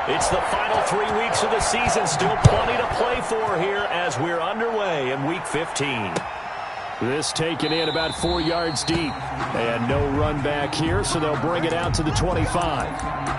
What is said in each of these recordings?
It's the final 3 weeks of the season. Still plenty to play for here as we're underway in Week 15. This taken in about 4 yards deep. And no run back here, so they'll bring it out to the 25.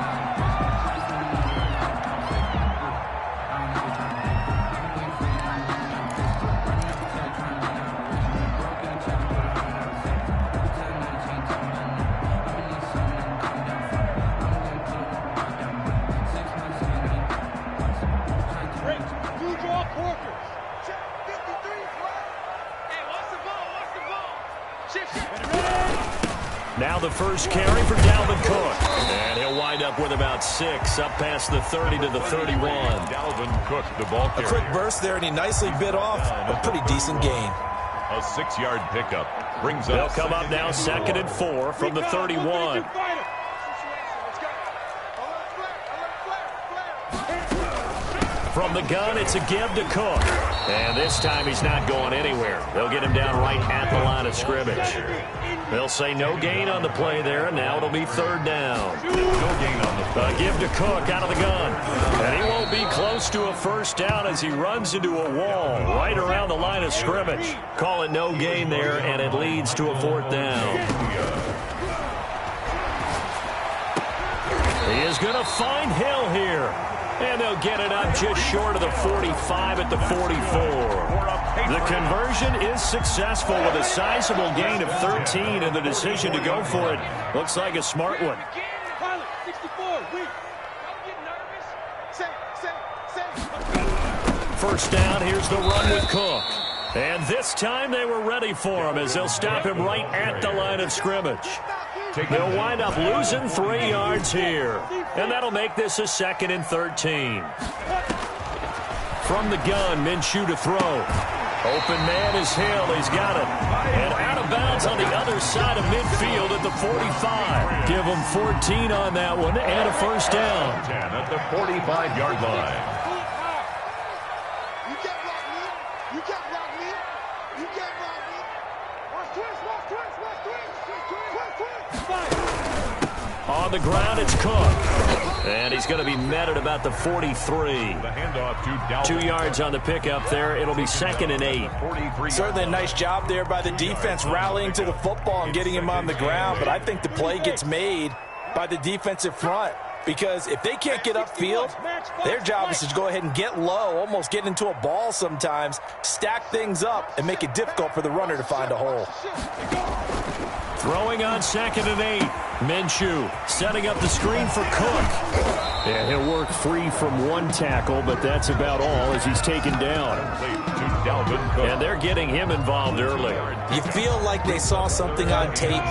Now the first carry for Dalvin Cook. And he'll wind up with about 6, up past the 30 to the 31. Dalvin Cook, the ball carrier. A quick burst there, and he nicely bit off a pretty decent gain. A 6-yard pickup brings They'll up. come up now 2nd and 4 from the 31. From the gun, it's a give to Cook. And this time he's not going anywhere. They'll get him down right at the line of scrimmage. They'll say no gain on the play there, and now it'll be 3rd down. No gain on the play. A give to Cook out of the gun. And he won't be close to a 1st down as he runs into a wall right around the line of scrimmage. Call it no gain there, and it leads to a 4th down. He is going to find Hill here. And they'll get it up just short of the 45 at the 44. The conversion is successful with a sizable gain of 13, and the decision to go for it looks like a smart one. First down, here's the run with Cook. And this time they were ready for him as they'll stop him right at the line of scrimmage. They'll wind up losing 3 yards here. And that'll make this a 2nd and 13. From the gun, Minshew to throw. Open man is Hill. He's got it. And out of bounds on the other side of midfield at the 45. Give him 14 on that one and a 1st down. 10 at the 45-yard line. On the ground, it's Cook. And he's going to be met at about the 43. The handoff to Dalvin. 2 yards on the pickup there. It'll be 2nd and 8. Certainly a nice job there by the defense rallying to the football and getting him on the ground. But I think the play gets made by the defensive front. Because if they can't get upfield, their job is to go ahead and get low, almost get into a ball sometimes, stack things up, and make it difficult for the runner to find a hole. Throwing on 2nd and 8. Minshew setting up the screen for Cook. And he'll work free from 1 tackle, but that's about all as he's taken down. And they're getting him involved early. You feel like they saw something on tape,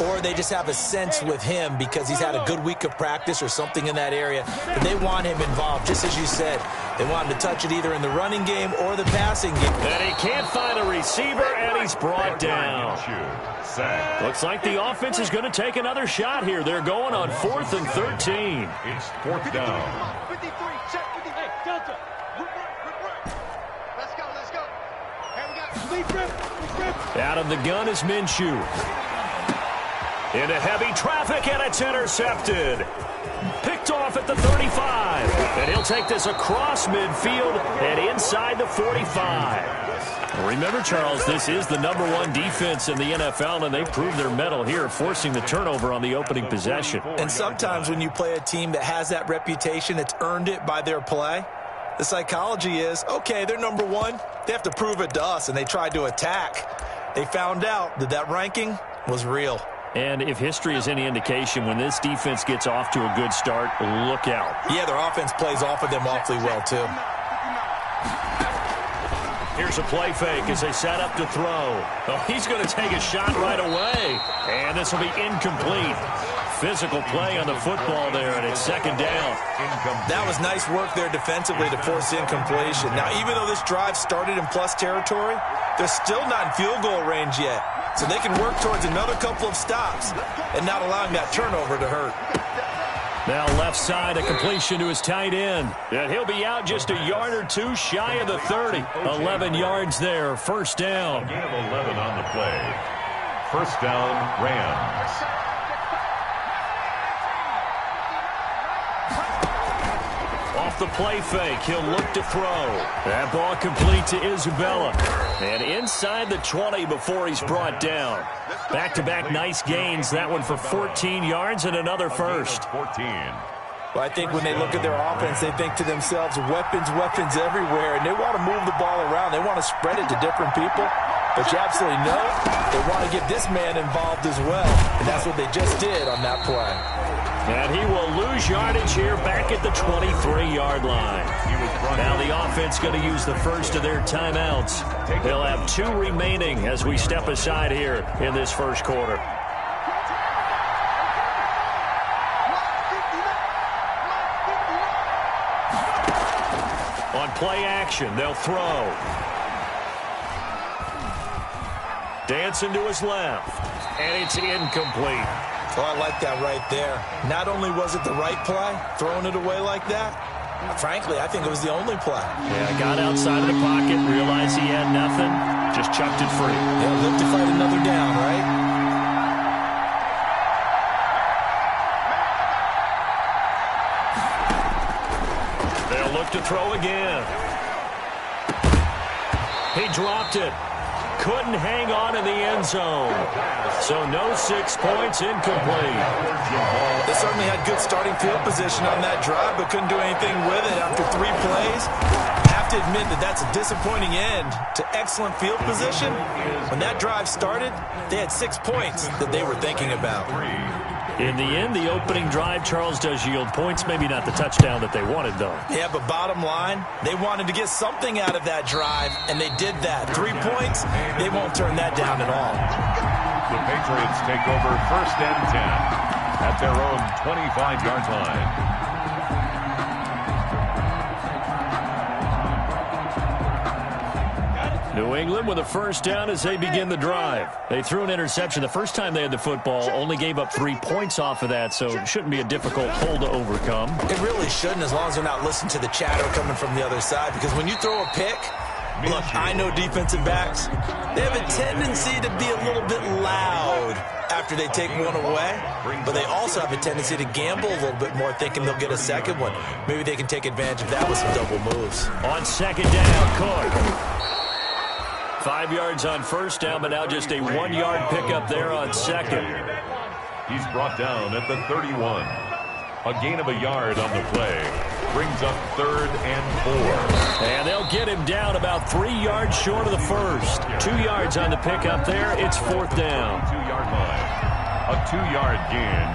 or they just have a sense with him because he's had a good week of practice or something in that area, and they want him involved, just as you said. They want him to touch it either in the running game or the passing game. And he can't find a receiver, and he's brought down. Looks like the offense is going to take another shot here. They're going on 4th and 13. It's 4th down. Out of the gun is Minshew. Into heavy traffic, and it's intercepted. Picked off at the 35. And he'll take this across midfield and inside the 45. Remember, Charles, this is the #1 defense in the NFL, and they proved their mettle here, forcing the turnover on the opening possession. And sometimes when you play a team that has that reputation, it's earned it by their play. The psychology is, okay, they're #1. They have to prove it to us, and they tried to attack. They found out that that ranking was real. And if history is any indication, when this defense gets off to a good start, look out. Yeah, their offense plays off of them awfully well, too. Here's a play fake as they set up to throw. Oh, he's going to take a shot right away. And this will be incomplete. Physical play on the football there, and it's 2nd down. That was nice work there defensively to force incompletion. Now, even though this drive started in plus territory, they're still not in field goal range yet. So they can work towards another couple of stops and not allowing that turnover to hurt. Now left side, a completion to his tight end. And he'll be out just a yard or 2 shy of the 30. 11 yards there, 1st down. A gain of 11 on the play. 1st down, Rams. off the play fake. He'll look to throw. That ball complete to Isabella. And inside the 20 before he's brought down. Back-to-back nice gains. That one for 14 yards and another first. 14. Well, I think when they look at their offense, they think to themselves, weapons everywhere, and they want to move the ball around. They want to spread it to different people. But you absolutely know they want to get this man involved as well, and that's what they just did on that play. And he will lose yardage here back at the 23-yard line. Now the offense going to use the first of their timeouts. They'll have 2 remaining as we step aside here in this first quarter. On play action, they'll throw. Dancing to his left, and it's incomplete. Oh, I like that right there. Not only was it the right play, throwing it away like that, frankly, I think it was the only play. Yeah, got outside of the pocket, realized he had nothing, just chucked it free. Yeah, live to fight another down, right? They'll look to throw again. He dropped it. Couldn't hang on in the end zone. So no 6 points, incomplete. They certainly had good starting field position on that drive, but couldn't do anything with it after 3 plays. I have to admit that that's a disappointing end to excellent field position. When that drive started, they had 6 points that they were thinking about. In the end, the opening drive, Charles, does yield points. Maybe not the touchdown that they wanted, though. Yeah, but bottom line, they wanted to get something out of that drive, and they did that. 3 points, they won't turn that down at all. The Patriots take over 1st and 10 at their own 25-yard line. New England with a first down as they begin the drive. They threw an interception the first time they had the football, only gave up 3 points off of that, so it shouldn't be a difficult hole to overcome. It really shouldn't, as long as they're not listening to the chatter coming from the other side, because when you throw a pick, look, I know defensive backs, they have a tendency to be a little bit loud after they take one away, but they also have a tendency to gamble a little bit more, thinking they'll get a second one. Maybe they can take advantage of that with some double moves. On second down, Cook. 5 yards on first down, but now just a 1-yard pickup there on second. He's brought down at the 31. A gain of a yard on the play. Brings up 3rd and 4. And they'll get him down about 3 yards short of the first. 2 yards on the pickup there. It's 4th down. 2-yard line. A 2-yard gain.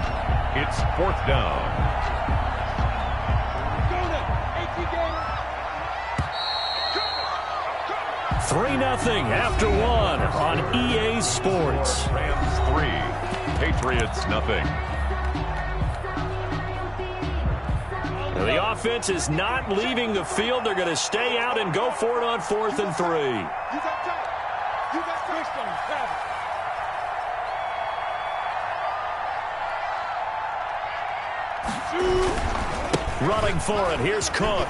It's 4th down. 3-0 after 1 on EA Sports. Rams 3, Patriots nothing. The offense is not leaving the field. They're going to stay out and go for it on 4th and 3. Running for it. Here's Cook.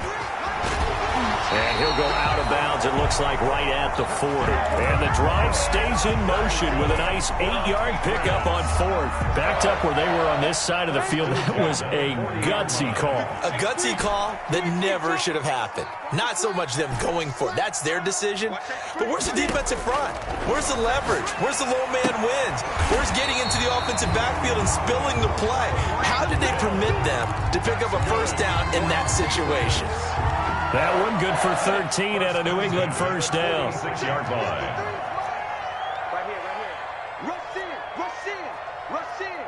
And he'll go out of bounds, it looks like, right at the 40. And the drive stays in motion with a nice 8-yard pickup on 4th. Backed up where they were on this side of the field. That was a gutsy call. A gutsy call that never should have happened. Not so much them going for it. That's their decision. But where's the defensive front? Where's the leverage? Where's the low man wins? Where's getting into the offensive backfield and spilling the play? How did they permit them to pick up a first down in that situation? That one good for 13 at a New England first down. 6-yard line. Right here. Rush in.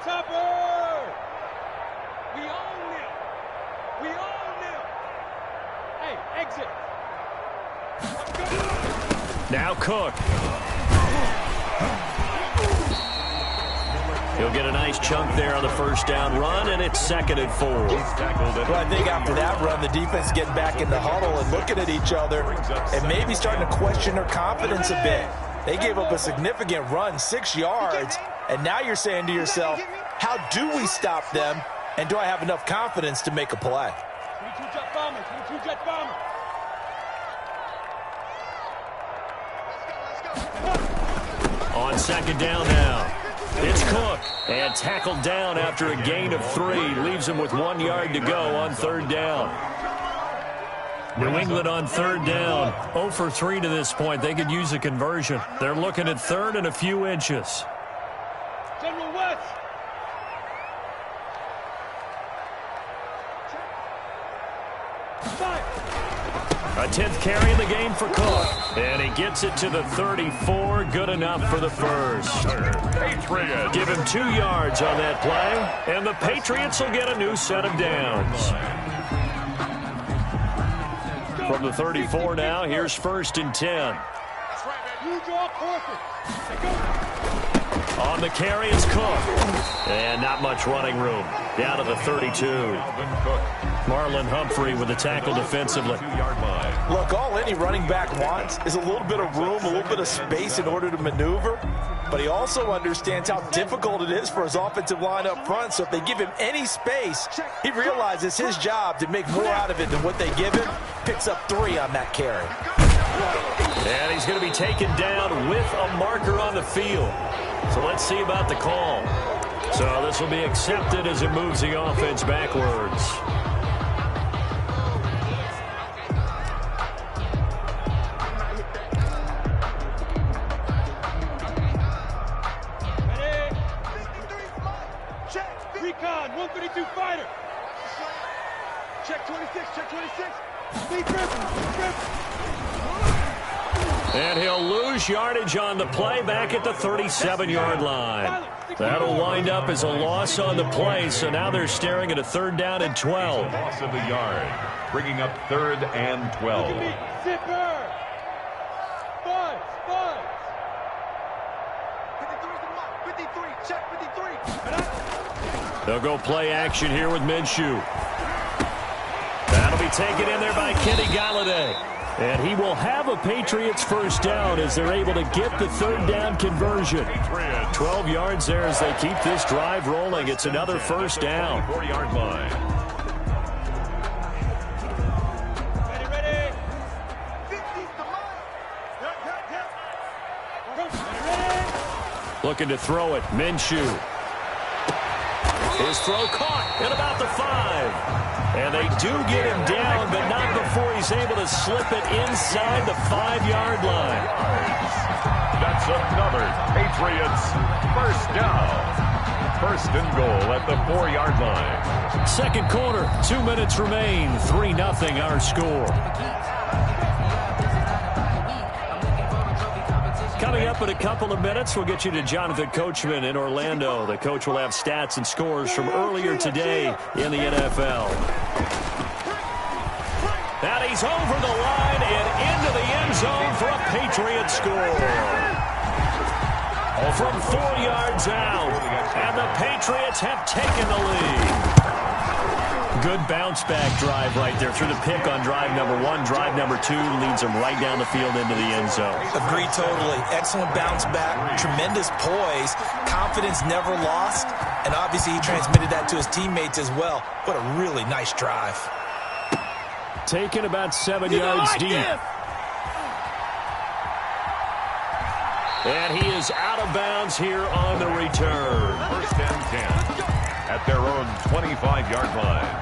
Topper. We own them. Hey, exit. Now Cook. He'll get a nice chunk there on the first down run, and it's 2nd and 4. Well, I think after that run, the defense is getting back in the huddle and looking at each other and maybe starting to question their confidence a bit. They gave up a significant run, 6 yards, and now you're saying to yourself, how do we stop them, and do I have enough confidence to make a play? 22 jet bomber. On second down now. It's Cook, and tackled down after a gain of 3. Leaves him with 1 yard to go on third down. New England on third down. 0 for 3 to this point. They could use a conversion. They're looking at third and a few inches. General West. A 10th carry in the game for Cook. And he gets it to the 34. Good enough for the first. Patriots. Give him 2 yards on that play. And the Patriots will get a new set of downs. From the 34 now, here's 1st and 10. You draw perfect. On the carry is Cook. And not much running room. Down to the 32. Marlon Humphrey with the tackle defensively. 2-yard line. Look, all any running back wants is a little bit of room, a little bit of space in order to maneuver. But he also understands how difficult it is for his offensive line up front. So if they give him any space, he realizes his job to make more out of it than what they give him. Picks up 3 on that carry. And he's going to be taken down with a marker on the field. So let's see about the call. So this will be accepted as it moves the offense backwards. Recon, 132 fighter. Check 26, check 26. Steve Griffin. And he'll lose yardage on the play back at the 37-yard line. That'll wind up as a loss on the play, so now they're staring at a 3rd down and 12. Loss of the yard, bringing up 3rd and 12. Zipper. Five. 53, check 53. They'll go play action here with Minshew. That'll be taken in there by Kenny Galladay. And he will have a Patriots first down as they're able to get the 3rd down conversion. 12 yards there as they keep this drive rolling. It's another first down. 4-yard line. Ready. Looking to throw it. Minshew. His throw caught at about the 5. And they do get him down, but not before he's able to slip it inside the 5-yard line. That's another Patriots first down. 1st and goal at the 4-yard line. 2nd quarter, 2 minutes remain. 3-0 our score. Coming up in a couple of minutes, we'll get you to Jonathan Coachman in Orlando. The coach will have stats and scores from earlier today in the NFL. And he's over the line and into the end zone for a Patriot score. From 4 yards out, and the Patriots have taken the lead. Good bounce-back drive right there through the pick on drive number 1. Drive number 2 leads them right down the field into the end zone. Agreed totally. Excellent bounce back, tremendous poise, confidence never lost, and obviously he transmitted that to his teammates as well. What a really nice drive. Taken about 7 yards deep. And he is out of bounds here on the return. 1st and 10 at their own 25-yard line.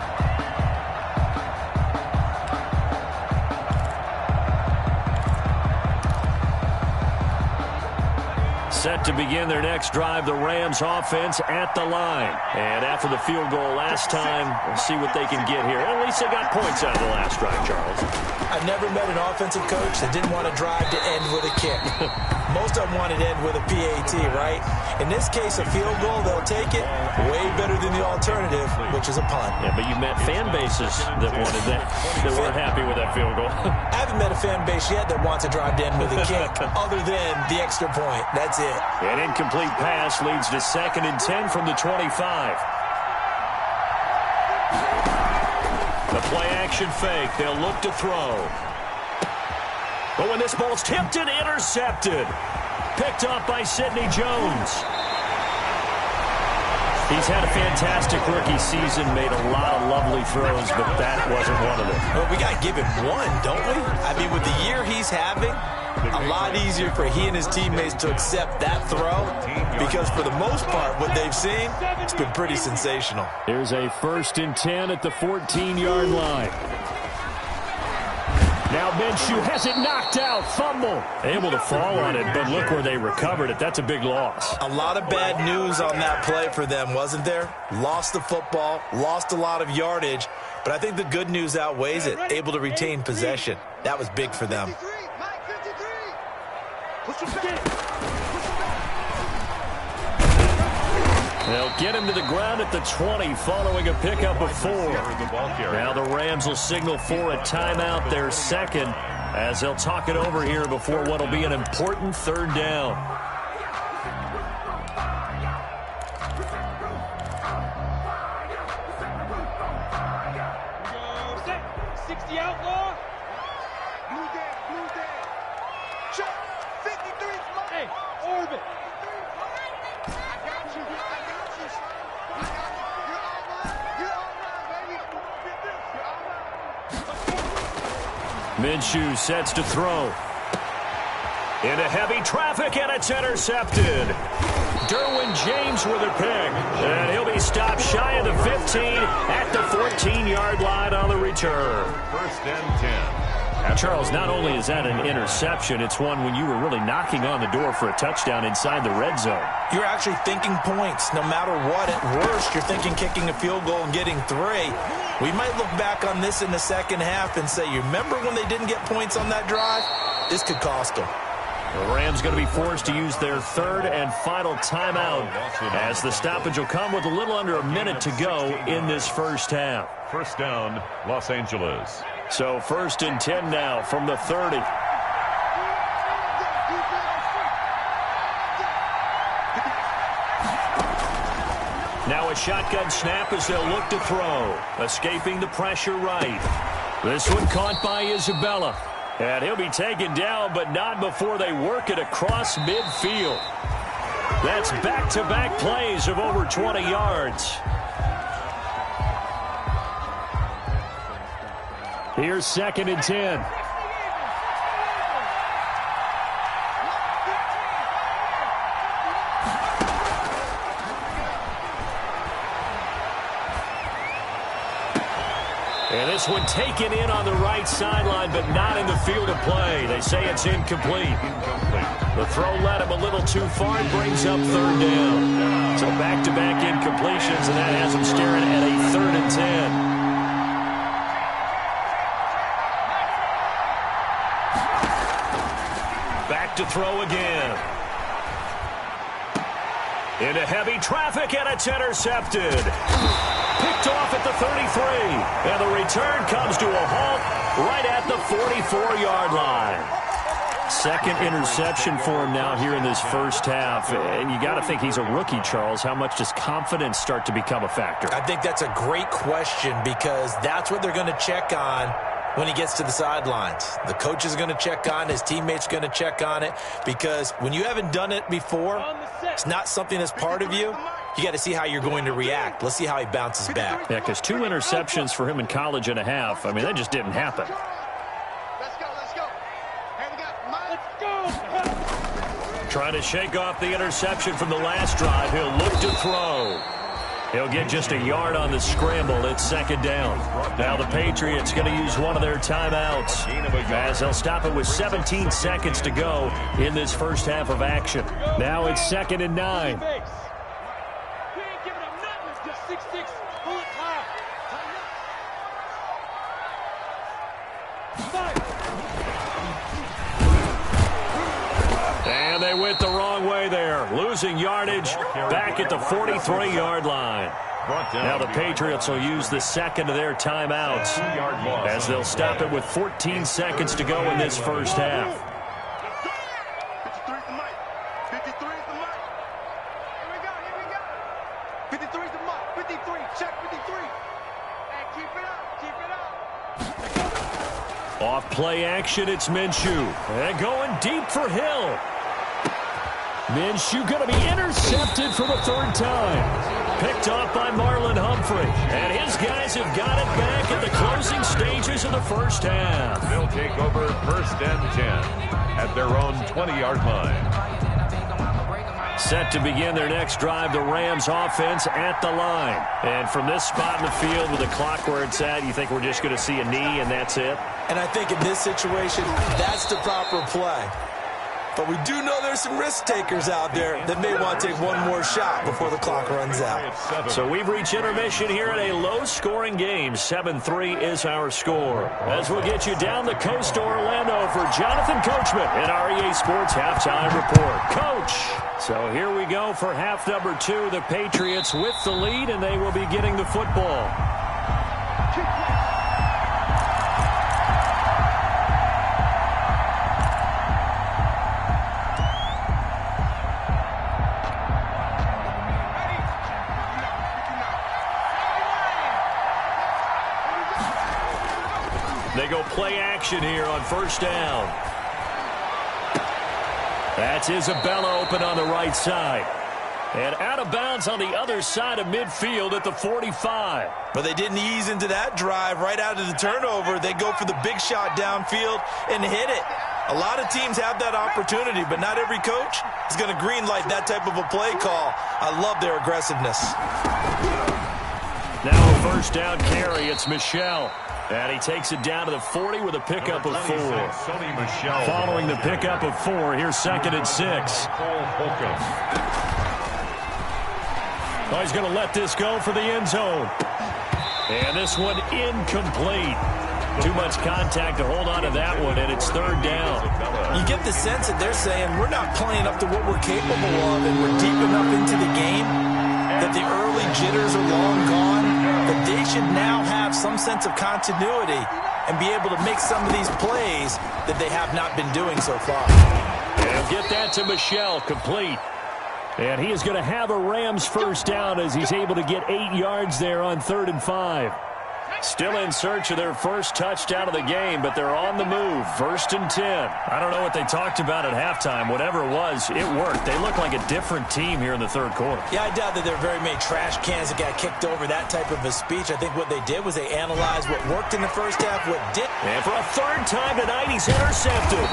Set to begin their next drive, the Rams offense at the line. And after the field goal last time, we'll see what they can get here. At least they got points out of the last drive, Charles. I've never met an offensive coach that didn't want to drive to end with a kick. Most of them wanted to end with a PAT, right? In this case, a field goal, they'll take it. Way better than the alternative, which is a punt. Yeah, but you met fan bases that wanted that weren't happy with that field goal. I haven't met a fan base yet that wants to drive to end with a kick, other than the extra point. That's it. An incomplete pass leads to 2nd and 10 from the 25. The play-action fake. They'll look to throw. But when this ball's tipped and intercepted. Picked off by Sidney Jones. He's had a fantastic rookie season, made a lot of lovely throws, but that wasn't one of them. Well, we got to give him one, don't we? I mean, with the year he's having, A lot easier for he and his teammates to accept that throw because for the most part, what they've seen, it's been pretty sensational. Here's a 1st and 10 at the 14-yard line. Now Minshew has it knocked out. Fumble. Able to fall on it, but look where they recovered it. That's a big loss. A lot of bad news on that play for them, wasn't there? Lost the football, lost a lot of yardage, but I think the good news outweighs it. Able to retain possession. That was big for them. They'll get him to the ground at the 20 following a pickup of 4. Now the Rams will signal for a timeout, their second, as they'll talk it over here before what will be an important 3rd down. Go, 60 outlaw. Blue down. Check. 53. Hey, orbit. Minshew sets to throw. Into heavy traffic, and it's intercepted. Derwin James with a pick. And he'll be stopped shy of the 15 at the 14-yard line on the return. 1st and 10. Charles, not only is that an interception, it's one when you were really knocking on the door for a touchdown inside the red zone. You're actually thinking points. No matter what, at worst, you're thinking kicking a field goal and getting 3. We might look back on this in the second half and say, you remember when they didn't get points on that drive? This could cost them. The Rams going to be forced to use their 3rd and final timeout as the stoppage will come with a little under a minute to go in this first half. 1st down, Los Angeles. So 1st and 10 now from the 30. Now a shotgun snap as they'll look to throw. Escaping the pressure right. This one caught by Isabella. And he'll be taken down, but not before they work it across midfield. That's back-to-back plays of over 20 yards. Here's 2nd and 10. And this one taken in on the right sideline, but not in the field of play. They say it's incomplete. The throw led him a little too far and brings up 3rd down. So back-to-back incompletions, and that has them staring at a 3rd and 10. Back to throw again. Into heavy traffic, and it's intercepted. Picked off at the 33. And the return comes to a halt right at the 44-yard line. 2nd interception for him now here in this first half. And you got to think he's a rookie, Charles. How much does confidence start to become a factor? I think that's a great question because that's what they're going to check on when he gets to the sidelines. The coach is going to check on, his teammates are going to check on it, because when you haven't done it before, it's not something that's part of you. You got to see how you're going to react. Let's see how he bounces back. Yeah, because 2 interceptions for him in college and a half. I mean, that just didn't happen. Let's go. Hey, let's go. Trying to shake off the interception from the last drive. He'll look to throw. He'll get just a yard on the scramble. It's 2nd down. Now the Patriots going to use one of their timeouts as they'll stop it with 17 seconds to go in this first half of action. Now it's 2nd and 9. We ain't giving up nothing. Just 6-6. Pull it high. And they went the wrong way there. Losing yardage back at the 43-yard line. Now the Patriots will use the 2nd of their timeouts as they'll stop it with 14 seconds to go in this first half. 53's the mic. 53's the mic. Here we go. 53's the mic. 53. Check 53. Hey, keep it up. Off play action, it's Minshew. And going deep for Hill. Minshew going to be intercepted for the 3rd time. Picked off by Marlon Humphrey. And his guys have got it back at the closing stages of the first half. They'll take over 1st and 10 at their own 20-yard line. Set to begin their next drive, the Rams offense at the line. And from this spot in the field with the clock where it's at, you think we're just going to see a knee and that's it? And I think in this situation, that's the proper play. But we do know there's some risk takers out there that may want to take one more shot before the clock runs out. So we've reached intermission here in a low-scoring game. 7-3 is our score. As we'll get you down the coast to Orlando for Jonathan Coachman in our EA Sports Halftime Report. Coach! So here we go for half number 2. The Patriots with the lead, and they will be getting the football. They go play action here on first down. That's Isabella open on the right side. And out of bounds on the other side of midfield at the 45. But they didn't ease into that drive right out of the turnover. They go for the big shot downfield and hit it. A lot of teams have that opportunity, but not every coach is going to greenlight that type of a play call. I love their aggressiveness. Now a first down carry. It's Michelle. And he takes it down to the 40 with a pickup of 4. Following the pickup of 4, here's 2nd and 6. Oh, he's going to let this go for the end zone. And this one incomplete. Too much contact to hold on to that one, and it's 3rd down. You get the sense that they're saying we're not playing up to what we're capable of, and we're deep enough into the game that the early jitters are long gone, that they should now have some sense of continuity and be able to make some of these plays that they have not been doing so far. And get that to Michelle, complete. And he is going to have a Rams first down as he's able to get 8 yards there on 3rd and 5. Still in search of their first touchdown of the game, but they're on the move. 1st and 10. I don't know what they talked about at halftime. Whatever it was, it worked. They look like a different team here in the 3rd quarter. Yeah, I doubt that there are very many trash cans that got kicked over that type of a speech. I think what they did was they analyzed what worked in the first half, what didn't. And for a 3rd time tonight, he's intercepted.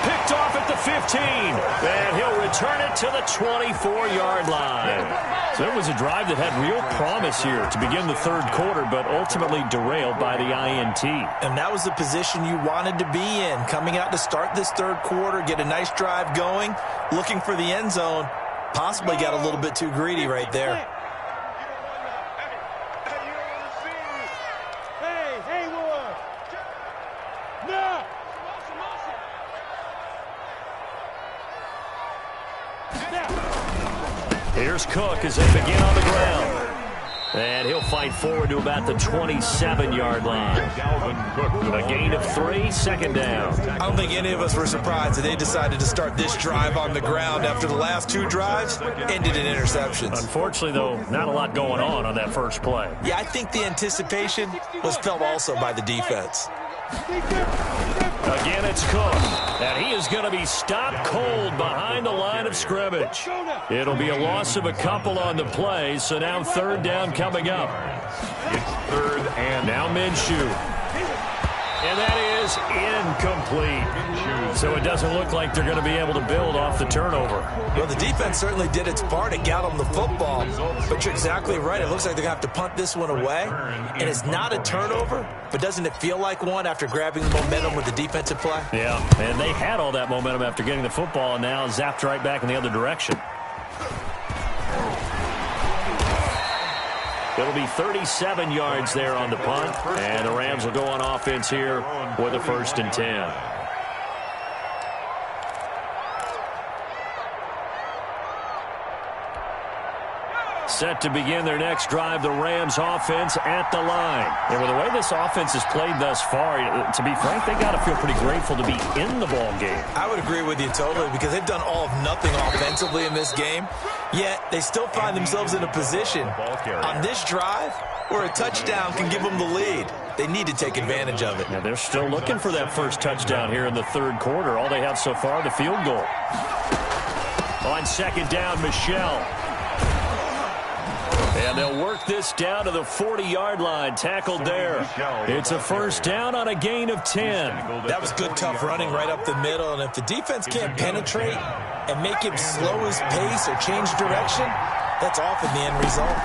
Picked off at the 15. And he'll return it to the 24-yard line. So it was a drive that had real promise here to begin the 3rd quarter, but ultimately derailed by the INT. And that was the position you wanted to be in, coming out to start this 3rd quarter, get a nice drive going, looking for the end zone. Possibly got a little bit too greedy right there. Here's Cook as they begin on the ground. And he'll fight forward to about the 27-yard line. A gain of 3, 2nd down. I don't think any of us were surprised that they decided to start this drive on the ground after the last 2 drives ended in interceptions. Unfortunately, though, not a lot going on that first play. Yeah, I think the anticipation was felt also by the defense. Again, it's Cook. And he is going to be stopped cold behind the line of scrimmage. It'll be a loss of a couple on the play, so now 3rd down coming up. It's 3rd and now Minshew. And that is incomplete. So it doesn't look like they're going to be able to build off the turnover. Well, the defense certainly did its part. It got them the football. But you're exactly right. It looks like they're going to have to punt this one away. And it's not a turnover, but doesn't it feel like one after grabbing the momentum with the defensive play? Yeah, and they had all that momentum after getting the football and now zapped right back in the other direction. It'll be 37 yards there on the punt, and the Rams will go on offense here with a 1st and 10. Set to begin their next drive, the Rams offense at the line. And with the way this offense has played thus far, to be frank, they got to feel pretty grateful to be in the ball game. I would agree with you totally, because they've done all of nothing offensively in this game, yet they still find themselves in a position on this drive where a touchdown can give them the lead. They need to take advantage of it. Now they're still looking for that first touchdown here in the 3rd quarter. All they have so far, the field goal. On 2nd down, Michelle. And they'll work this down to the 40-yard line, tackled there. It's a first down on a gain of 10. That was good, tough running right up the middle. And if the defense can't penetrate and make him slow his pace or change direction, that's often the end result.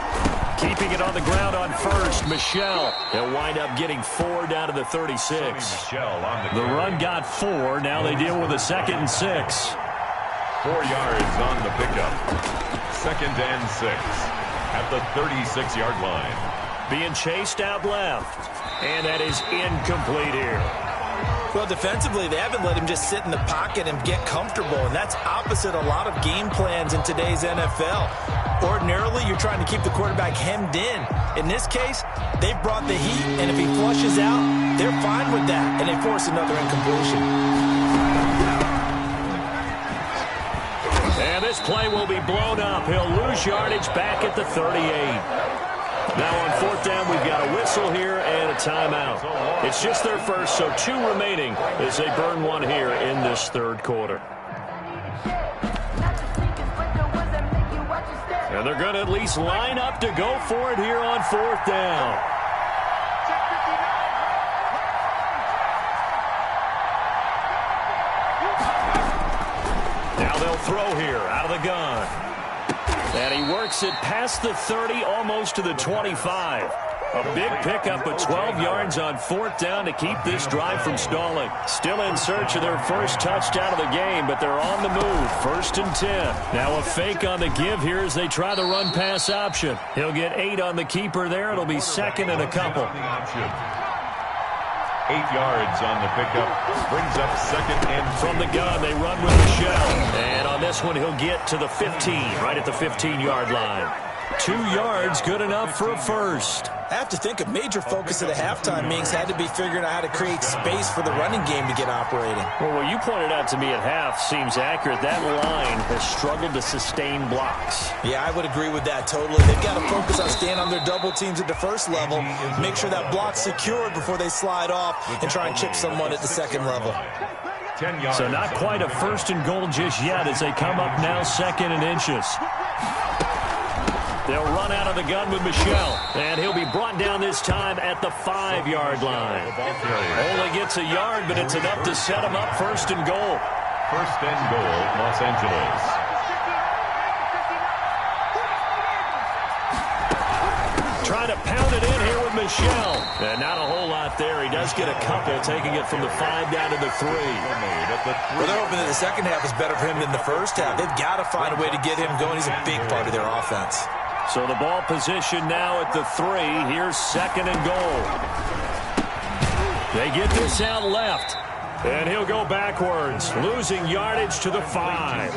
Keeping it on the ground on first, Michel. They'll wind up getting 4 down to the 36. The run got 4. Now they deal with a 2nd and 6. 4 yards on the pickup. 2nd and 6 at the 36-yard line. Being chased out left. And that is incomplete here. Well, defensively, they haven't let him just sit in the pocket and get comfortable, and that's opposite a lot of game plans in today's NFL. Ordinarily, you're trying to keep the quarterback hemmed in. In this case, they've brought the heat, and if he flushes out, they're fine with that, and they force another incompletion. And this play will be blown up. He'll lose yardage back at the 38. Now on 4th down, we've got a whistle here and a timeout. It's just their first, so 2 remaining as they burn 1 here in this 3rd quarter. And they're going to at least line up to go for it here on 4th down. Now they'll throw here out of the gun. And he works it past the 30, almost to the 25. A big pickup of 12 yards on 4th down to keep this drive from stalling. Still in search of their first touchdown of the game, but they're on the move. 1st and 10. Now a fake on the give here as they try the run-pass option. He'll get 8 on the keeper there. It'll be 2nd and a couple. 8 yards on the pickup. Brings up 2nd and 2. From the gun, they run with Michel. And on this one, he'll get to the 15, right at the 15-yard line. 2 yards, good enough for a first. I have to think a major focus of the halftime meetings had to be figuring out how to create space for the running game to get operating. Well, what you pointed out to me at half seems accurate. That line has struggled to sustain blocks. Yeah, I would agree with that totally. They've got to focus on staying on their double teams at the first level, make sure that block's secured before they slide off and try and chip someone at the 2nd level. 10 yards. So not quite a 1st and goal just yet as they come up now 2nd and inches. They'll run out of the gun with Michel, and he'll be brought down this time at the 5-yard line. Only gets a yard, but it's enough to set him up 1st and goal. 1st and goal, Los Angeles. Trying to pound it in here with Michel. And not a whole lot there. He does get a couple, taking it from the 5 down to the 3. Well, they're hoping that the second half is better for him than the first half. They've got to find a way to get him going. He's a big part of their offense. So the ball position now at the 3. Here's 2nd and goal. They get this out left. And he'll go backwards, losing yardage to the 5.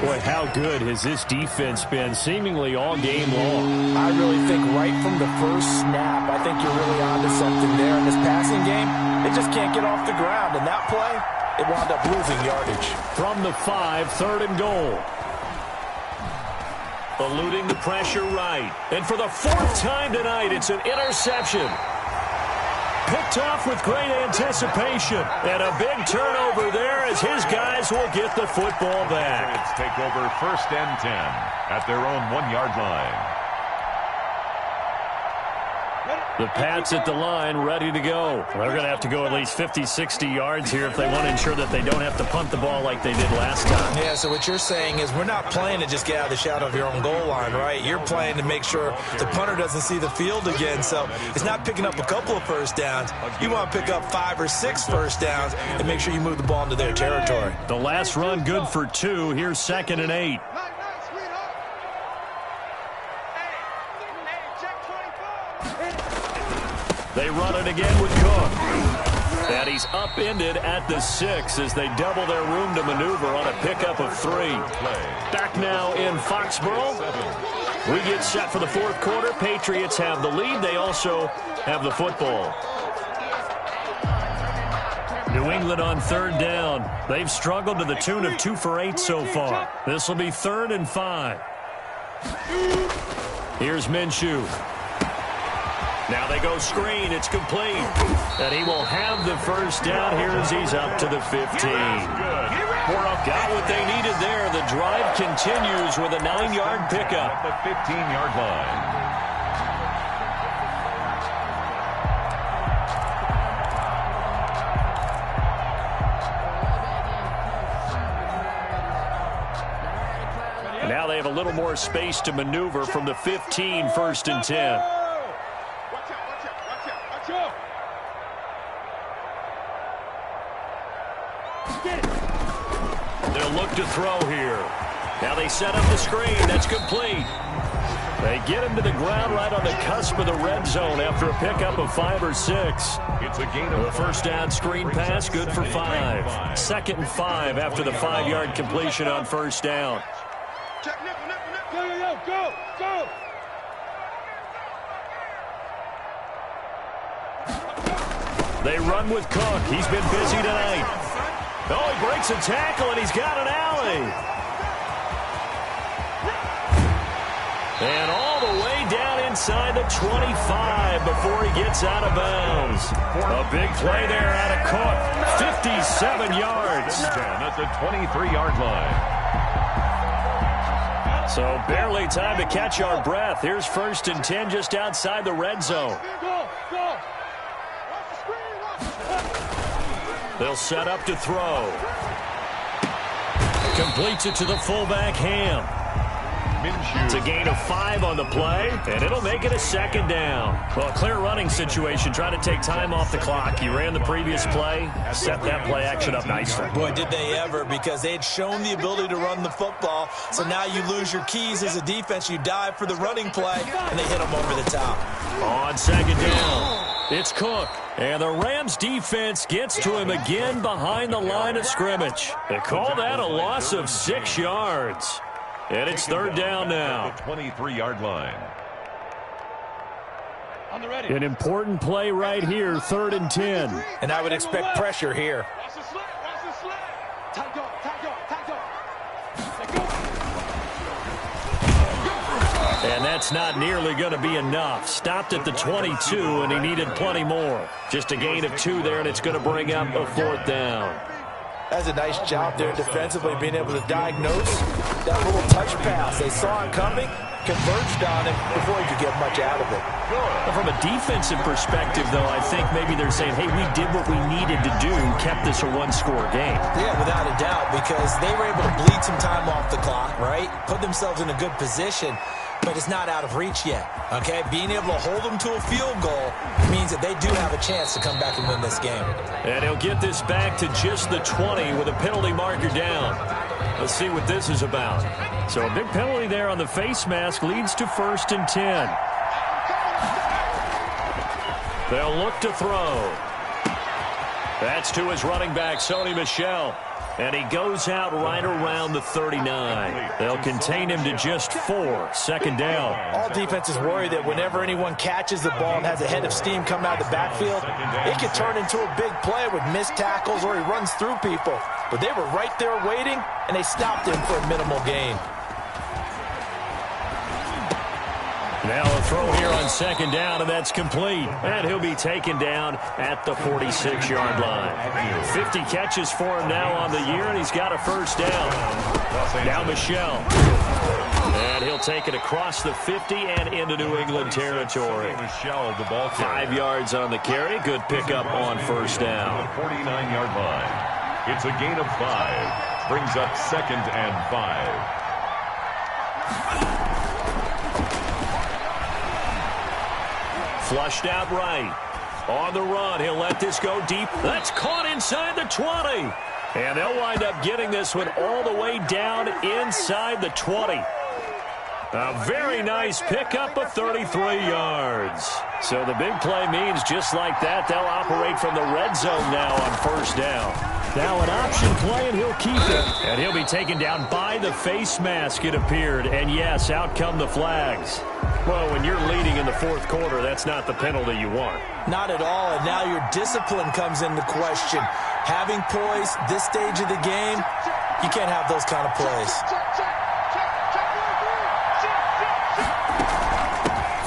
Boy, how good has this defense been seemingly all game long? I really think right from the first snap, I think you're really onto something there. In this passing game, they just can't get off the ground. And that play, it wound up losing yardage. From the 5, 3rd and goal. Eluding the pressure right. And for the 4th time tonight, it's an interception. Picked off with great anticipation. And a big turnover there as his guys will get the football back. Let's take over 1st and 10 at their own 1-yard line. The Pats at the line, ready to go. They're going to have to go at least 50, 60 yards here if they want to ensure that they don't have to punt the ball like they did last time. Yeah, so what you're saying is we're not playing to just get out of the shadow of your own goal line, right? You're playing to make sure the punter doesn't see the field again. So it's not picking up a couple of first downs. You want to pick up 5 or 6 first downs and make sure you move the ball into their territory. The last run good for 2. Here's 2nd and 8. They run it again with Cook. And he's upended at the 6 as they double their room to maneuver on a pickup of 3. Back now in Foxborough. We get set for the 4th quarter. Patriots have the lead. They also have the football. New England on 3rd down. They've struggled to the tune of 2 for 8 so far. This will be 3rd and 5. Here's Minshew. Now they go screen. It's complete. And he will have the first down here as he's up to the 15. Got what they needed there. The drive continues with a 9-yard pickup. At the 15-yard line. Now they have a little more space to maneuver from the 15, 1st and 10. They'll look to throw here. Now they set up the screen. That's complete. They get him to the ground right on the cusp of the red zone after a pickup of 5 or 6. It's a gain of The first down screen pass, good for 5. 2nd and 5 after the 5-yard completion on 1st down. Go! They run with Cook. He's been busy tonight. Oh, he breaks a tackle, and he's got an alley. And all the way down inside the 25 before he gets out of bounds. A big play there out of Cook. 57 yards. At the 23-yard line. So barely time to catch our breath. Here's 1st and 10 just outside the red zone. They'll set up to throw. Completes it to the fullback, Ham. It's a gain of 5 on the play, and it'll make it a 2nd down. Well, clear running situation, trying to take time off the clock. You ran the previous play, set that play action up nicely. Boy, did they ever, because they had shown the ability to run the football. So now you lose your keys as a defense. You dive for the running play, and they hit them over the top. On 2nd down, it's Cook. And the Rams defense gets to him again behind the line of scrimmage. They call that a loss of 6 yards. And it's 3rd down now. The 23-yard line. An important play right here, 3rd and 10. And I would expect pressure here. And that's not nearly going to be enough. Stopped at the 22, and he needed plenty more. Just a gain of 2 there, and it's going to bring up a 4th down. That's a nice job there defensively, being able to diagnose that little touch pass. They saw it coming, converged on him before he could get much out of it. From a defensive perspective, though, I think maybe they're saying, hey, we did what we needed to do, kept this a 1-score game. Yeah, without a doubt, because they were able to bleed some time off the clock, right? Put themselves in a good position, but it's not out of reach yet, okay? Being able to hold them to a field goal means that they do have a chance to come back and win this game. And he'll get this back to just the 20 with a penalty marker down. Let's see what this is about. So a big penalty there on the face mask leads to 1st and 10. They'll look to throw. That's to his running back, Sony Michel. And he goes out right around the 39. They'll contain him to just 4. 2nd down. All defenses worry that whenever anyone catches the ball and has a head of steam come out of the backfield, it could turn into a big play with missed tackles or he runs through people. But they were right there waiting, and they stopped him for a minimal gain. Now a throw here on 2nd down, and that's complete. And he'll be taken down at the 46-yard line. 50 catches for him now on the year, and he's got a 1st down. Now Michel. And he'll take it across the 50 and into New England territory. Michel, the ball carrier. 5 yards on the carry. Good pickup on 1st down. The 49-yard line. It's a gain of 5. Brings up 2nd and 5. Flushed out right. On the run, he'll let this go deep. That's caught inside the 20. And they'll wind up getting this one all the way down inside the 20. A very nice pickup of 33 yards. So the big play means just like that, they'll operate from the red zone now on 1st down. Now an option play, and he'll keep it. And he'll be taken down by the face mask, it appeared. And yes, out come the flags. Well, when you're leading in the 4th quarter, that's not the penalty you want. Not at all, and now your discipline comes into question. Having poise this stage of the game, you can't have those kind of plays.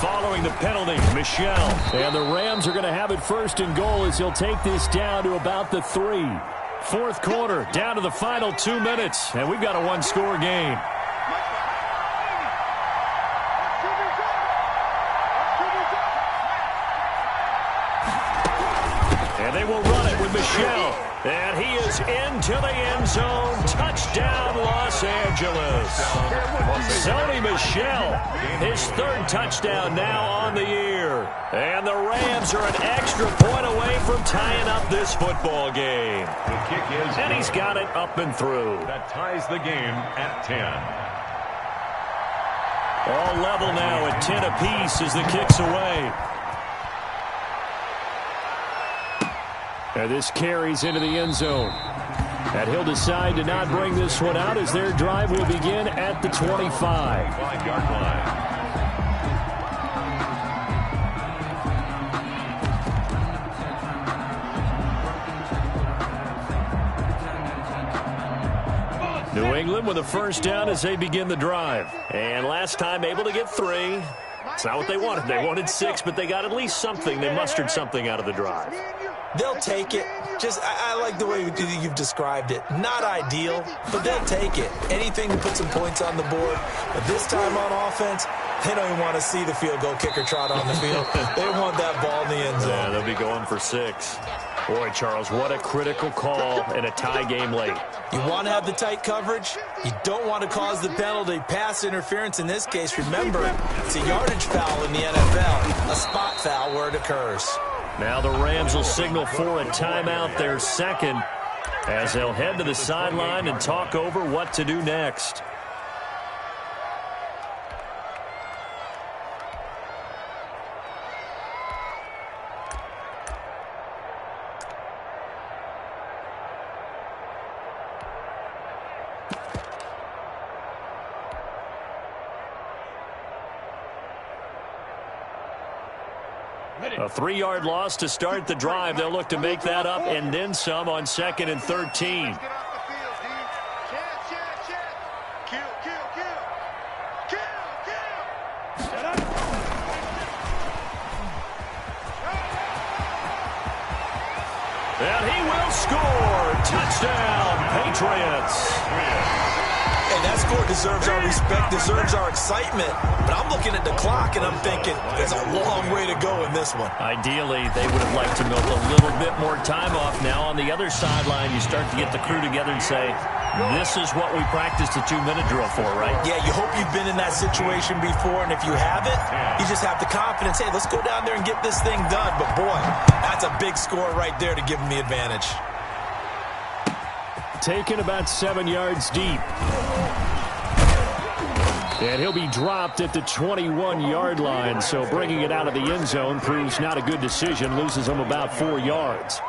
Following the penalty, Michel. And the Rams are going to have it 1st and goal as he'll take this down to about the 3. Fourth quarter, down to the final 2 minutes, and we've got a one-score game. And they will run it with Michel. And he is into the end zone. Touchdown, Los Angeles. Sony Michel, his third touchdown now on the year. And the Rams are an extra point away from tying up this football game. The kick is And he's got it up and through. That ties the game at 10. All level now at 10 apiece as the kick's away. And this carries into the end zone. And he'll decide to not bring this one out as their drive will begin at the 25. 5-yard line. New England with a first down as they begin the drive. And last time able to get 3. It's not what they wanted. They wanted 6, but they got at least something. They mustered something out of the drive. They'll take it. I like the way you've described it. Not ideal, but they'll take it. Anything to put some points on the board. But this time on offense, they don't even want to see the field goal kicker trot on the field. They want that ball in the end zone. Yeah, they'll be going for 6. Boy, Charles, what a critical call in a tie game late. You want to have the tight coverage. You don't want to cause the penalty. Pass interference in this case, remember, it's a yardage foul in the NFL. A spot foul where it occurs. Now the Rams will signal for a timeout, their second, as they'll head to the sideline and talk over what to do next. A 3-yard loss to start the drive. They'll look to make that up and then some on 2nd and 13. And he will score. Touchdown, Patriots. Hey, that score deserves our respect, deserves our excitement. But I'm looking at the clock, and I'm thinking there's a long way to go in this one. Ideally, they would have liked to milk a little bit more time off. Now on the other sideline, you start to get the crew together and say, this is what we practiced a 2-minute drill for, right? Yeah, you hope you've been in that situation before, and if you haven't, you just have the confidence, hey, let's go down there and get this thing done. But, boy, that's a big score right there to give them the advantage. Taken about 7 yards deep. And he'll be dropped at the 21-yard line, so bringing it out of the end zone proves not a good decision, loses him about 4 yards.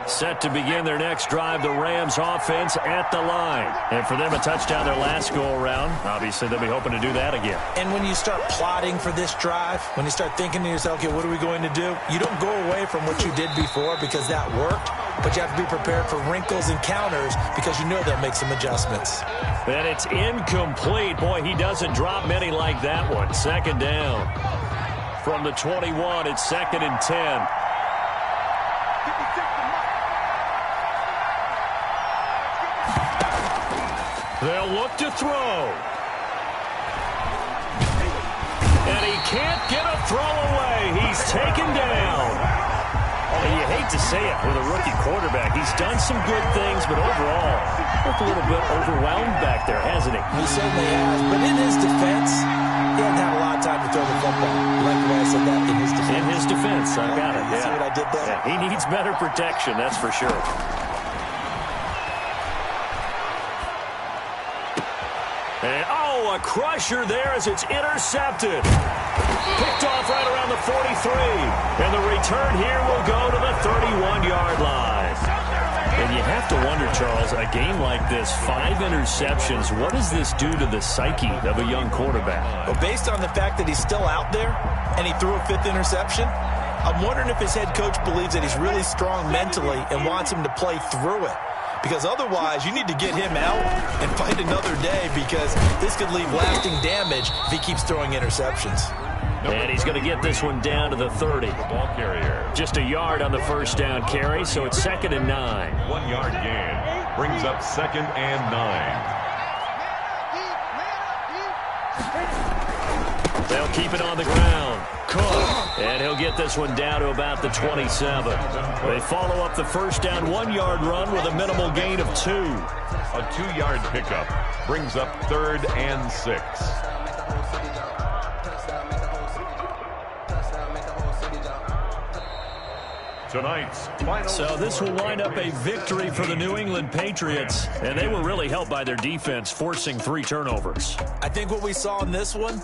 Set to begin their next drive, the Rams offense at the line. And for them, a touchdown their last go-around. Obviously, they'll be hoping to do that again. And when you start plotting for this drive, when you start thinking to yourself, okay, what are we going to do? You don't go away from what you did before because that worked, but you have to be prepared for wrinkles and counters because you know they'll make some adjustments. And it's incomplete. Boy, he doesn't drop many like that one. 2nd down. From the 21, it's 2nd and 10. They'll look to throw. And he can't get a throw away. He's taken down. And you hate to say it with a rookie quarterback. He's done some good things, but overall, looked a little bit overwhelmed back there, hasn't he? He certainly has. But in his defense, he hasn't had a lot of time to throw the football. You like the way I said that? In his defense. In his defense, I got it. See what I did there? Yeah, he needs better protection, that's for sure. And, a crusher there as it's intercepted. Picked off right around the 43. And the return here will go to the 31-yard line. And you have to wonder, Charles, a game like this, 5 interceptions, what does this do to the psyche of a young quarterback? Well, based on the fact that he's still out there and he threw a 5th interception, I'm wondering if his head coach believes that he's really strong mentally and wants him to play through it. because otherwise you need to get him out and fight another day, because this could leave lasting damage if he keeps throwing interceptions. And he's going to get this one down to the 30. The ball carrier. Just a yard on the first down carry, so it's 2nd and 9. 1 yard gain brings up 2nd and 9. They'll keep it on the ground. Cook. And he'll get this one down to about the 27. They follow up the first down 1 yard run with a minimal gain of 2. A 2-yard pickup brings up 3rd and 6. Tonight's final. So this will wind up a victory for the New England Patriots, and they were really helped by their defense, forcing 3 turnovers. I think what we saw in this one,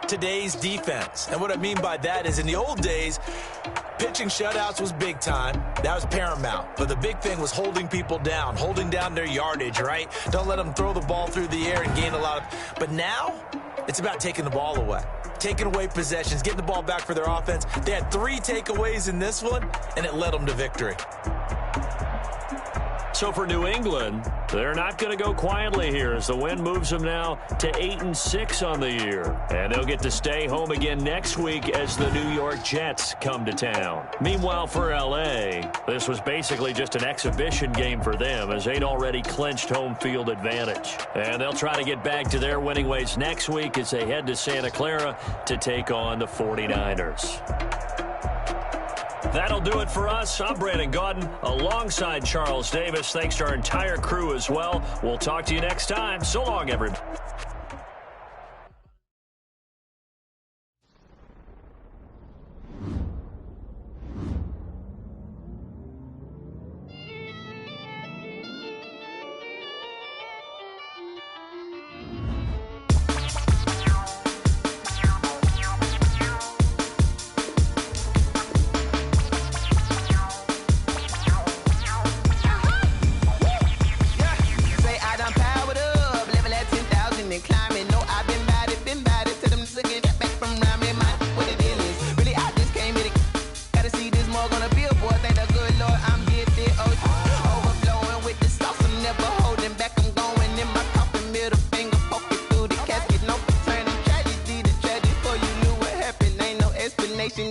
today's defense. And what I mean by that is, in the old days, pitching shutouts was big time. That was paramount. But the big thing was holding people down, holding down their yardage, right? Don't let them throw the ball through the air and gain a lot of... But now, it's about taking the ball away. Taking away possessions, getting the ball back for their offense. They had 3 takeaways in this one, and it led them to victory. So for New England, they're not going to go quietly here as the win moves them now to 8-6 on the year. And they'll get to stay home again next week as the New York Jets come to town. Meanwhile, for L.A., this was basically just an exhibition game for them as they'd already clinched home field advantage. And they'll try to get back to their winning ways next week as they head to Santa Clara to take on the 49ers. That'll do it for us. I'm Brandon Gaudin alongside Charles Davis. Thanks to our entire crew as well. We'll talk to you next time. So long, everybody.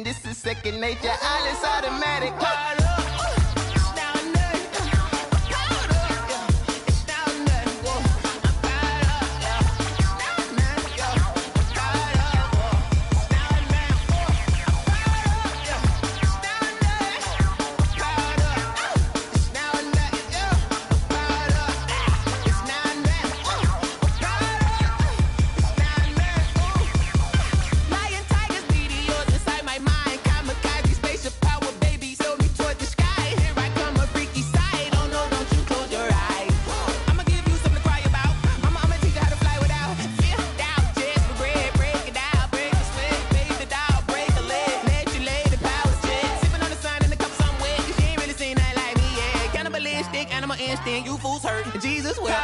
This is second nature. All is automatic. You fools hurt. Jesus will.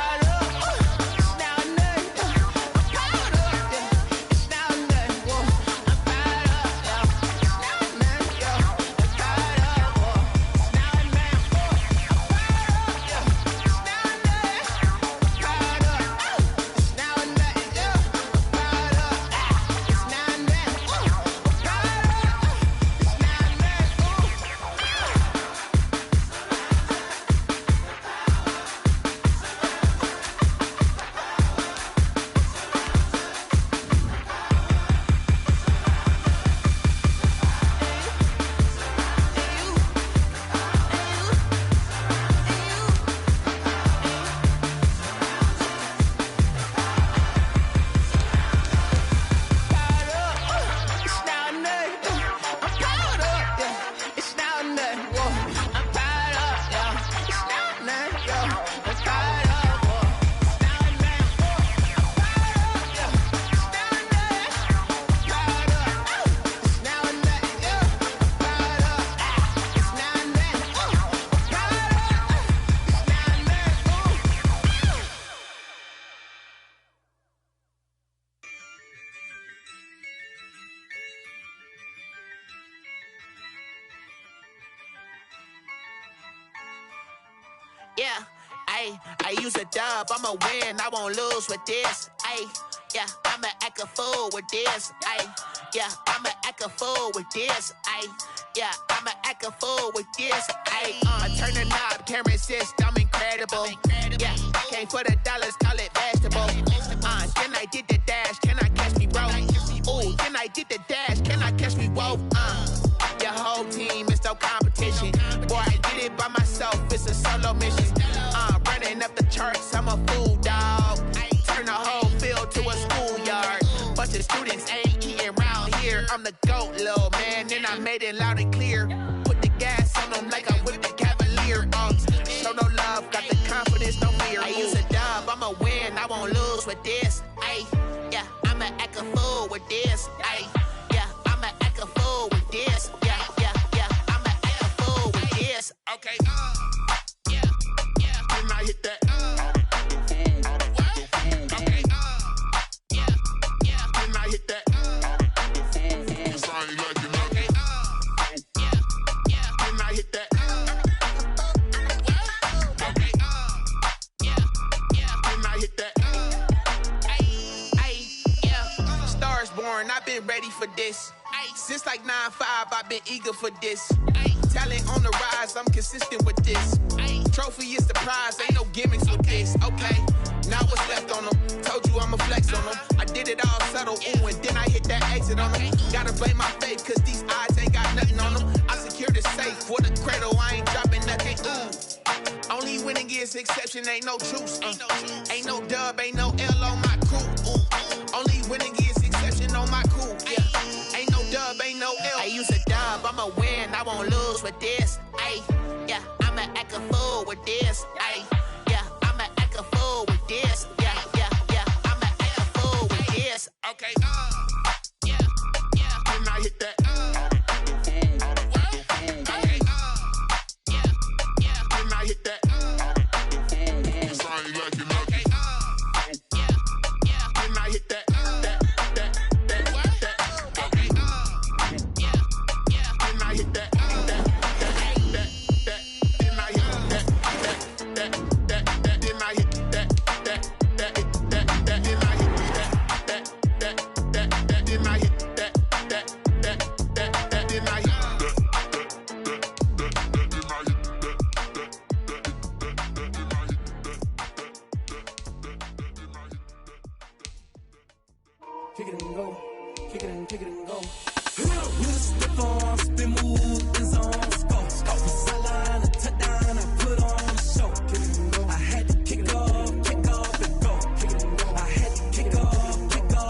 Yeah, Ayy, I use a dub, I'ma win, I won't lose with this. Ayy, yeah, I'ma act a fool with this. Ayy, yeah, I'ma act a fool with this. Ayy, yeah, I'ma act a fool with this. Ayy, turn the knob, camera assist, I'm incredible. Yeah, came for the dollars, call it vegetable. Then I did the dash, can I catch me, bro? Ooh, then I did the dash, can I catch me, whoa? Your whole team is no competition. Boy, I did it by myself, it's a solo mission. Running up the charts, I'm a fool, dog. Turn the whole field to a schoolyard. Bunch of students ain't eating round here. I'm the GOAT, little man, and I made it loud and clear. Put the gas on them like I whipped the Cavalier. Show no love, got the confidence, no fear. I use a dub, I'ma win, I won't lose with this. Ay, yeah, I'ma act a fool with this. Ay, yeah, I'ma act a fool with this. Yeah, yeah, yeah, I'ma act a fool with this. Okay, yeah, yeah, then I hit that. Okay, yeah, yeah, then I hit that. Cause I ain't like it. Okay, yeah, yeah, then I hit that. Okay, yeah, yeah, then I hit that. Stars born, I've been ready for this. Since like 9-5, I've been eager for this. Talent on the rise, I'm consistent with this. Trophy is the prize, ain't no gimmicks with this. Okay, now what's left on them? Told you I'ma flex on them. I did it all subtle, ooh, and then I hit that exit on them. Gotta blame my faith, cause these odds ain't got nothing on them. I secure the safe for the cradle, I ain't dropping nothing, ooh. Only winning is exception, ain't no truce. Ain't no dub, ain't no L on my crew. Only winning is exception on my crew. Yeah, ain't no dub, ain't no L. I use a dub, I'ma win, I won't lose with this. Ay, yeah, I'ma act a fool with this. Ay, yeah, I'ma act a fool with this. Yeah, yeah, yeah, I'ma act a fool with this. Okay, yeah, yeah, then I hit that. Okay, yeah, yeah, then I hit that. Cause I ain't like it. Okay, yeah, yeah, then I hit that. Kick it and go, kick it and go. With the farm, spin move, is on scope. Scope the sideline, a touchdown, I put on the show. Kick it and go. I had to kick off and go. Kick it and go. I had to kick off and go.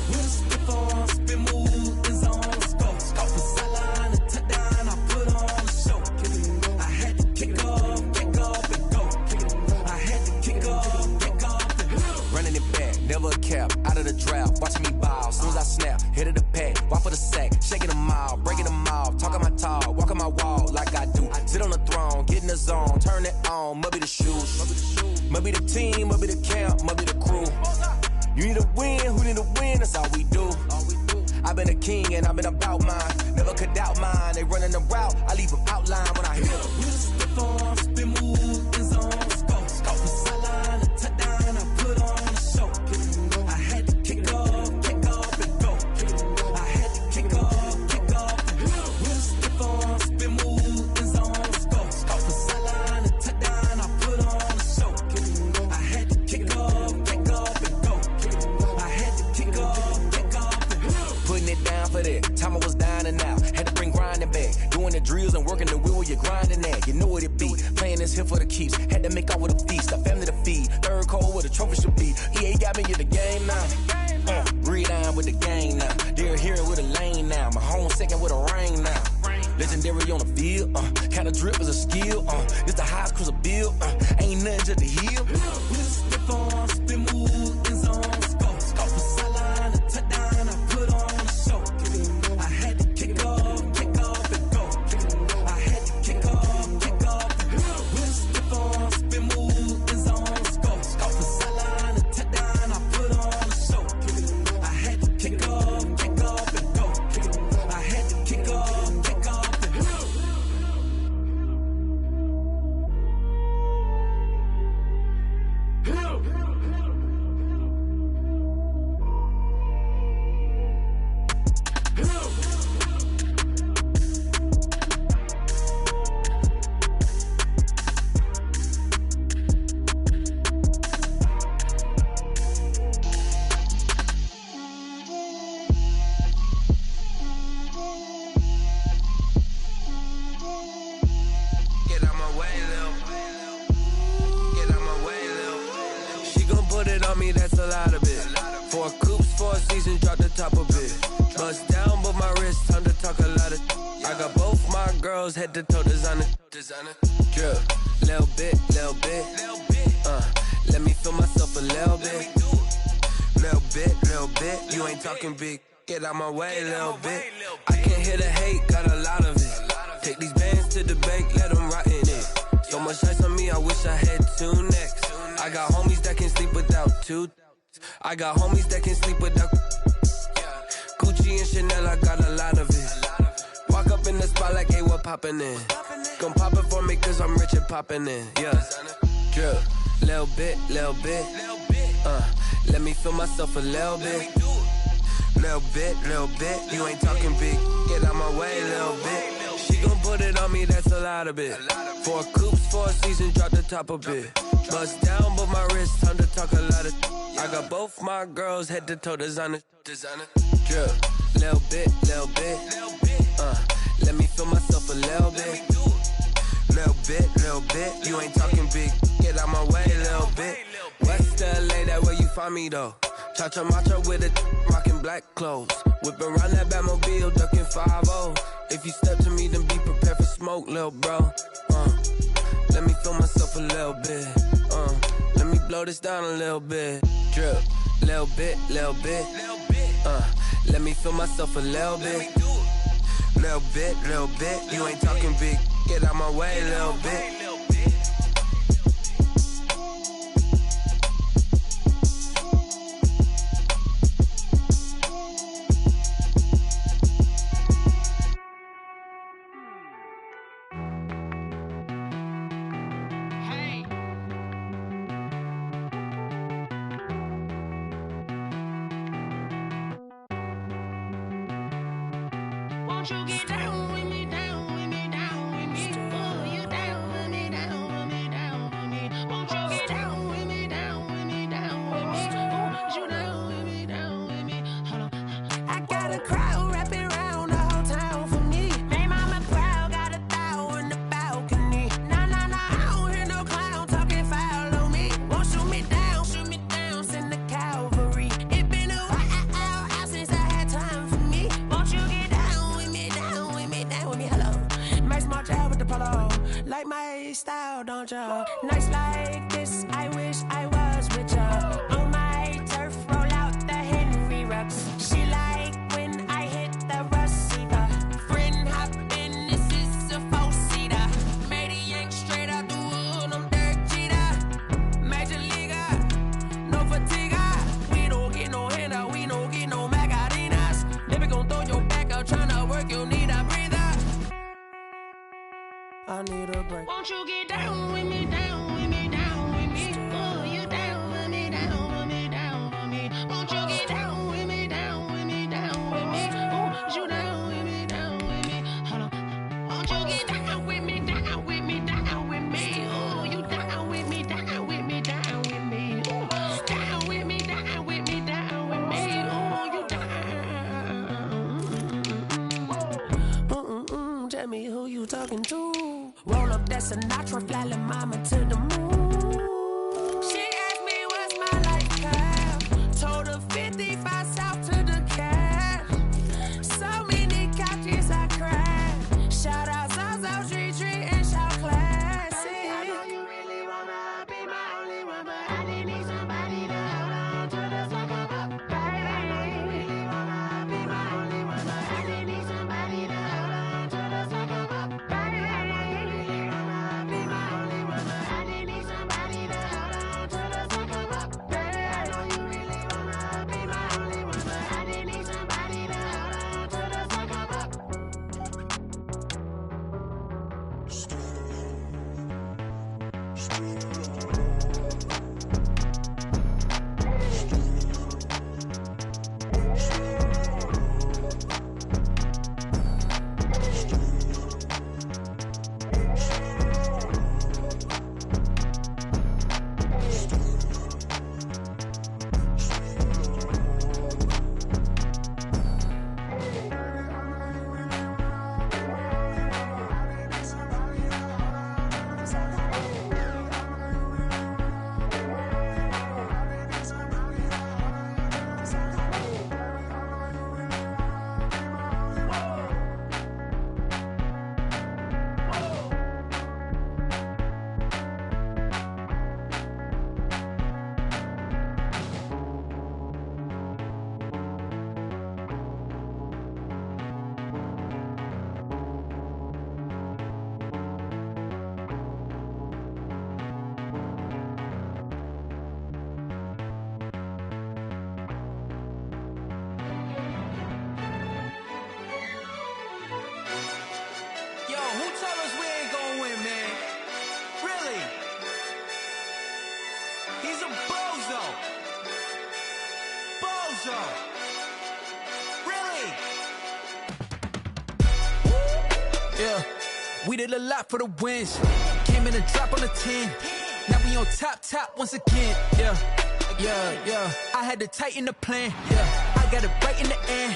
With the farm, spin move, is on scope. Scope the sideline, a touchdown, I put on the show. Kick it and go. I had to kick off and go. Kick it and go. I had to kick off and go. Running it back, never a cap, out of the drought, watching me ball. Soon as I snap, hit of the pack, walk for the sack, shaking them out, breaking them off, talking my talk, walking my wall like I do. Sit on the throne, get in the zone, turn it on, must be the shoes, must be the team, must be the camp, must be the crew. You need a win, who need a win, that's all we do. I've been a king and I've been about mine, never could doubt mine. They running the route, I leave them outline when I hit them. With the farm, spin move, is on scope. Scope the sideline, a touchdown, I put on the show. I had to kick off and go. I had to kick off and go. With the farm, spin move, is on scope. Scope the sideline, a touchdown, I put on the show. I had to kick off and go. I had to kick off and go. Putting it down for that, time I was down and out, had to bring grinding back, doing the drills and working the wheel where you're grinding at, you know what it be, playing this here for the keeps, had to make out with a feast, a family to feed, third cold where the trophy should be, EA got me in the game now, breathe down with the gang now, they're here with a lane now, my home second with a ring now, legendary on the field, kind of drip is a skill, it's the highest cruiser bill, ain't nothing just to heal. With the farm, spin move, is on scope. Scope the sideline, a touchdown, I put on the show. I had to kick off and go. I had to kick off and go. With the farm, spin move, is on scope. Scope the sideline, a touchdown, I put on the show. I had to kick off and go. I had to kick off and go. put it on me, that's a lot of it. 4 coops, 4 seasons, drop the top of it. Bust down, but my wrist, time to talk a lot of. I got both my girls head to toe designer. Drip, little bit. Let me feel myself a little bit. Little bit. You ain't talking big. Get out my way, little bit. I can't hear the hate, got a lot of it. Take these bands to the bank, let them rot in it. So much ice on me, I wish I had 2 necks. I got homies that can sleep without 2. I got homies that can sleep without. Gucci and Chanel, I got a lot of it. Walk up in the spot like, hey, what poppin' in? Gon' pop it for me, cause I'm rich and poppin' in. Yeah, drip, little bit. Let me feel myself a little bit. Little bit. You ain't talking big. Get out my way, little bit. She gon' put it on me, that's a lot of it. 4 coops, 4 seasons, drop the top of it. Bust down, but my wrist, time to talk a lot of. I got both my girls head to toe designer. Drip, little bit. Let me feel myself a little bit. Little bit. You ain't talking big. Get out my way, little bit. West LA, that where you find me though. Cha-cha matcha with it, rockin' black clothes. Whip around that Batmobile, duckin' 5-0. If you step to me, then be prepared for smoke, lil' bro. Let me feel myself a little bit. Let me blow this down a little bit. Drip, little bit. Let me feel myself a little bit. Little bit. You ain't talking big. Get out my way, little bit. Won't you get down with me, down with me, down with me? Oh, you down with me, down with me, down with me. Won't you get down with me, down with me, down with me? Oh, you down with me, down with me? Hold on. I got a crowd wrapping around the whole town for me. May mama proud, got a thou on the balcony. Nah, I don't hear no clown talking foul on me. Won't shoot me down, send the cavalry. It been a while since I had time for me. Won't you get down with me, down with me, down with me? Hello. Max March out with the polo. Like my style, don't ya? Nights like this, I wish I was with ya. On my turf, roll out the Henry Rux. She like when I hit the receiver. Friend hop in, this is a 4-seater. Made a yank straight out the wood, I'm Derek Jeter. Major leaguer, no fatigue. We don't get no handout, we don't get no Macarinas. Never gon' throw your back out, tryna work, you need a breather. I need a break. Won't you get down with me, down with me, down with me? Oh, you down with me, down with me, down with me? Won't you get down with me, down with me, down with me? Oh, you down with me, down with me? Hold on. Won't you get down with me, down with me, down with me? Oh, you down with me, down with me, down with me? Oh, down with me, down with me, down with me? Oh, you down. Tell me who you talking to. Roll up that Sinatra, fly la mama to the moon. She asked me what's my life path. Told her 55 south to the cat. So many couches I cried. Shout out Zaza, Tree, and shout classic. I know you really wanna be my only one, but I didn't need somebody to hold on to the sucker up. Baby, I know you really wanna be my only one, but I didn't need somebody to hold on to the sucker up. Baby, I know you really wanna be my only one, but I didn't need somebody to hold on to the sucker up. Baby, I know you really wanna be my only one, but I didn't need somebody to hold on to the sucker up. is y'all? Really? Yeah, we did a lot for the wins. Came in a drop on the 10. Now we on top once again. Yeah. I had to tighten the plan. Yeah, I got it right in the end.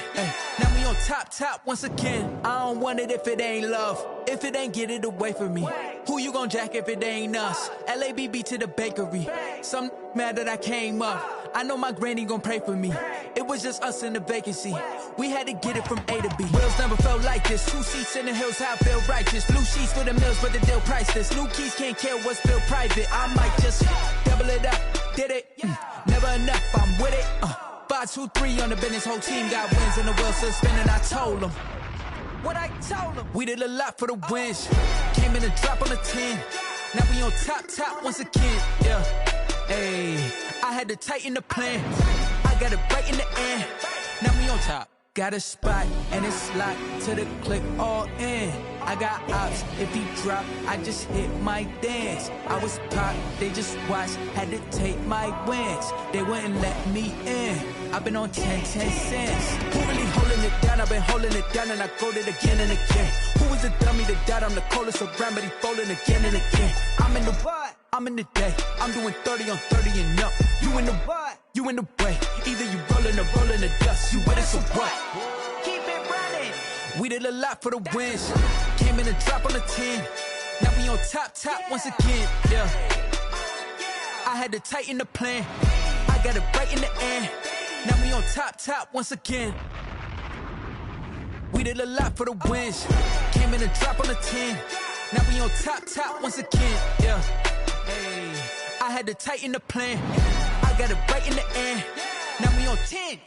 Now we on top once again. I don't want it if it ain't love. If it ain't, get it away from me. Who you gon' jack if it ain't us? LABB to the bakery. Some mad that I came up. I know my granny gon' pray for me. It was just us in the vacancy. We had to get it from A to B. Wheels never felt like this. 2 seats in the hills, how I feel righteous. Blue sheets for the mills, but the deal priceless. New keys can't care what's still private. I might just double it up. Did it? Never enough, I'm with it. 5, 2, 3 on the business. Whole team got wins and the wheels still spinning. I told them what I told them. We did a lot for the wins. Came in a drop on the 10. Now we on top once again. Yeah. Hey, I had to tighten the plan. I got it right in the end. Now we on top. Got a spot and it's locked to the click all in. I got ops, if he drop, I just hit my dance. I was pop, they just watched, had to take my wins. They wouldn't let me in. I've been on 10 cents. Who really holding it down? I've been holding it down and I go it again and again. Who was the dummy that died? I'm the coldest around, but he folding again and again. I'm in the what? I'm in the day. I'm doing 30 on 30 and up. You in the what? You in the way. Either you rolling or rolling the dust. You with it, so what? Keep it running. We did a lot for the wins. Came in a drop on the 10. Now we on top once again. Yeah. I had to tighten the plan. I got it right in the end. Now we on top once again. We did a lot for the wins. Came in a drop on the 10. Now we on top once again. Yeah. Hey, I had to tighten the plan. I got it right in the end. Now we on 10.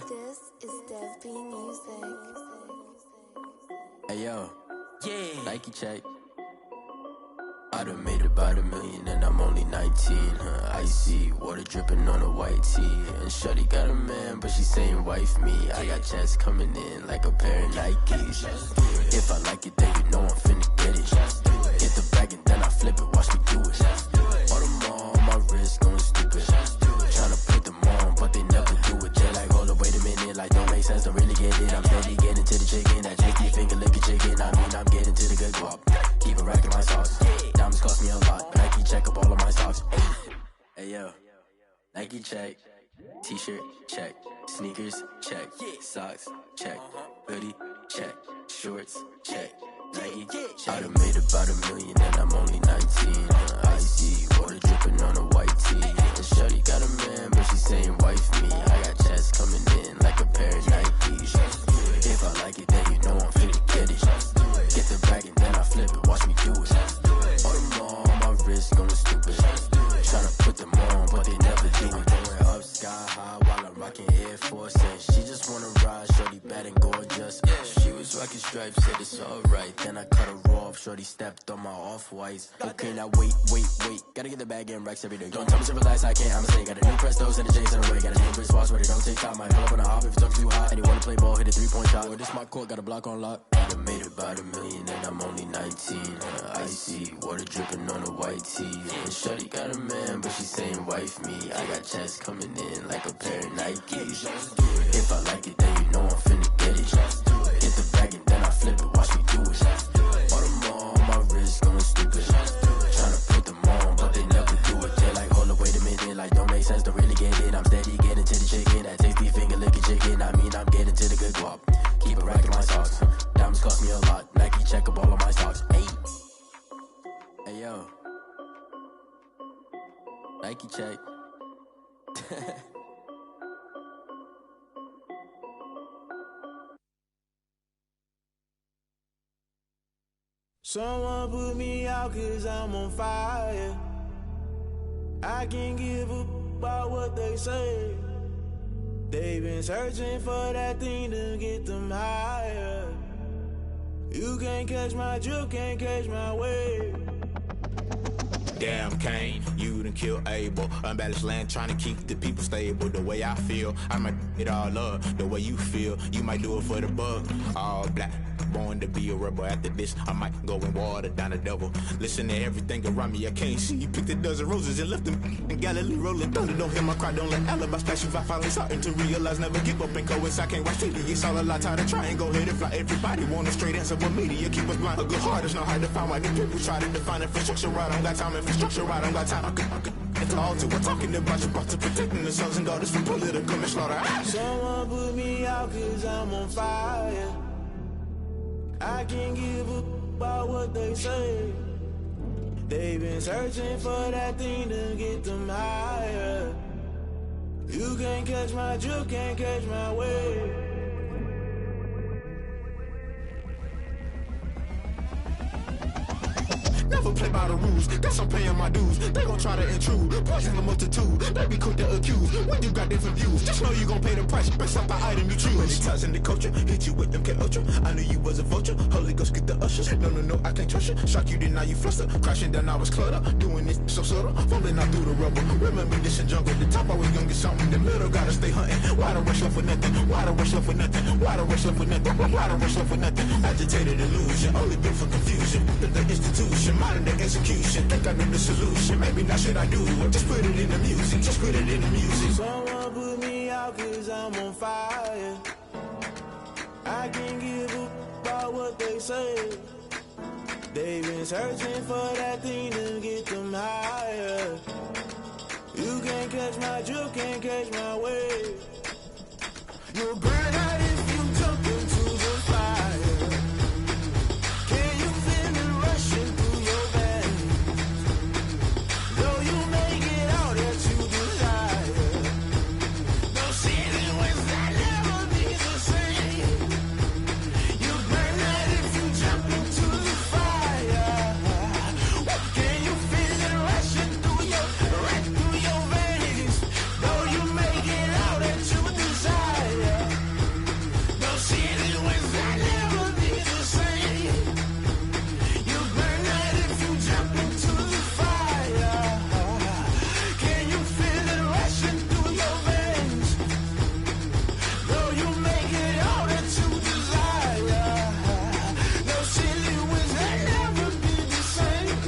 This is Dev B Music. Hey yo, Yeah. Nike check. I done made about $1 million and I'm only 19. Icy water dripping on a white tee. And shorty got a man, but she saying wife me. I got checks coming in like a pair of Nikes. If I like it, then you know I'm finna get it. Get the bag and then I flip it. Watch me do it. All them on my wrist going stupid. Tryna put them on, but they never do it. They're like, hold up, wait a minute. Like, don't make sense, don't really get it. I'm steady getting to the chicken. That tricky finger licking chicken. I mean, I'm getting to the good guap. Keep a rack in my sauce. Diamonds cost me a lot. Nike check up all of my socks. Hey yo, Nike check. T-shirt check. Sneakers check. Socks check. Hoodie check. Shorts check. Nike I done made about $1 million and I'm only 19. Icy water dripping on a white tee. And shorty got a man, but she saying wife me. I got checks coming in like a pair of Nikes. If I like it, then you know I'm finna get it. Get the bag and then I flip it. Watch me do it. All them on my wrist going stupid. Tryna put them on, but they never do it. Going up sky high while I'm rocking Air Force. And she just wanna ride, shorty bad and gorgeous. She was rocking stripes, said it's alright. Then I cut her off, shorty stepped on my off-whites. Okay, now wait. Gotta get the bag and racks every day. Don't tell me to relax, I can't, I'ma say. Got a new Prestos and a J's in the way. Got a new wristwatch where they don't take time. Might pull up on a hop if it's too hot. And you wanna play ball, hit a 3-point shot. Or this my court, got a block on lock. I done made about $1 million and I'm only 19. Icy water dripping on a white tee. And shorty got a man, but she saying wife me. I got checks coming in like a pair of Nikes. If I like it, then you know I'm finna get it. Get the bag and then I flip it. Watch me do it. All them on my wrist going stupid. Tryna put them on, but they never do it. They're like, hold up, wait a minute. Like, don't make sense, don't really get it. I'm steady getting to the chicken. That tasty finger licking chicken. I mean, I'm getting to the good guap. Keep a rack in my socks. Diamonds cost me a lot. Nike check up all of my socks. Hey yo, Nike check. Someone put me out 'cause I'm on fire. I can't give up about what they say. They've been searching for that thing to get them higher. You can't catch my drift, can't catch my wave. Damn, Kane, you done killed Abel. Unbalanced land, trying to keep the people stable. The way I feel, I might it all up. The way you feel, you might do it for the bug. All black, born to be a rebel. After this, I might go and water down the devil. Listen to everything around me, I can't see. Picked a dozen roses and left them in Galilee rolling thunder. Don't hear my cry, don't let alibis pass you. I finally starting to realize, never give up and coincide. Can't watch TV, it's all a lot. Tired of trying, go ahead and fly. Everybody want a straight answer, but media keep us blind. A good heart is not hard to find. Why the people try to define infrastructure right? I don't got time, infrastructure right, I don't got time. I could it's all to we're talking about you, about to protecting the sons and daughters from political manslaughter. Someone put me out cause I'm on fire. I can't give a about what they say. They've been searching for that thing to get them higher. You can't catch my drift, can't catch my wave. Never play by the rules, guess I'm paying my dues. They gon' try to intrude, poison the multitude. They be quick to accuse, when you got different views. Just know you gon' pay the price, based off the item you choose. Many times in the culture, hit you with MK Ultra. I knew you was a vulture, Holy Ghost get the ushers. No, I can't trust you. Shock you, then now you fluster. Crashing down, I was cluttered. Doing this so subtle, fumbling out through the rubble. Remember this in jungle, the top I was young, get something. The middle gotta stay hunting. Why the rush left with nothing? Why the rush left with nothing? Why the rush left with nothing? Why the rush left with nothing? Agitated illusion, only built for confusion. The institution, modern day execution. Think I know the solution. Maybe not should I do it? Just put it in the music. Just put it in the music. Someone put me out cause I'm on fire. I can't give a about what they say. They've been searching for that thing to get them higher. You can't catch my drift, can't catch my wave. You'll burn out if you jump into the fire. Can you feel it rushing through your veins? Though you make it out that you desire. No ceiling wins that never be the same. You burn out if you jump into the fire. Can you feel it rushing through your veins? Though you make it out that you desire. No ceiling wins that never be the same. You burn out if you jump into the fire. Can you feel it rushing through your veins? Though you make it all that you desire. No ceiling wins that never be the same.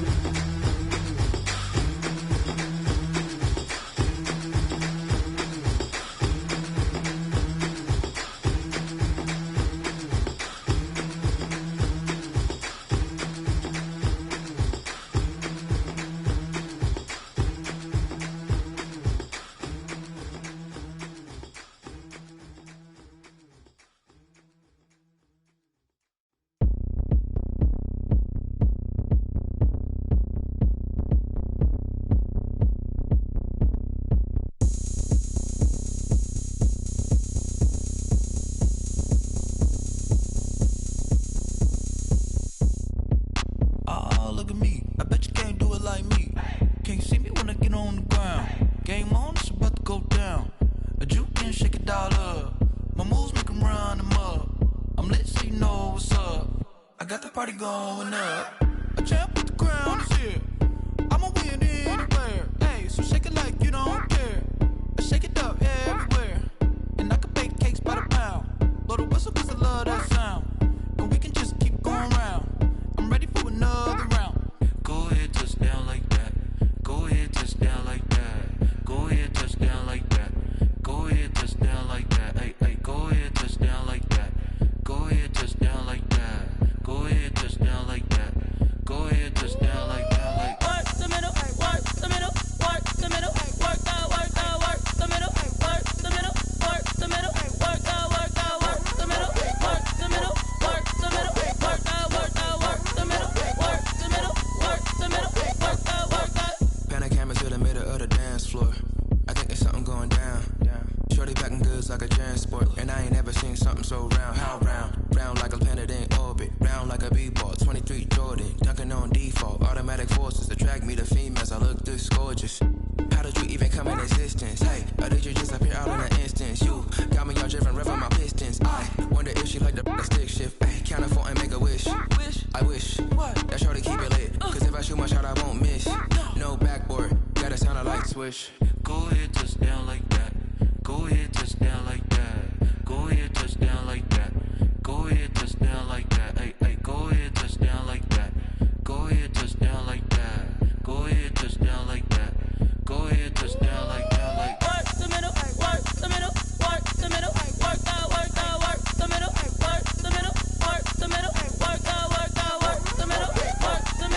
Oh, look at me. I bet you can't do it like me. Can't see me when I get on the ground. Game on, it's about to go down. A juke can shake it all up. My moves make 'em run them up. I'm lit so you know what's up. I got the party going up. A champ with the crown is here. I'ma win anywhere. Hey, so shake it like you don't care. I shake it up everywhere. And I can bake cakes by the pound. Blow the whistle 'cause I love that sound. And we can just keep going round. I'm ready for another round. Go ahead, touch down like that. Go ahead, touch down like that. Go ahead, touch down like that. Go ahead, touch down like that. Hey, hey, go ahead, touch down like that. Go ahead, touch down like that. Go ahead, touch down like that. Go ahead, touch down like that. Like Work the middle, work the middle, work the middle, work the middle, work the middle, work the middle, work the middle, work the middle, work the middle, work the middle, work the middle, work the middle, work the. Pan a camera to the middle of the dance floor. I think there's something going down. Shorty packing goods like a transport. And I ain't ever seen something so round. How round? Round like a planet in orbit. Round like a b-ball. 23 Jordan. Dunking on default. Automatic forces attract me to females. I look this gorgeous. How to treat even come in existence. Hey, or did you just appear all in an instance? You got me all driven, revving my pistons. I wonder if she like the stick shift. Hey, count a four and make a wish. I wish that's sure to keep it lit. Cause if I shoot my shot, I won't miss. No backboard, gotta sound a light switch. Go ahead, touch down like that. Go ahead, touch down like that. Go ahead, touch down like that. Go ahead, touch down like that. Hey, hey, go ahead, touch down like that. Go ahead, touch down like that. Go ahead, touch down like that. Go ahead, touch down like that. Like work the middle, work the middle, work the middle, work that, work the middle, work the middle, work the middle, work that, work the middle, work the middle,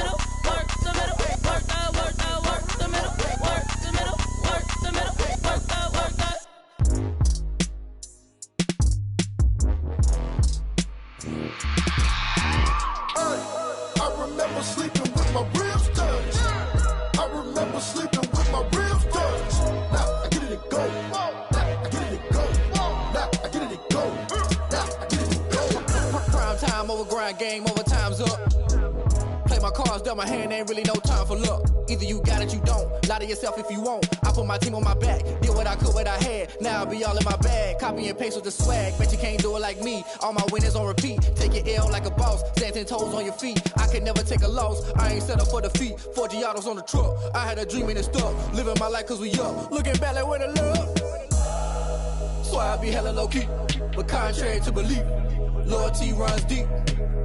work the middle, work that, work the middle, work the middle, work the middle, work that, work that. I remember sleeping with my ribs touched. I remember sleeping with my ribs touched. Now I get it and go. Now I get it and go. Now I get it and go. Now I get it and go. Prime time over grind game, overtime's up. Play my cards, dealt my hand, ain't really no time for luck. Either you got it, you don't. Lie to yourself if you won't. I put my team on my back, did what I could, what I had. Now I'll be all in my bag, copy and paste with the swag. Bet you can't do it like me. All my winners on repeat. Take your L like a boss, stand 10 toes on your feet. I could never take a loss. I ain't set up for defeat. 4 Giottos on the truck. I had a dream and it stuck. Living my life cause we up. Looking back like where the love. So I be hella low key, but contrary to belief, loyalty runs deep.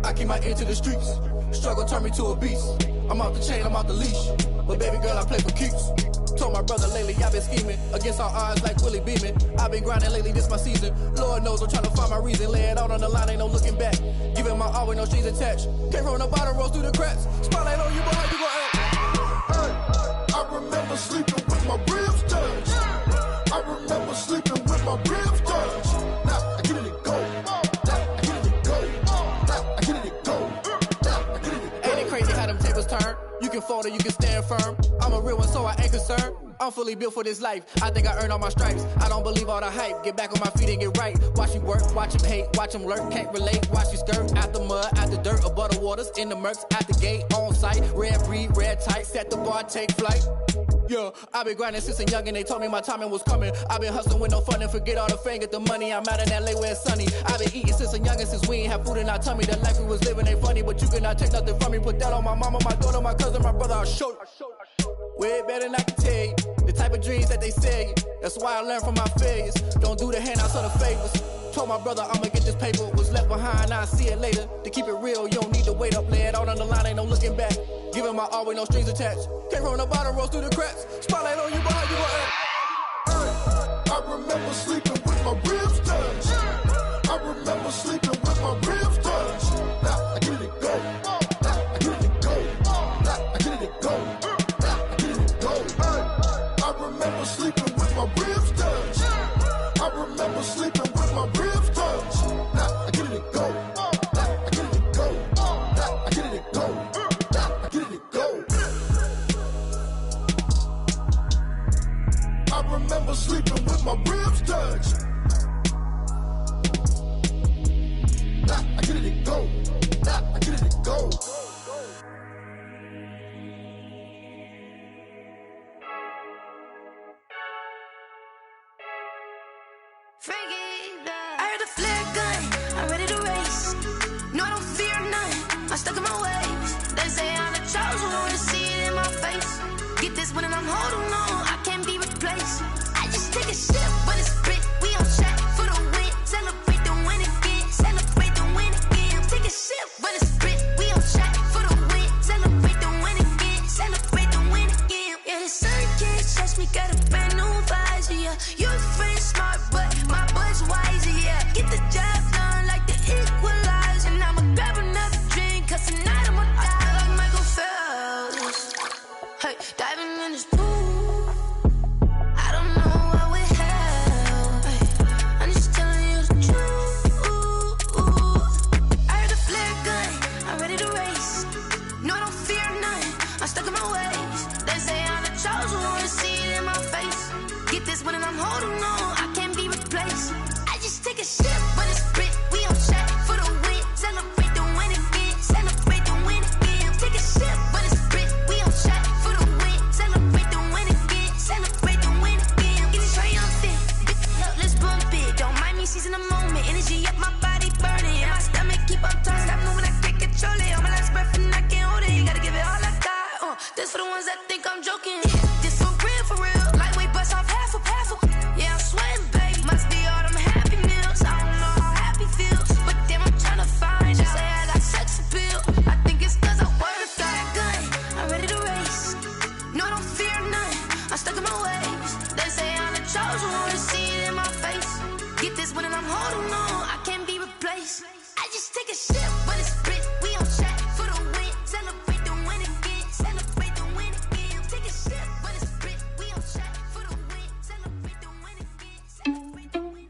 I keep my ear to the streets. Struggle turned me to a beast. I'm off the chain, I'm off the leash. But baby girl, I play for keeps. Told my brother lately, I've been scheming against all odds like Willie Beeman. I've been grinding lately, this my season. Lord knows I'm trying to find my reason. Lay it out on the line, ain't no looking back. Giving my all with no strings attached. Came from the bottom, rose through the cracks. Spotlight on you, boy, how you gon' act? Hey, I remember sleeping with my ribs touched. I remember sleeping with my ribs touched. Now I get it and go. Now I get it and go. Now I get it and go. Now I get it and go. Ain't it crazy how them tables turn? You can fold or you can stand firm. I'm a real one, so I ain't concerned. I'm fully built for this life. I think I earned all my stripes. I don't believe all the hype. Get back on my feet and get right. Watch you work, watch him hate, watch him lurk. Can't relate, watch you skirt. Out the mud, out the dirt, above the waters, in the murks, at the gate, on site. Red breed, red tight, set the bar, take flight. Yeah, I been grinding since a youngin', they told me my timing was coming. I been hustling with no fun and forget all the fame, get the money. I'm out in LA where it's sunny. I been eating since a youngin', since we ain't have food in our tummy. The life we was living ain't funny, but you cannot take nothing from me. Put that on my mama, my daughter, my cousin, my brother, I'll show you. Way better than I can tell you. The type of dreams that they sell you. That's why I learned from my failures. Don't do the handouts or the favors. Told my brother I'ma get this paper. Was left behind, I'll see it later. To keep it real, you don't need to wait up. Lay it out on the line, ain't no looking back. Giving my all with no strings attached. Came from the bottom, rose through the cracks. Spotlight on you, boy, how you gon' act? Hey, I remember sleeping with my ribs touched. I remember sleeping with my ribs touched. Now I get it and go. Now I get it and go. Now I get it and go. Now I get it and go. Hey, I remember sleeping with my ribs touched. I remember sleeping with my ribs touched. Now I get it and go. Now I get it and go. Now I get it and go. Now I get it and go. I remember sleeping with my ribs touched. Now I get it and go. Now I get it and go. I heard the flare gun, I'm ready to race. No, I don't fear none, I'm stuck in my ways. They say I'm the chosen one, see it in my face. Get this one and I'm holding on, I can't be replaced. I just take a sip, but it's split. We on track for the win, celebrate the win again, celebrate the win again. Take a sip, but it's split. We on track for the win, celebrate the win again, celebrate the win again. Yeah, the sun can't touch me, got a brand new visor. Yeah, your friend smart, but my bud's wiser. Yeah, get the job done like the equalizer. And I'ma grab another drink, cause tonight I'ma die like Michael Phelps. Hey, diving in this pool, I don't know what we have. Hey, I'm just telling you the truth. I heard the flare gun, I'm ready to race. No, I don't fear none, I'm stuck in my ways. They say I'm the chosen one, see it in my face. Get this one and I'm holding on, I can't be replaced. I just take a sip, but it's split. We on track for the win, celebrate the win again, celebrate the win again. Take a sip, but it's split. We on track for the win, celebrate the win again, celebrate the ones that think I'm joking. This for real. Lightweight bust off half a. Yeah, I'm sweating, babe. Must be all them happy meals. I don't know how happy feels, but damn, I'm tryna find out. Say I got sex appeal. I think it's 'cause I work that good. I'm ready to race. No, I don't fear nothing. I'm stuck in my ways. They say I'm the chosen one. See it in my face. Get this one and I'm holding on. I can't be replaced. I just take a sip, but it's split. We on chat for the win. Celebrate the win again. Celebrate the win again. Take a sip, but it's split. We on chat for the win. Celebrate the win again. Celebrate the win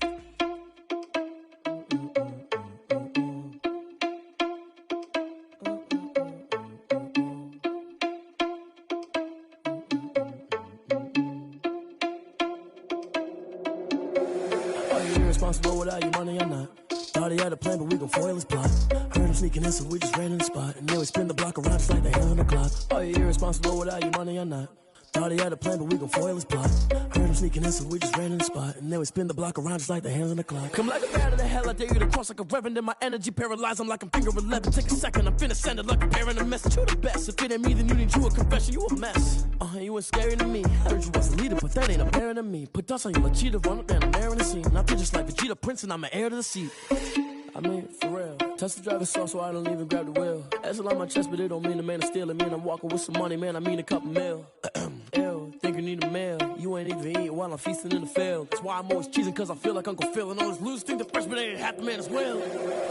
Are you irresponsible without your money or not? Thought he had a plan, but we gon' foil his plot. Heard him sneaking in, so we just ran in the spot. And then we spin the block around just like the hand on the clock. Are you irresponsible without your money or not? Thought he had a plan, but we gon' foil his plot. Heard him sneaking in, so we just ran in the spot. And then we spin the block around just like the hands on the clock. Come like a bat of the hell, I dare you to cross like a reverend. In my energy paralyzed, I'm like I'm finger 11. Take a second, I'm finna send it like a parent a message. You the best, if it ain't me, then you need you a confession. You a mess, you ain't scary to me. Heard you was a leader, but that ain't apparent to me. Put dust on you, like cheetah, run up down the air in the scene. Now feel just like Vegeta Prince, and I'm an heir to the seat. I mean, for real. Touch the driver's soft, so I don't even grab the wheel. That's on my chest, but it don't mean the man is stealing. Man, I'm walking with some money, man, I mean a couple mil. Ew, think you need a meal. You ain't even eating while I'm feasting in the field. That's why I'm always cheesing, cause I feel like Uncle Phil. And all those losers think the freshman ain't half the man as well.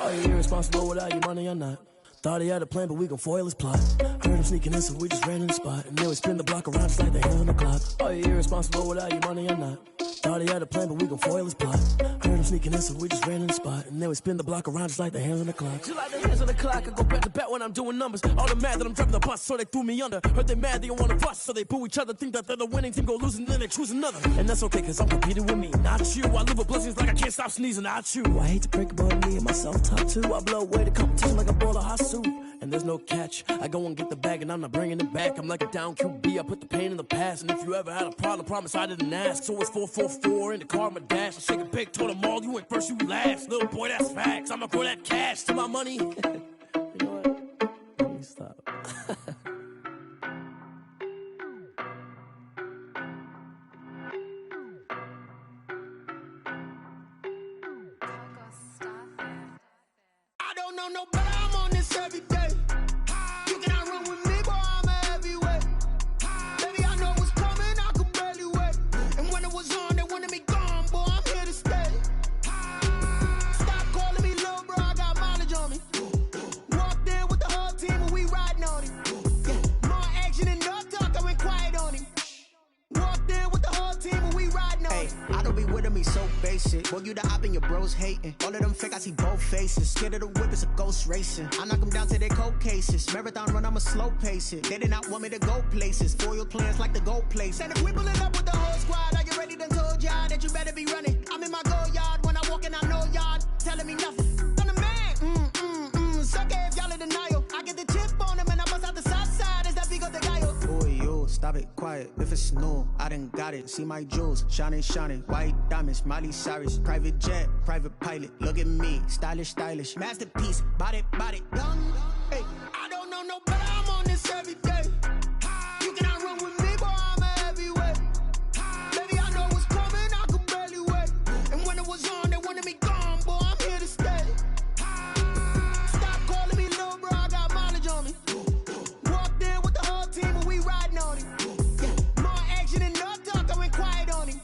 Are you irresponsible without your money or not? Thought he had a plan, but we gon' foil his plot. Heard him sneaking in, so we just ran in the spot. And then we spin the block around just like the hands on the clock. Are you irresponsible without your money or not? Thought he had a plan, but we gon' foil his plot. Heard him sneaking in, so we just ran in the spot. And then we spin the block around just like the hands on the clock. Just like the hands on the clock, I go back to back when I'm doing numbers. All the mad that I'm driving the bus, so they threw me under. Heard they mad, they don't wanna bust, so they boo each other. Think that they're the winning team, go losing, then they choose another. And that's okay, cause I'm competing with me, not you. I live with blessings like I can't stop sneezing, not you. I hate to break it, but me and myself top too. I blow away the competition like a bowl of hot soup. And there's no catch. I go and get the bag and I'm not bringing it back. I'm like a down QB, I put the pain in the past. And if you ever had a problem, promise I didn't ask. So it's 444 in the car, my dash. I shake a big, told them all, you ain't first, you last. Little boy, that's facts. I'ma throw that cash to my money. You know what? Let me stop. I don't know no better, I'm on this every day. You cannot run with me, boy, I'm a heavyweight. Baby, I know what's coming, I could barely wait. And when it was on, they wanted me gone, boy, I'm here to stay. Stop calling me little bro, I got mileage on me. Walked in with the whole team and we riding on him. Yeah, more action and no talk, I went quiet on him. Walked in with the whole team and we riding on him. I don't be with him, he's so basic. Boy, you the op and your bros hating. All of them fake, I see both faces. Scared of the whip, it's a ghost racing. I knock them down to their cold cases. Marathon run, I'ma slow pace it. They did not want me to go places. Foil plans like the gold place. And if we pulling up with the whole squad, are you ready? Done told y'all that you better be running. I'm in my go yard when I walk in, I know y'all telling me nothing. I'm the man. Suck it if y'all in denial. I get the chip on them and I bust out the south side. Is that big of the guy? Boy, yo, stop it, quiet. If it's new, I done got it. See my jewels, shining, white diamonds, Miley Cyrus, private jet, private pilot. Look at me, stylish, masterpiece, body, young. Hey, I don't know no better, I'm on this every day. You cannot run with me, boy, I'm a heavyweight. Baby, I know what's coming, I could barely wait. And when it was on, they wanted me gone, boy, I'm here to stay. Stop calling me little bro, I got mileage on me. Walked in with the whole team and we riding on him. Yeah, more action and no talk, I went quiet on him.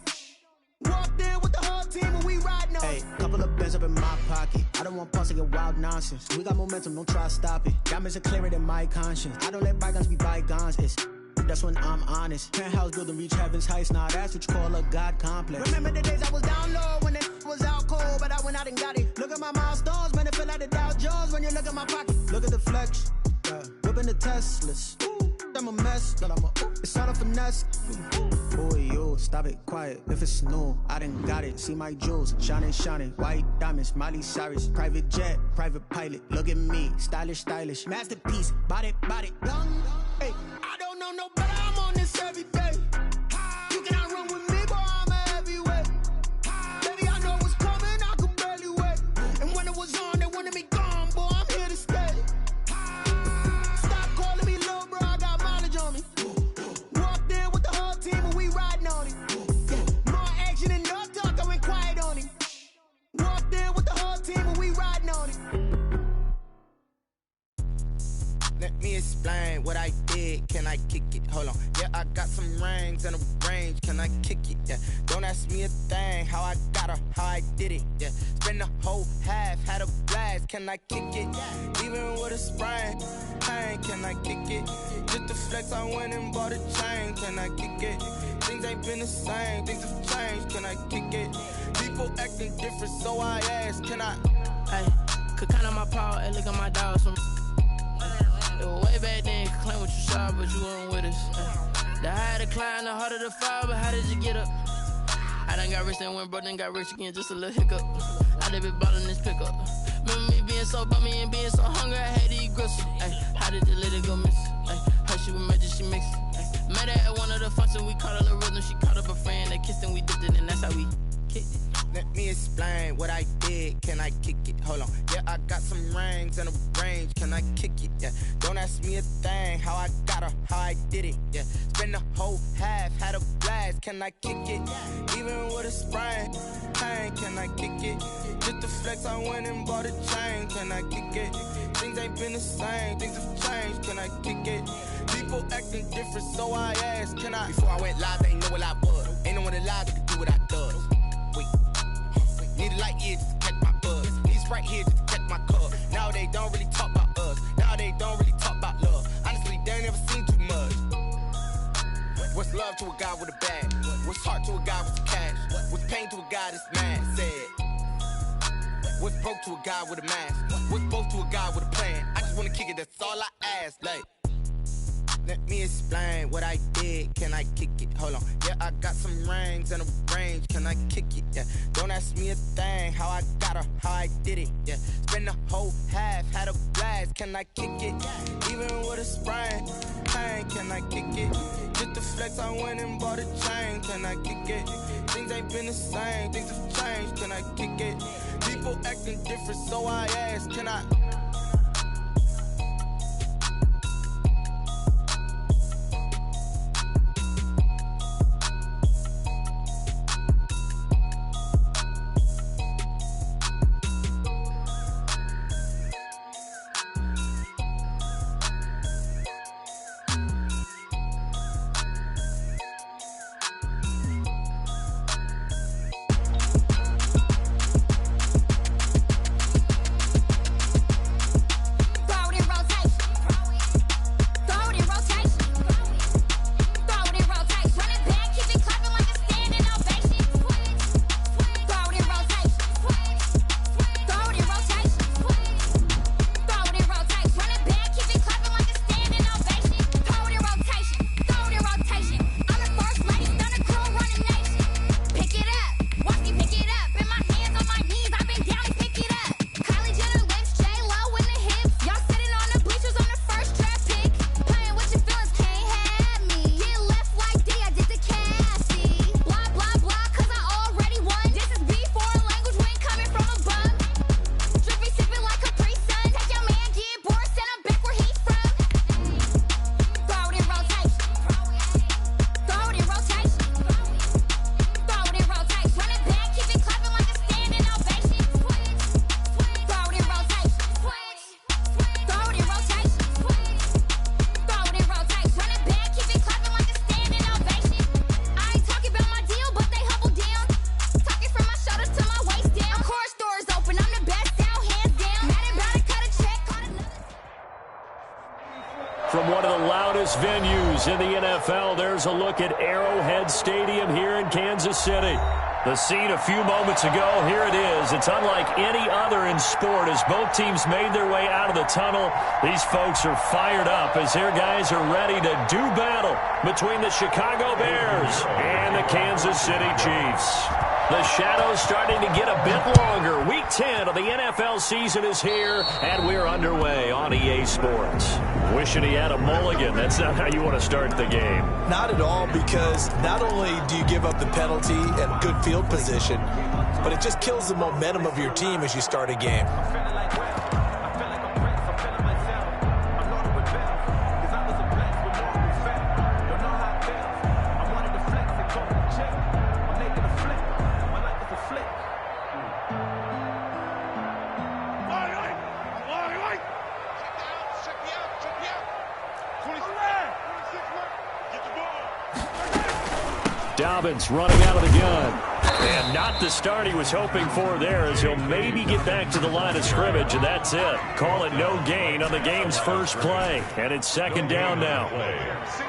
Walked in with the whole team and we riding on him. Hey, couple of bands up in my pocket. I don't want pulse to get wild nonsense. We got momentum, don't try to stop it. Diamonds are clearer than my conscience. I don't let bygones be bygones. That's when I'm honest. Penthouse building reach heaven's heights. Now that's what you call a God complex. Remember the days I was down low when it was out cold, but I went out and got it. Look at my milestones, man, it feel like the Dow Jones when you look at my pocket. Look at the flex, whipping the Teslas. I'm a mess, but it's all a finesse. Boy, yo, stop it, quiet. If it's new, I done got it. See my jewels, shining, white diamonds, Miley Cyrus, private jet, private pilot. Look at me, stylish, masterpiece, body, young. Hey, I don't know no better, I'm on this every day. You cannot run with me, boy, I'm a heavyweight. Baby, I know what's coming, I could barely wait. And when it was on, they wanted me gone, boy, I'm here to stay. Stop calling me little bro, I got mileage on me. explain what I did? Can I kick it? Hold on. Yeah, I got some rings and a range. Can I kick it? Yeah. Don't ask me a thing. How I got her, how I did it. Yeah. Spend the whole half, had a blast. Can I kick it? Even with a sprain, pain. Can I kick it? Just to flex, I went and bought a chain. Can I kick it? Things ain't been the same. Things have changed. Can I kick it? People acting different, so I ask. Can I? Hey, could count on my power and look at my dogs from. It was way back then, could claim what you saw, but you weren't with us. The higher the climb, the harder the fall, but how did you get up? I done got rich and went broke, then got rich again, just a little hiccup. I done been ballin' this pickup. Remember me being so bummy and being so hungry, I had to eat gristle. Ay, how did the lady go miss? Ay, her she was magic, she mixed. Ay, met her at one of the functions, we caught her the rhythm, she caught up a friend, they kissed and we dipped it, and that's how we kicked it. Let me explain what I did. Can I kick it? Hold on. Yeah, I got some rings and a range. Can I kick it? Yeah. Don't ask me a thing. How I got her, how I did it. Yeah. Spend the whole half, had a blast. Can I kick it? Even with a sprain, pain. Can I kick it? Just to flex, I went and bought a chain. Can I kick it? Things ain't been the same. Things have changed. Can I kick it? People acting different, so I ask. Can I? Before I went live, they ain't know what I was. Ain't no one alive that could do what I does. Wait. Need a light here just to catch my buzz. Need Sprite here just to catch my cup. Now they don't really talk about us. Now they don't really talk about love. Honestly, they ain't never seen too much. What's love to a guy with a bag? What's heart to a guy with cash? What's pain to a guy that's mad? Said. What's broke to a guy with a mask? What's both to a guy with a plan? I just wanna kick it, that's all I ask. Like, let me explain what I did. Can I kick it? Hold on. Yeah, I got some rings and a range. Can I kick it? Yeah. Don't ask me a thing. How I got her, how I did it. Yeah. Spend the whole half, had a blast. Can I kick it? Even with a sprain, pain. Can I kick it? Just to flex, I went and bought a chain. Can I kick it? Things ain't been the same. Things have changed. Can I kick it? People acting different, so I ask. Can I? From one of the loudest venues in the NFL, there's a look at Arrowhead Stadium here in Kansas City. The scene a few moments ago, here it is. It's unlike any other in sport as both teams made their way out of the tunnel. These folks are fired up as their guys are ready to do battle between the Chicago Bears and the Kansas City Chiefs. The shadow's starting to get a bit longer. Week 10 of the NFL season is here, and we're underway on EA Sports. Wishing he had a mulligan. That's not how you want to start the game. Not at all, because not only do you give up the penalty and good field position, but it just kills the momentum of your team as you start a game. Dobbins running out of the gun. And not the start he was hoping for there, as he'll maybe get back to the line of scrimmage, and that's it. Call it no gain on the game's first play. And it's second down now.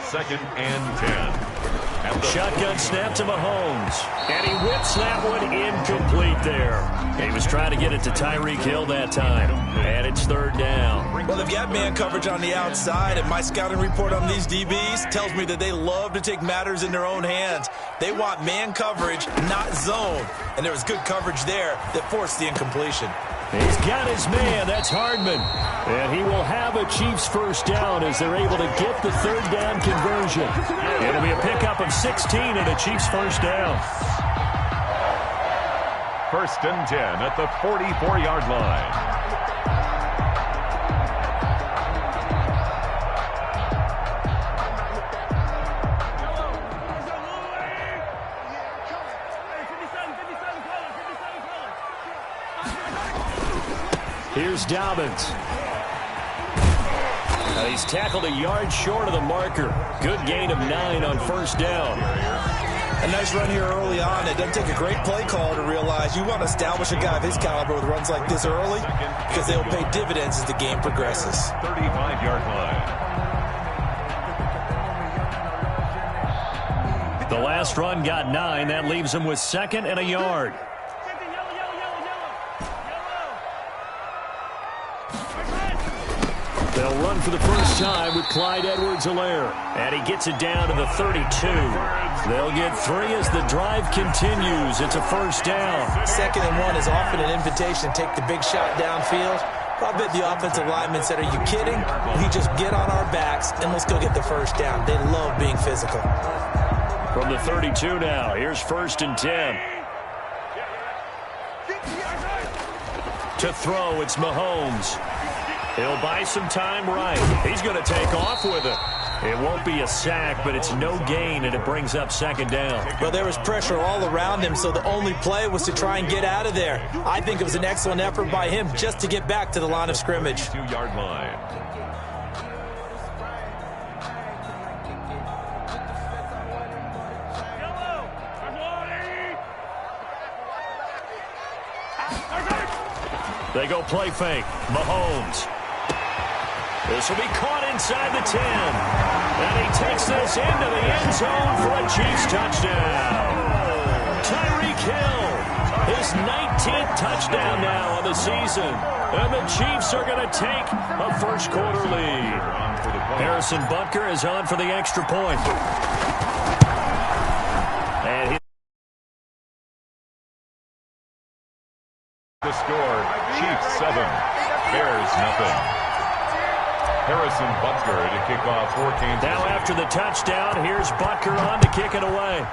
Second and 10. Shotgun snap to Mahomes. And he whips that one incomplete there. He was trying to get it to Tyreek Hill that time. And it's third down. Well, they've got man coverage on the outside, and my scouting report on these DBs tells me that they love to take matters in their own hands. They want man coverage, not zone. And there was good coverage there that forced the incompletion. He's got his man. That's Hardman. And he will have a Chiefs first down as they're able to get the third down conversion. It'll be a pickup of 16 and a Chiefs first down. First and 10 at the 44-yard line. Here's Dobbins. He's tackled a yard short of the marker. Good gain of 9 on first down. A nice run here early on. It doesn't take a great play call to realize you want to establish a guy of his caliber with runs like this early because they'll pay dividends as the game progresses. 35-yard line. The last run got 9. That leaves him with second and a yard. They'll run for the first time with Clyde Edwards-Helaire. And he gets it down to the 32. They'll get 3 as the drive continues. It's a first down. Second and 1 is often an invitation to take the big shot downfield. I bet the offensive lineman said, are you kidding? We just get on our backs and let's go get the first down. They love being physical. From the 32 now, here's first and 10. To throw, it's Mahomes. He'll buy some time right. He's going to take off with it. It won't be a sack, but it's no gain, and it brings up second down. Well, there was pressure all around him, so the only play was to try and get out of there. I think it was an excellent effort by him just to get back to the line of scrimmage. 2-yard line. They go play fake. Mahomes. This will be caught inside the 10. And he takes this into the end zone for a Chiefs touchdown. Tyreek Hill, his 19th touchdown now of the season. And the Chiefs are going to take a first quarter lead. Harrison Butker is on for the extra point. And the score, Chiefs 7, Bears nothing. Harrison Butker to kick off for Kansas. Now after the touchdown, here's Butker on to kick it away.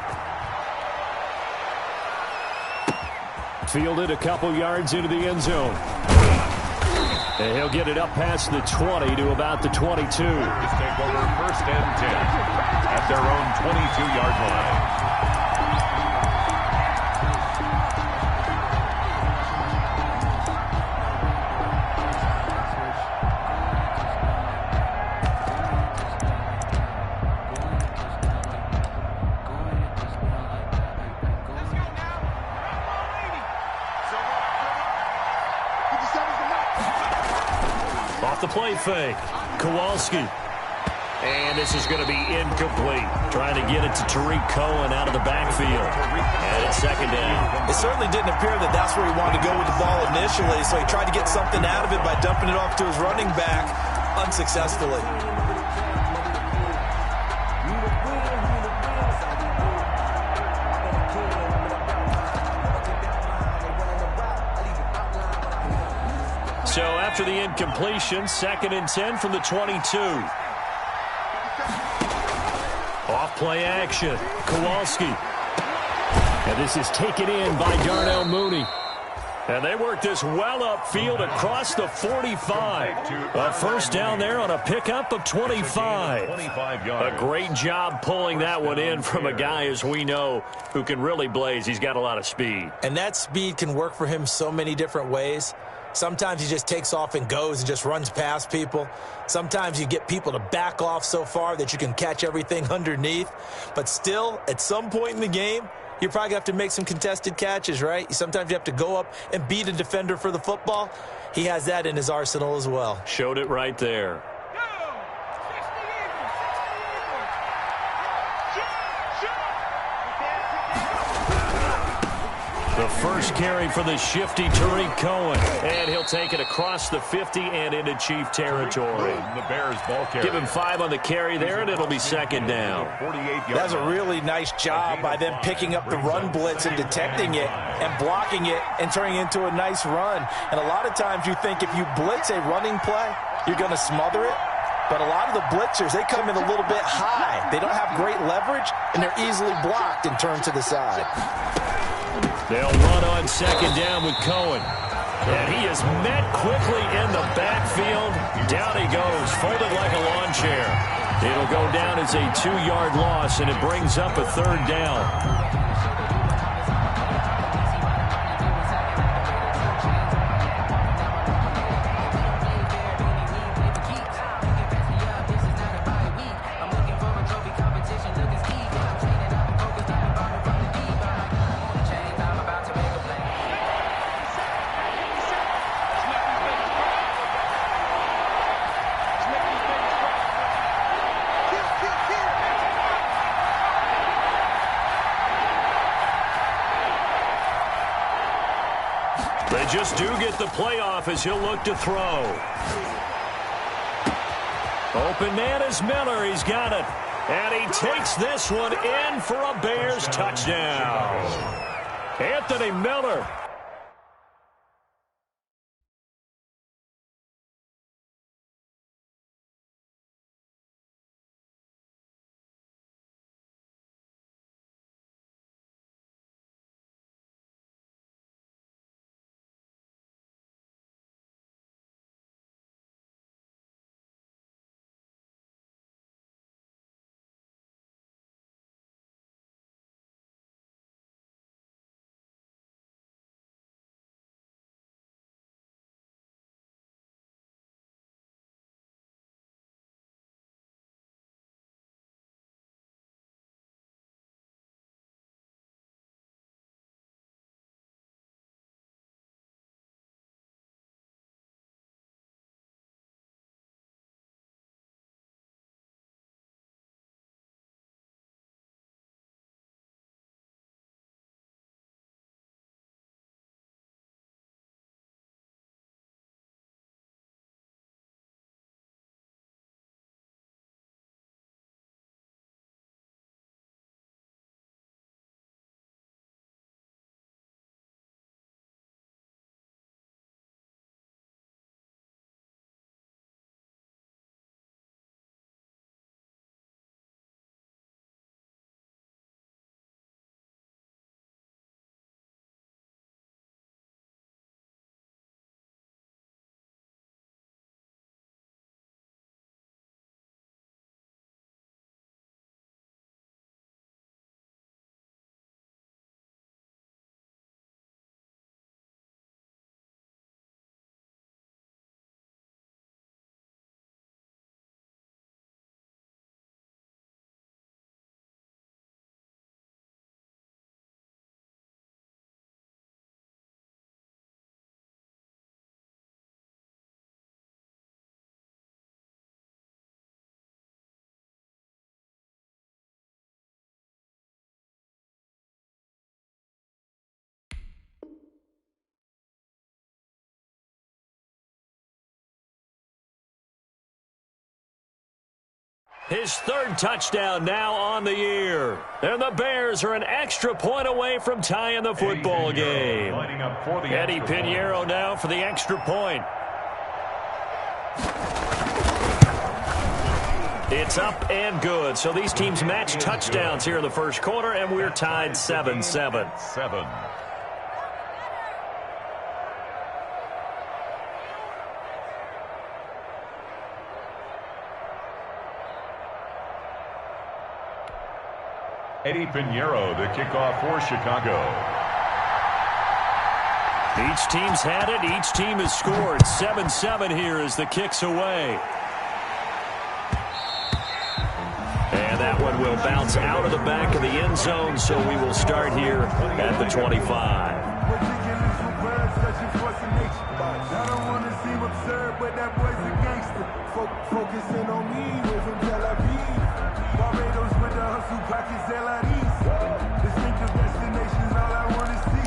Fielded a couple yards into the end zone. And he'll get it up past the 20 to about the 22. Just take over first and 10 at their own 22-yard line. The play fake. Kowalski. And this is going to be incomplete. Trying to get it to Tariq Cohen out of the backfield. And it's second down. It certainly didn't appear that that's where he wanted to go with the ball initially, so he tried to get something out of it by dumping it off to his running back unsuccessfully. So after the incompletion, second and 10 from the 22. Off play action. Kowalski. And this is taken in by Darnell Mooney. And they work this well upfield across the 45. A first down there on a pickup of 25. A great job pulling that one in from a guy, as we know, who can really blaze. He's got a lot of speed. And that speed can work for him so many different ways. Sometimes he just takes off and goes and just runs past people. Sometimes you get people to back off so far that you can catch everything underneath. But still, at some point in the game, you're probably going to have to make some contested catches, right? Sometimes you have to go up and beat a defender for the football. He has that in his arsenal as well. Showed it right there. The first carry for the shifty Tariq Cohen. And he'll take it across the 50 and into Chief territory. The Bears ball carrier. Give him 5 on the carry there, and it'll be second down. That's a really nice job by them picking up the run blitz and detecting it and blocking it and turning it into a nice run. And a lot of times you think if you blitz a running play, you're going to smother it. But a lot of the blitzers, they come in a little bit high. They don't have great leverage, and they're easily blocked and turned to the side. They'll run on second down with Cohen. And he is met quickly in the backfield. Down he goes, folded like a lawn chair. It'll go down as a 2-yard loss, and it brings up a third down. They just do get the playoff as he'll look to throw. Open man is Miller. He's got it. And he takes this one in for a Bears touchdown. Anthony Miller. His third touchdown now on the year. And the Bears are an extra point away from tying the football game. Eddie Pinheiro now for the extra point. It's up and good. So these teams match touchdowns here in the first quarter, and we're tied 7-7. Eddie Pinheiro, the kickoff for Chicago. Each team's had it. Each team has scored. 7-7 here as the kick's away. And that one will bounce out of the back of the end zone, so we will start here at the 25. I don't want to seem absurd, but that boy's a gangster. Focusing on me, we're from Tel Aviv. Barbados with the hustle, pockets LREs. Distinctive destinations, all I want to see.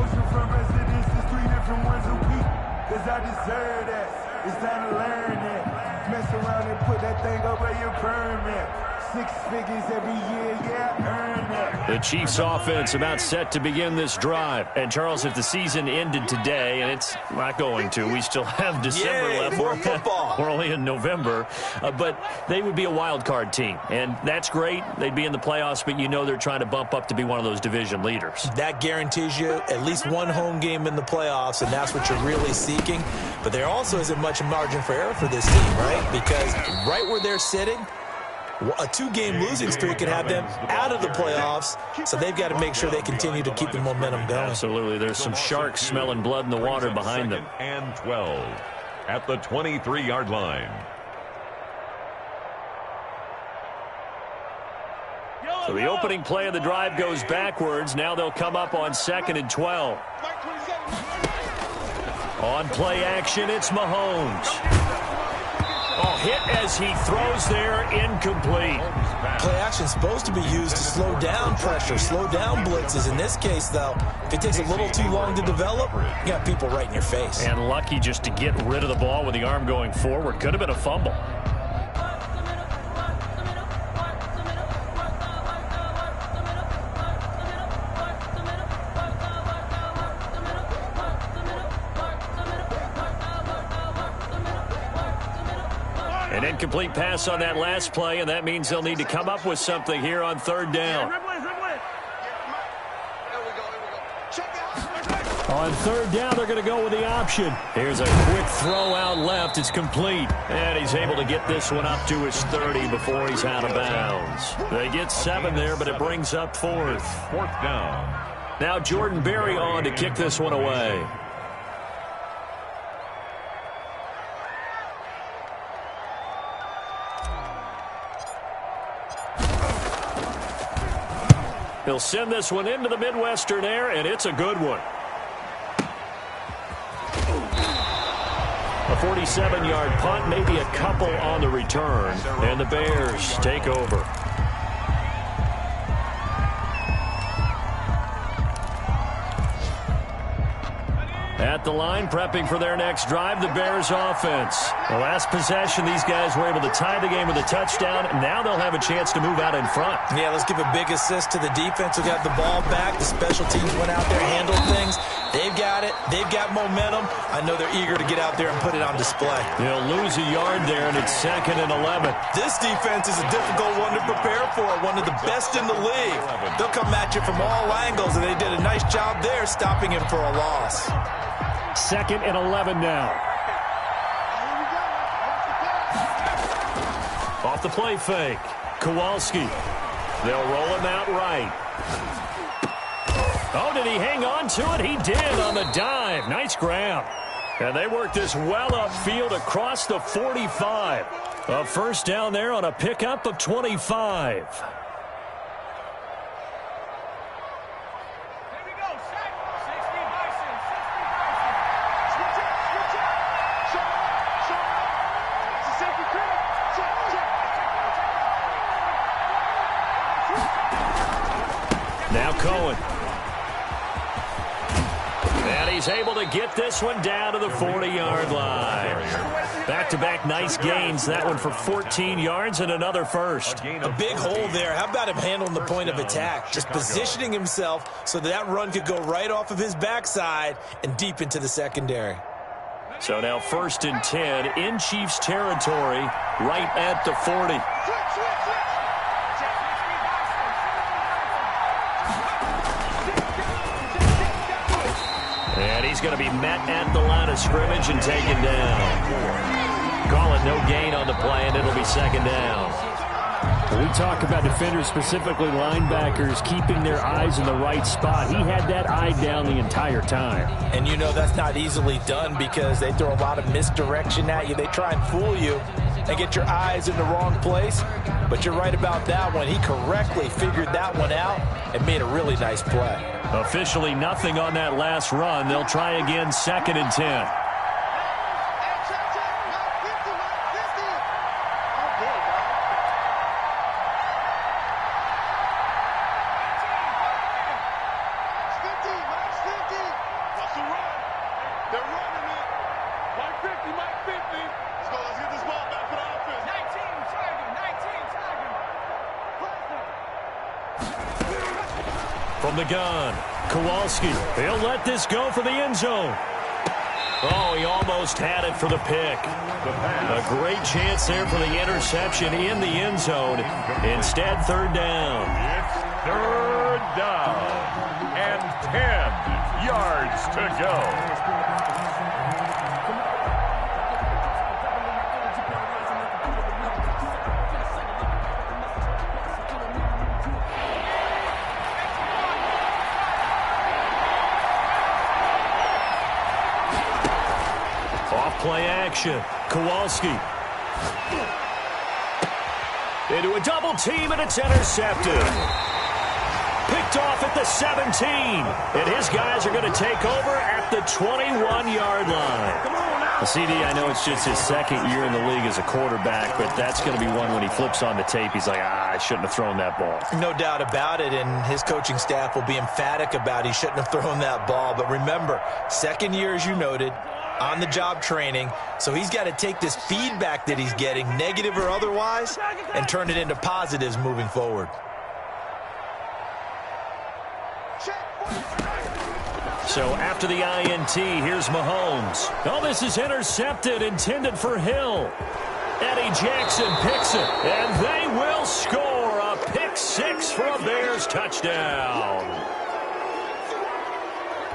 Oceanfront residences, 3 different ones a week. Cause I deserve that. It's time to learn that. Mess around and put that thing over your permit. 6 figures every year, yeah, earn that. The Chiefs offense about set to begin this drive. And Charles, if the season ended today, and it's not going to, we still have December left. More football. We're only in November. But they would be a wild card team. And that's great. They'd be in the playoffs, but you know they're trying to bump up to be one of those division leaders. That guarantees you at least one home game in the playoffs, and that's what you're really seeking. But there also isn't much margin for error for this team, right? Because right where they're sitting, a 2-game losing streak could have them out of the playoffs, so they've got to make sure they continue to keep the momentum going. Absolutely. There's some sharks smelling blood in the water behind them. And 12 at the 23-yard line. So the opening play of the drive goes backwards. Now they'll come up on 2nd and 12. On play action, it's Mahomes. Oh, hit as he throws there, incomplete. Play action is supposed to be used to slow down pressure, slow down blitzes. In this case, though, if it takes a little too long to develop, you got people right in your face. And lucky just to get rid of the ball with the arm going forward. Could have been a fumble. An incomplete pass on that last play, and that means they'll need to come up with something here on 3rd down. On 3rd down, they're going to go with the option. Here's a quick throw out left. It's complete. And he's able to get this one up to his 30 before he's out of bounds. They get 7 there, but it brings up 4th. 4th down. Now Jordan Berry on to kick this one away. He'll send this one into the Midwestern air, and it's a good one. A 47-yard punt, maybe a couple on the return, and the Bears take over. At the line, prepping for their next drive, the Bears offense. The last possession, these guys were able to tie the game with a touchdown, and now they'll have a chance to move out in front. Yeah, let's give a big assist to the defense who got the ball back. The special teams went out there, handled things. They've got it. They've got momentum. I know they're eager to get out there and put it on display. They'll lose a yard there, and it's 2nd and 11. This defense is a difficult one to prepare for, one of the best in the league. They'll come at you from all angles, and they did a nice job there stopping him for a loss. 2nd and 11 now. Off the play fake. Kowalski. They'll roll him out right. Oh, did he hang on to it? He did on the dive. Nice grab. And they work this well upfield across the 45. A 1st down there on a pickup of 25. Now Cohen. And he's able to get this one down to the 40-yard line. Back-to-back nice gains. That one for 14 yards and another first. A big hole there. How about him handling the point of attack? Just positioning himself so that run could go right off of his backside and deep into the secondary. So now 1st and 10 in Chiefs territory right at the 40. And he's going to be met at the line of scrimmage and taken down. Call it no gain on the play, and it'll be 2nd down. We talk about defenders, specifically linebackers, keeping their eyes in the right spot. He had that eye down the entire time. And you know that's not easily done because they throw a lot of misdirection at you. They try and fool you and get your eyes in the wrong place. But you're right about that one. He correctly figured that one out and made a really nice play. Officially nothing on that last run. They'll try again, 2nd and 10. From the gun, Kowalski. He'll let this go for the end zone. Oh, he almost had it for the pick. A great chance there for the interception in the end zone. Instead, 3rd down. It's 3rd down and 10 yards to go. Play action. Kowalski. Into a double team, and it's intercepted. Picked off at the 17. And his guys are going to take over at the 21-yard line. CD, I know it's just his 2nd year in the league as a quarterback, but that's going to be one when he flips on the tape, he's like, I shouldn't have thrown that ball. No doubt about it, and his coaching staff will be emphatic about he shouldn't have thrown that ball. But remember, 2nd year, as you noted, on-the-job training, so he's got to take this feedback that he's getting, negative or otherwise, and turn it into positives moving forward. So after the INT, here's Mahomes. Oh, this is intercepted, intended for Hill. Eddie Jackson picks it, and they will score a pick 6 for a Bears touchdown.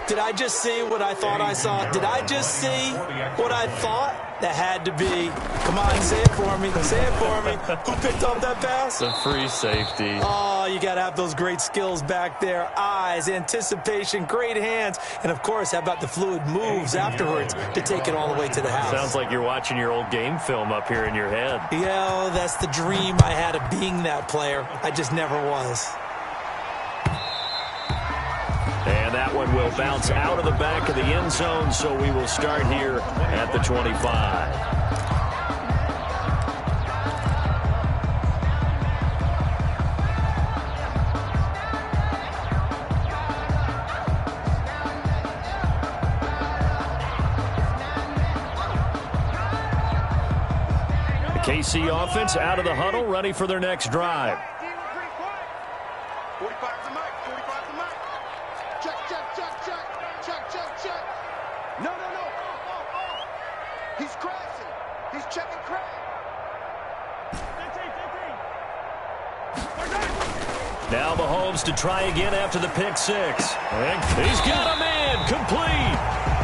Did I just see what I thought I saw? Did I just see what I thought? That had to be. Come on, say it for me. Say it for me. Who picked up that pass? The free safety. Oh, you got to have those great skills back there. Eyes, anticipation, great hands. And, of course, how about the fluid moves afterwards to take it all the way to the house? Sounds like you're watching your old game film up here in your head. Yeah, that's the dream I had of being that player. I just never was. And that one will bounce out of the back of the end zone, so we will start here at the 25. The KC offense out of the huddle, ready for their next drive. 45 to Mike. 45 to Mike. Check. No. He's crashing. He's checking crash. Now Mahomes to try again after the pick 6. And he's got a man complete.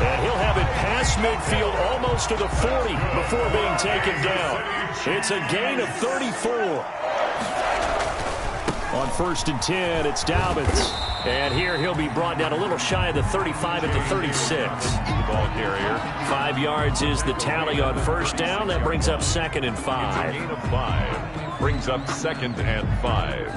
And he'll have it past midfield almost to the 40 before being taken down. It's a gain of 34. On 1st and 10, it's Dobbins. And here he'll be brought down a little shy of the 35 at the 36. The ball carrier. 5 yards is the tally on 1st down. That brings up 2nd and 5. It's a gain of 5. Brings up 2nd and 5.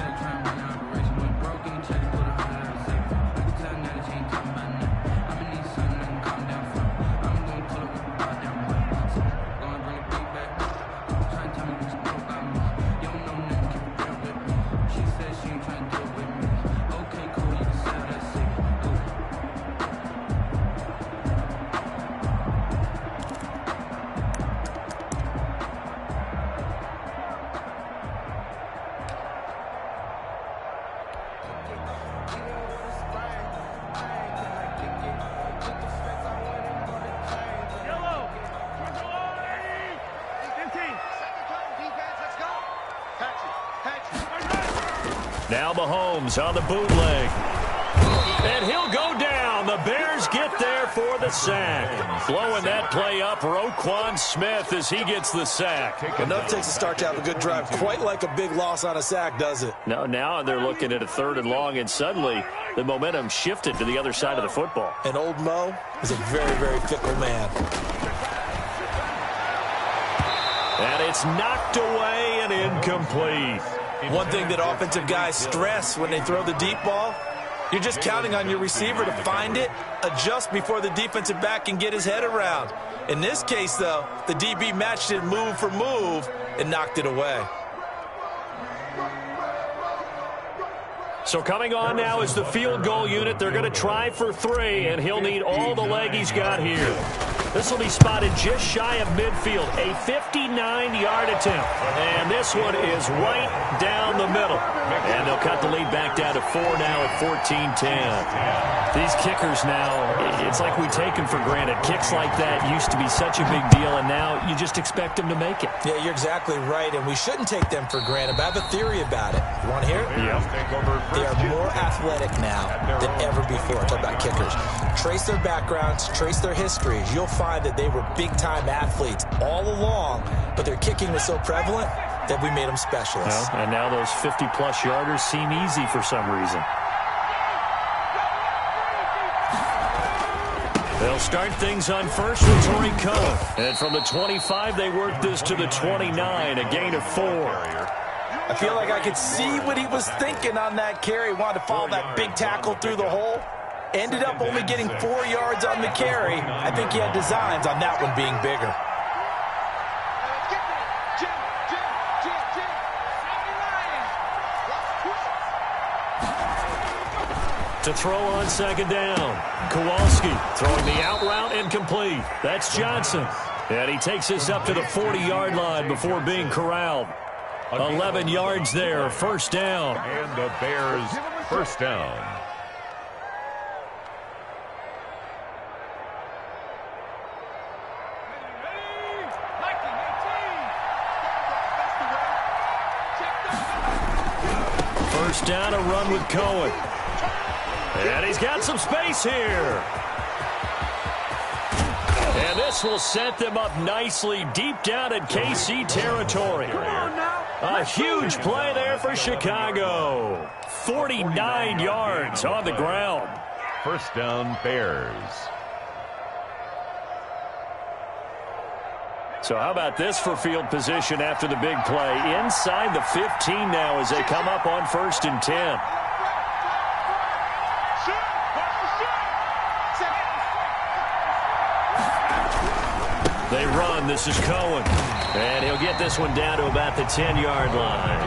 Now Mahomes on the bootleg. And he'll go down. The Bears get there for the sack. Blowing that play up, Roquan Smith as he gets the sack. Enough takes to start to have a good drive. Quite like a big loss on a sack, does it? No, now they're looking at a 3rd and long, and suddenly the momentum shifted to the other side of the football. And old Mo is a very, very fickle man. And it's knocked away and incomplete. One thing that offensive guys stress when they throw the deep ball, you're just counting on your receiver to find it, adjust before the defensive back can get his head around. In this case, though, the DB matched it move for move and knocked it away. So coming on now is the field goal unit. They're going to try for 3, and he'll need all the leg he's got here. This will be spotted just shy of midfield, a 59-yard attempt. And this one is right down the middle. And they'll cut the lead back down to 4 now at 14-10. These kickers now, it's like we take them for granted. Kicks like that used to be such a big deal, and now you just expect them to make it. Yeah, you're exactly right, and we shouldn't take them for granted. But I have a theory about it. You want to hear it? Yeah. They are more athletic now than ever before. Talk about kickers. Trace their backgrounds, trace their histories. You'll find that they were big-time athletes all along, but their kicking was so prevalent that we made them specialists. And now those 50-plus yarders seem easy for some reason. They'll start things on first with Torrey Cohen. And from the 25, they work this to the 29, a gain of 4. I feel like I could see what he was thinking on that carry. Wanted to follow that big tackle through the hole. Ended up only getting 4 yards on the carry. I think he had designs on that one being bigger. To throw on 2nd down. Kowalski throwing the out route incomplete. That's Johnson. And he takes this up to the 40-yard line before being corralled. 11 yards there, 1st down. And the Bears, 1st down. First down, a run with Cohen. And he's got some space here. And this will set them up nicely deep down in KC territory. A huge play there for Chicago. 49 yards on the ground. 1st down, Bears. So how about this for field position after the big play? Inside the 15 now as they come up on 1st and 10. They run. This is Cohen. And he'll get this one down to about the 10-yard line.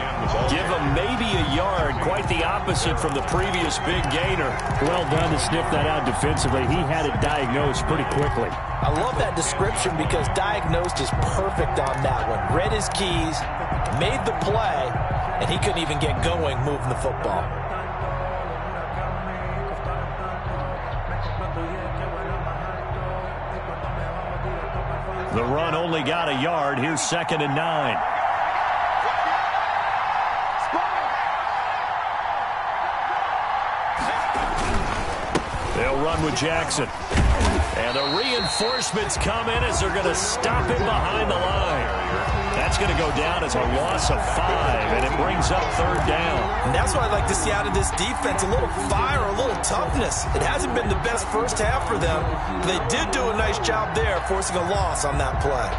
Give him maybe a yard. Quite the opposite from the previous big gainer. Well done to sniff that out defensively. He had it diagnosed pretty quickly. I love that description because diagnosed is perfect on that one. Read his keys, made the play, and he couldn't even get going moving the football. The run only got a yard. Here's 2nd and 9. They'll run with Jackson. And the reinforcements come in as they're going to stop him behind the line. That's going to go down as a loss of 5, and it brings up 3rd down. And that's what I'd like to see out of this defense, a little fire, a little toughness. It hasn't been the best first half for them. They did do a nice job there, forcing a loss on that play.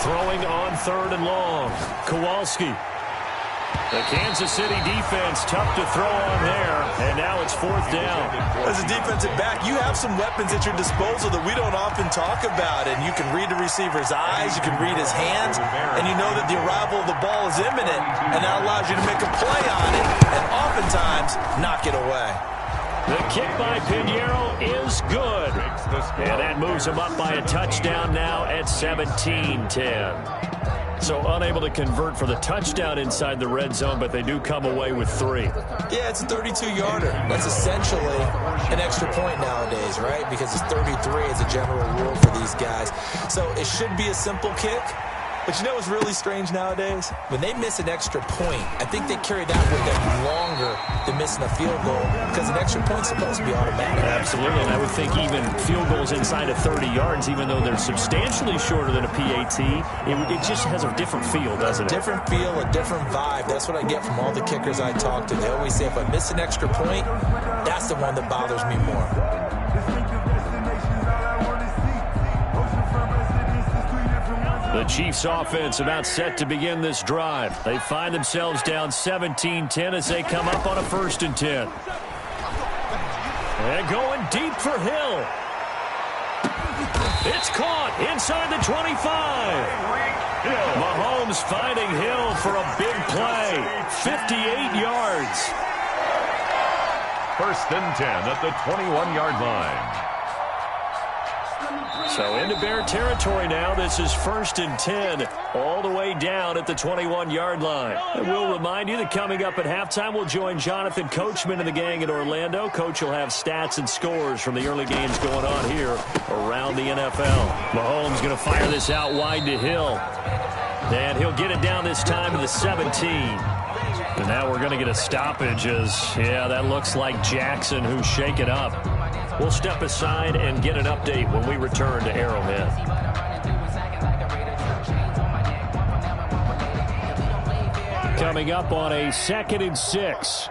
Throwing on 3rd and long. Kowalski. The Kansas City defense tough to throw on there, and now it's 4th down. As a defensive back, you have some weapons at your disposal that we don't often talk about, and you can read the receiver's eyes, you can read his hands, and you know that the arrival of the ball is imminent, and that allows you to make a play on it, and oftentimes knock it away. The kick by Pinheiro is good. And that moves him up by a touchdown now at 17-10. So unable to convert for the touchdown inside the red zone, but they do come away with 3. Yeah, it's a 32-yarder. That's essentially an extra point nowadays, right? Because it's 33 as a general rule for these guys. So it should be a simple kick. But you know what's really strange nowadays? When they miss an extra point, I think they carry that with them longer than missing a field goal because an extra point's supposed to be automatic. Absolutely, and I would think even field goals inside of 30 yards, even though they're substantially shorter than a PAT, it just has a different feel, doesn't it? Different feel, a different vibe. That's what I get from all the kickers I talk to. They always say if I miss an extra point, that's the one that bothers me more. The Chiefs offense about set to begin this drive. They find themselves down 17-10 as they come up on a 1st and 10. And going deep for Hill. It's caught inside the 25. Mahomes finding Hill for a big play. 58 yards. 1st and 10 at the 21-yard line. So into Bear territory now. This is 1st and 10 all the way down at the 21-yard line. And we'll remind you that coming up at halftime, we'll join Jonathan Coachman and the gang in Orlando. Coach will have stats and scores from the early games going on here around the NFL. Mahomes going to fire this out wide to Hill. And he'll get it down this time to the 17. And now we're going to get a stoppage as, yeah, that looks like Jackson who's shaken up. We'll step aside and get an update when we return to Arrowhead. Coming up on a 2nd and 6.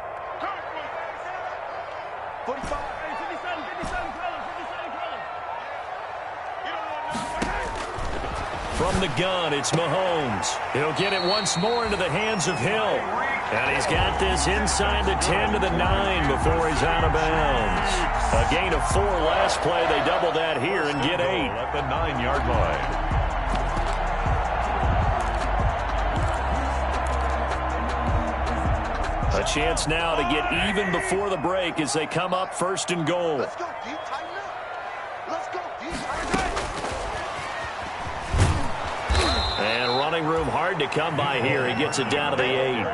From the gun, it's Mahomes. He'll get it once more into the hands of Hill. And he's got this inside the 10 to the 9 before he's out of bounds. A gain of 4 last play. They double that here and get 8. At the 9-yard line. A chance now to get even before the break as they come up 1st and goal. Let's go, D. Tighten up. Let's go, D. Tighten up. And running room hard to come by here. He gets it down to the 8.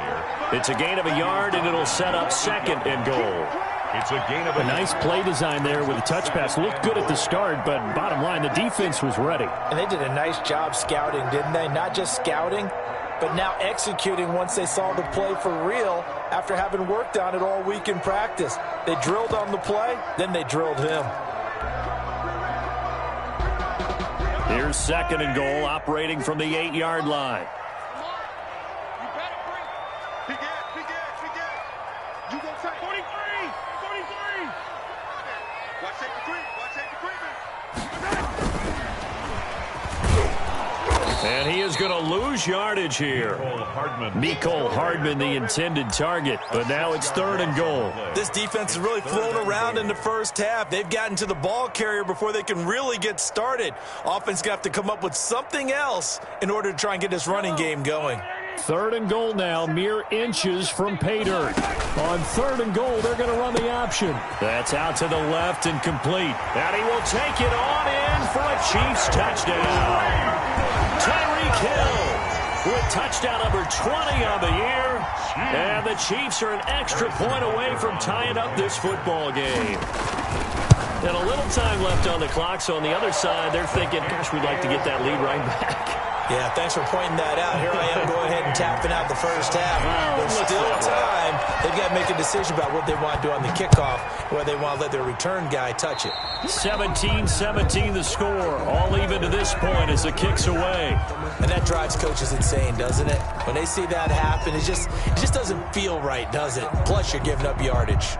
It's a gain of a yard, and it'll set up 2nd and goal. It's a gain of a nice play design there with a touch pass. Looked good at the start, but bottom line, the defense was ready. And they did a nice job scouting, didn't they? Not just scouting, but now executing once they saw the play for real after having worked on it all week in practice. They drilled on the play, then they drilled him. Here's 2nd and goal, operating from the 8-yard line. You gonna take 43. Watch take the three. And he is going to lose yardage here. Mecole Hardman, the intended target, but now it's 3rd and goal. This defense has really flown around in the first half. They've gotten to the ball carrier before they can really get started. Offense going to have to come up with something else in order to try and get this running game going. 3rd and goal now, mere inches from pay dirt. On 3rd and goal, they're going to run the option. That's out to the left and complete. And he will take it on in for a Chiefs touchdown. Tyreek Hill with touchdown number 20 on the year. And the Chiefs are an extra point away from tying up this football game. And a little time left on the clock, so on the other side, they're thinking, gosh, we'd like to get that lead right back. Yeah, thanks for pointing that out. Here I am going ahead and tapping out the first half. There's still time. They've got to make a decision about what they want to do on the kickoff, whether they want to let their return guy touch it. 17-17 the score. All even to this point as the kick's away. And that drives coaches insane, doesn't it? When they see that happen, it just doesn't feel right, does it? Plus, you're giving up yardage.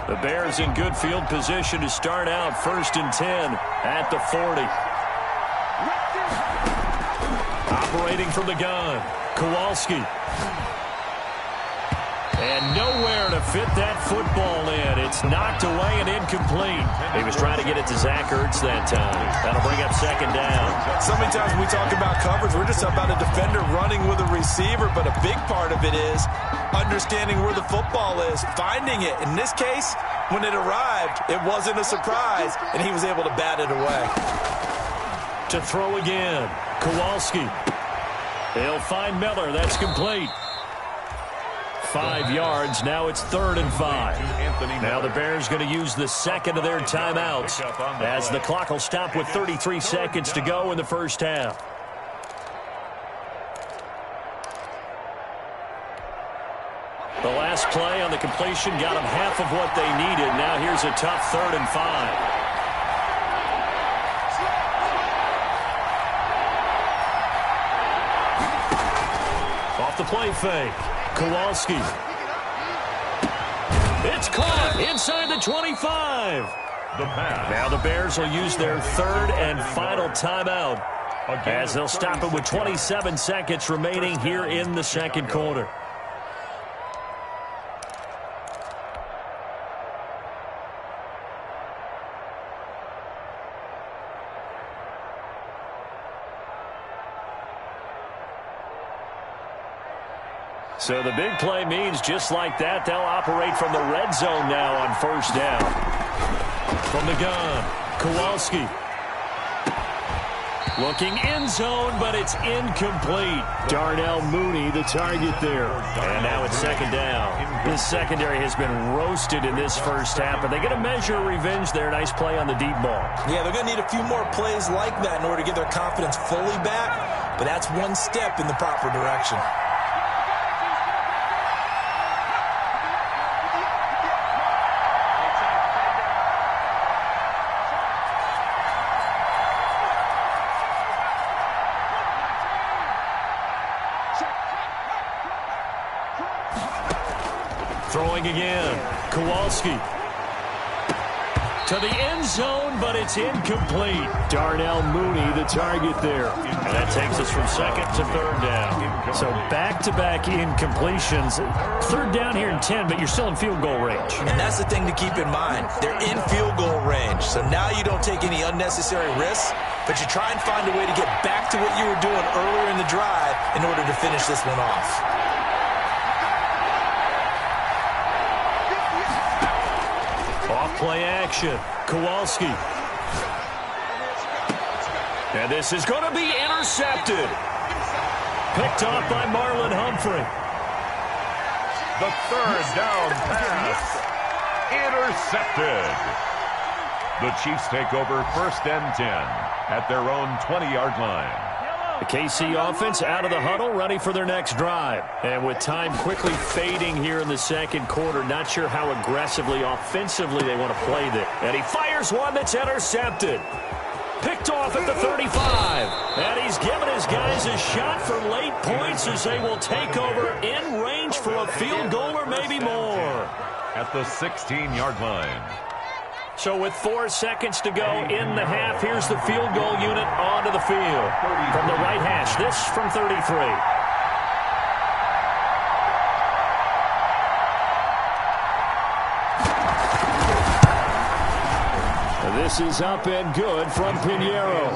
The Bears in good field position to start out 1st and 10 at the 40. Operating from the gun, Kowalski. And nowhere to fit that football in. It's knocked away and incomplete. He was trying to get it to Zach Ertz that time. That'll bring up 2nd down. So many times when we talk about coverage, we're just about a defender running with a receiver, but a big part of it is understanding where the football is, finding it. In this case, when it arrived, it wasn't a surprise, and he was able to bat it away. To throw again, Kowalski. He'll find Miller. That's complete. 5 yards. Now it's 3rd and 5. Now the Bears going to use the second of their timeouts as the clock will stop with 33 seconds to go in the first half. The last play on the completion got them half of what they needed. Now here's a tough 3rd and 5. Off the play fake. Kowalski. It's caught inside the 25. Now the Bears will use their 3rd and final timeout as they'll stop it with 27 seconds remaining here in the second quarter. So the big play means just like that, they'll operate from the red zone now on first down. From the gun, Kowalski. Looking end zone, but it's incomplete. Darnell Mooney, the target there. And now it's second down. This secondary has been roasted in this first half, but they get a measure of revenge there. Nice play on the deep ball. Yeah, they're going to need a few more plays like that in order to get their confidence fully back, but that's one step in the proper direction. Throwing again, Kowalski. To the end zone, but it's incomplete. Darnell Mooney, the target there. And that takes us from second to 3rd down. So back-to-back incompletions. 3rd down here in 10, but you're still in field goal range. And that's the thing to keep in mind. They're in field goal range. So now you don't take any unnecessary risks, but you try and find a way to get back to what you were doing earlier in the drive in order to finish this one off. Play action. Kowalski. And this is going to be intercepted. Picked off by Marlon Humphrey. The 3rd down pass. Intercepted. The Chiefs take over 1st and 10 at their own 20-yard line. The KC offense out of the huddle, ready for their next drive. And with time quickly fading here in the second quarter, not sure how aggressively, offensively they want to play this. And he fires one that's intercepted. Picked off at the 35. And he's given his guys a shot for late points as they will take over in range for a field goal or maybe more. At the 16-yard line. So with 4 seconds to go in the half, here's the field goal unit onto the field. From the right hash, this from 33. This is up and good from Pinheiro.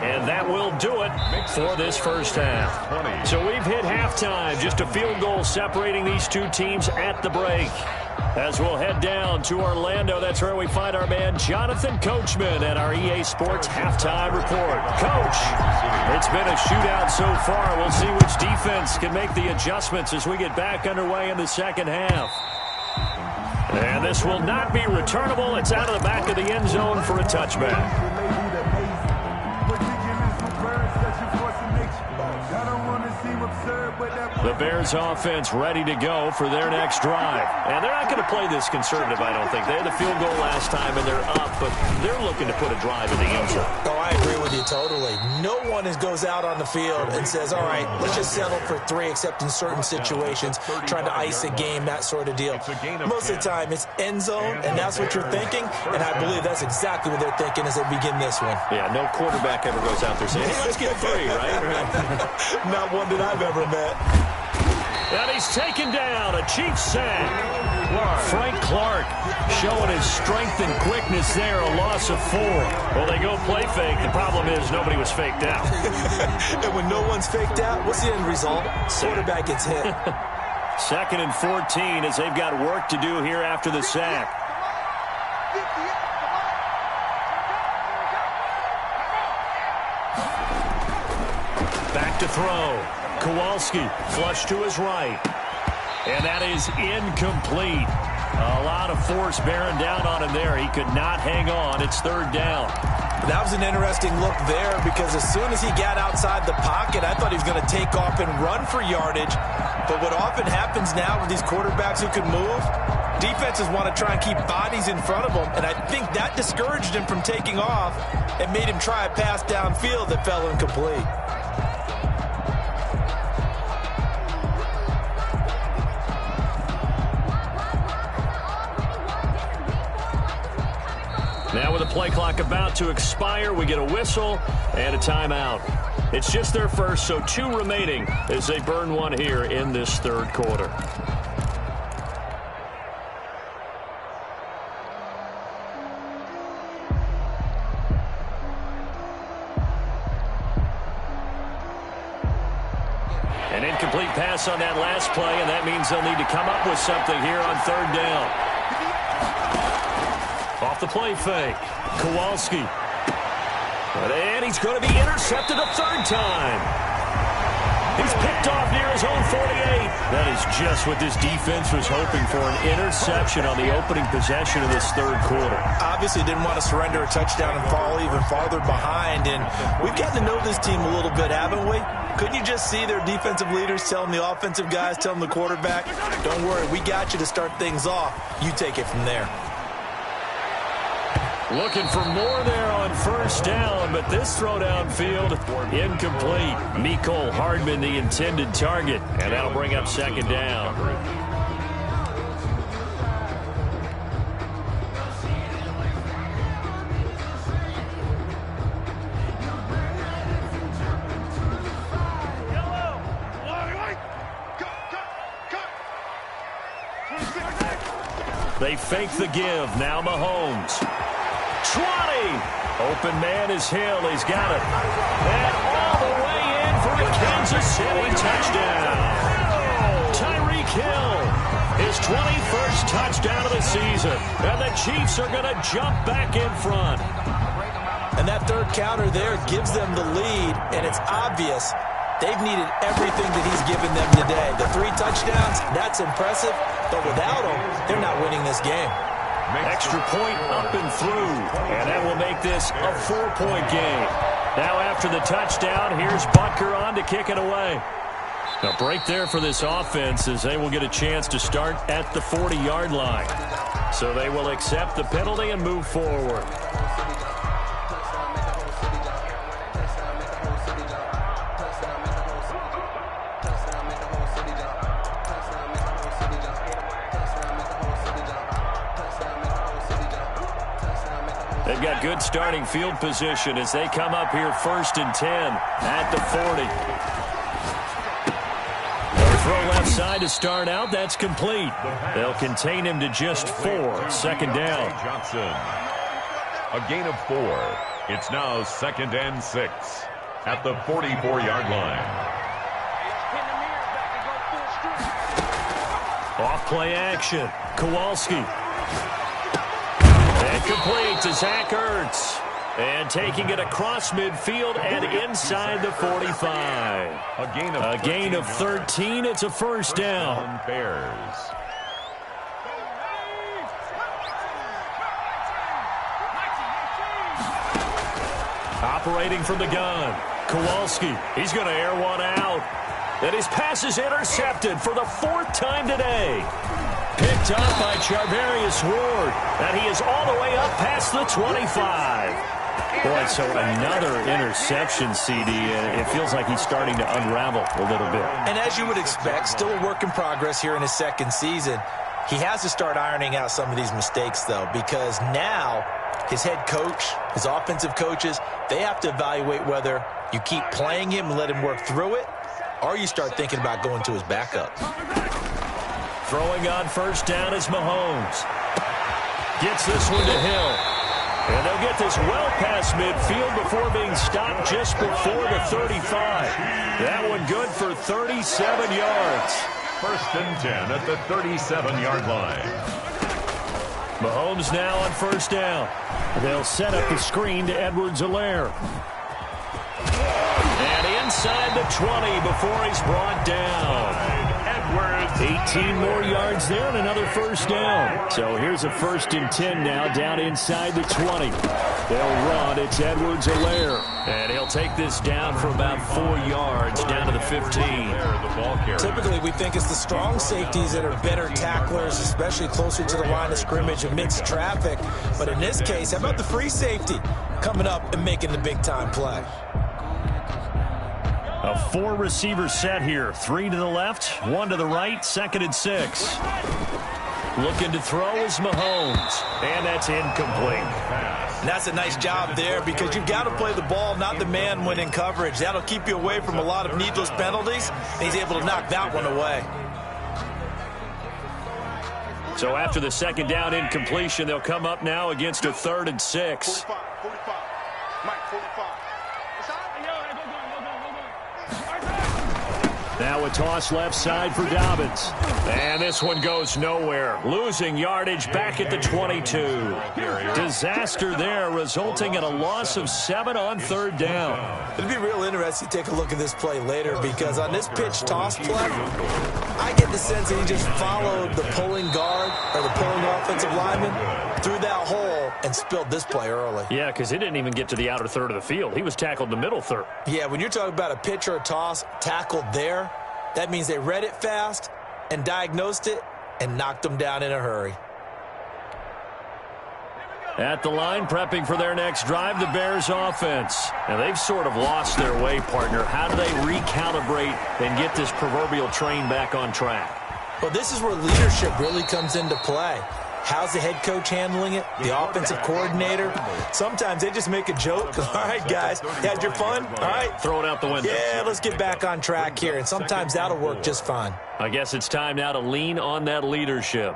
And that will do it for this first half. So we've hit halftime. Just a field goal separating these two teams at the break. As we'll head down to Orlando, that's where we find our man Jonathan Coachman at our EA Sports Halftime Report. Coach, it's been a shootout so far. We'll see which defense can make the adjustments as we get back underway in the second half. And this will not be returnable. It's out of the back of the end zone for a touchback. The Bears offense ready to go for their next drive. And they're not going to play this conservative, I don't think. They had the field goal last time, and they're up, but they're looking to put a drive in the end zone. Oh, I agree with you totally. No one goes out on the field and says, all right, let's just settle for 3, except in certain situations, trying to ice a game, that sort of deal. Most of the time, it's end zone, and that's what you're thinking, and I believe that's exactly what they're thinking as they begin this one. Yeah, no quarterback ever goes out there saying, hey, let's get 3, right? Not one that I've ever met. And he's taken down, a Chiefs sack. Frank Clark showing his strength and quickness there, a loss of 4. Well, they go play fake. The problem is nobody was faked out. And when no one's faked out, what's the end result? Quarterback gets hit. 2nd and 14 as they've got work to do here after the sack. Back to throw. Kowalski flush to his right. And that is incomplete. A lot of force bearing down on him there. He could not hang on. It's third down. That was an interesting look there because as soon as he got outside the pocket, I thought he was going to take off and run for yardage. But what often happens now with these quarterbacks who can move, defenses want to try and keep bodies in front of them. And I think that discouraged him from taking off and made him try a pass downfield that fell incomplete. Now with the play clock about to expire, we get a whistle and a timeout. It's just their first, so 2 remaining as they burn one here in this third quarter. An incomplete pass on that last play, and that means they'll need to come up with something here on third down. Off the play fake. Kowalski. And he's going to be intercepted a third time. He's picked off near his own 48. That is just what this defense was hoping for, an interception on the opening possession of this third quarter. Obviously didn't want to surrender a touchdown and fall even farther behind. And we've gotten to know this team a little bit, haven't we? Couldn't you just see their defensive leaders telling the offensive guys, telling the quarterback, don't worry, we got you to start things off. You take it from there. Looking for more there on first down, but this throw downfield, incomplete. Mecole Hardman, the intended target, and that'll bring up second down. They fake the give. Now Mahomes. 20. Open man is Hill. He's got it. And all the way in for a Kansas City touchdown. Tyreek Hill, his 21st touchdown of the season. And the Chiefs are going to jump back in front. And that third counter there gives them the lead, and it's obvious they've needed everything that he's given them today. The 3 touchdowns, that's impressive, but without him, they're not winning this game. Extra point up and through, and that will make this a 4-point game. Now after the touchdown, here's Butker on to kick it away. A break there for this offense as they will get a chance to start at the 40-yard line. So they will accept the penalty and move forward. They've got good starting field position as they come up here 1st and 10 at the 40. They'll throw left side to start out. That's complete. They'll contain him to just 4. Second down. Johnson. A gain of 4. It's now 2nd and 6 at the 44-yard line. Off play action. Kowalski. And complete to Zach Ertz. And taking it across midfield and inside the 45. A gain of 13. It's a first down. Bears. Operating from the gun. Kowalski. He's going to air one out. And his pass is intercepted for the 4th time today. Picked up by Charvarius Ward. And he is all the way up past the 25. Boy, so another interception, CD. And it feels like he's starting to unravel a little bit. And as you would expect, still a work in progress here in his 2nd season. He has to start ironing out some of these mistakes, though, because now his head coach, his offensive coaches, they have to evaluate whether you keep playing him and let him work through it, or you start thinking about going to his backup. Throwing on first down is Mahomes. Gets this one to Hill. And they'll get this well past midfield before being stopped just before the 35. That one good for 37 yards. 1st and 10 at the 37-yard line. Mahomes now on first down. They'll set up the screen to Edwards-Helaire. And inside the 20 before he's brought down. 18 more yards there and another first down. So here's a 1st and 10 now down inside the 20. They'll run. It's Edwards-Helaire. And he'll take this down for about 4 yards down to the 15. Typically, we think it's the strong safeties that are better tacklers, especially closer to the line of scrimmage amidst traffic. But in this case, how about the free safety coming up and making the big-time play? A 4-receiver set here. 3 to the left, 1 to the right, 2nd and 6. Looking to throw is Mahomes, and that's incomplete. And that's a nice job there because you've got to play the ball, not the man when in coverage. That'll keep you away from a lot of needless penalties, and he's able to knock that one away. So after the 2nd down incompletion, they'll come up now against a 3rd and 6. 45. Mike, 45. Now a toss left side for Dobbins. And this one goes nowhere. Losing yardage back at the 22. Disaster there, resulting in a loss of 7 on 3rd down. It'll be real interesting to take a look at this play later because on this pitch toss play, I get the sense that he just followed the pulling guard or the pulling offensive lineman through that hole and spilled this play early. Yeah, because it didn't even get to the outer third of the field. He was tackled in the middle third. Yeah, when you're talking about a pitch or a toss tackled there, that means they read it fast and diagnosed it and knocked them down in a hurry. At the line, prepping for their next drive, the Bears offense. Now, they've sort of lost their way, partner. How do they recalibrate and get this proverbial train back on track? Well, this is where leadership really comes into play. How's the head coach handling it? The offensive coordinator? Sometimes they just make a joke. All right, guys, you had your fun? All right. Throw it out the window. Yeah, let's get back on track here. And sometimes that'll work just fine. I guess it's time now to lean on that leadership.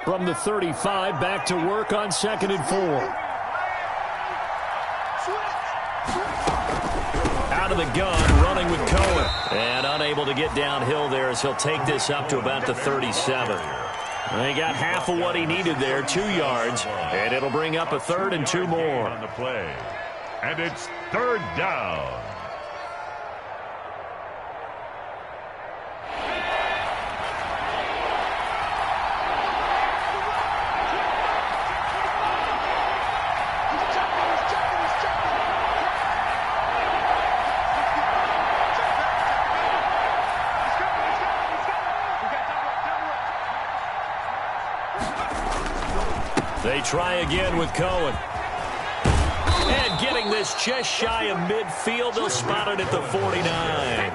From the 35, back to work on 2nd and 4. Out of the gun, running with Cohen. And unable to get downhill there as he'll take this up to about the 37. He got half of what he needed there, 2 yards. And it'll bring up a 3rd and 2 more. On the play. And it's 3rd down. They try again with Cohen. And getting this just shy of midfield, they'll spot it at the 49.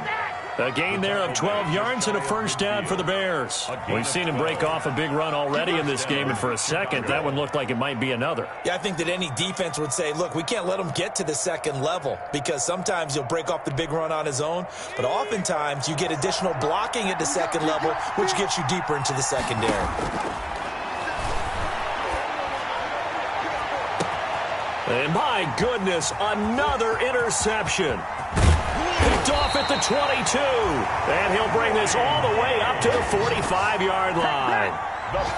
A gain there of 12 yards and a 1st down for the Bears. We've seen him break off a big run already in this game, and for a second, that one looked like it might be another. Yeah, I think that any defense would say, look, we can't let him get to the 2nd level because sometimes he'll break off the big run on his own, but oftentimes you get additional blocking at the 2nd level, which gets you deeper into the secondary. And my goodness, another interception. Picked off at the 22. And he'll bring this all the way up to the 45-yard line.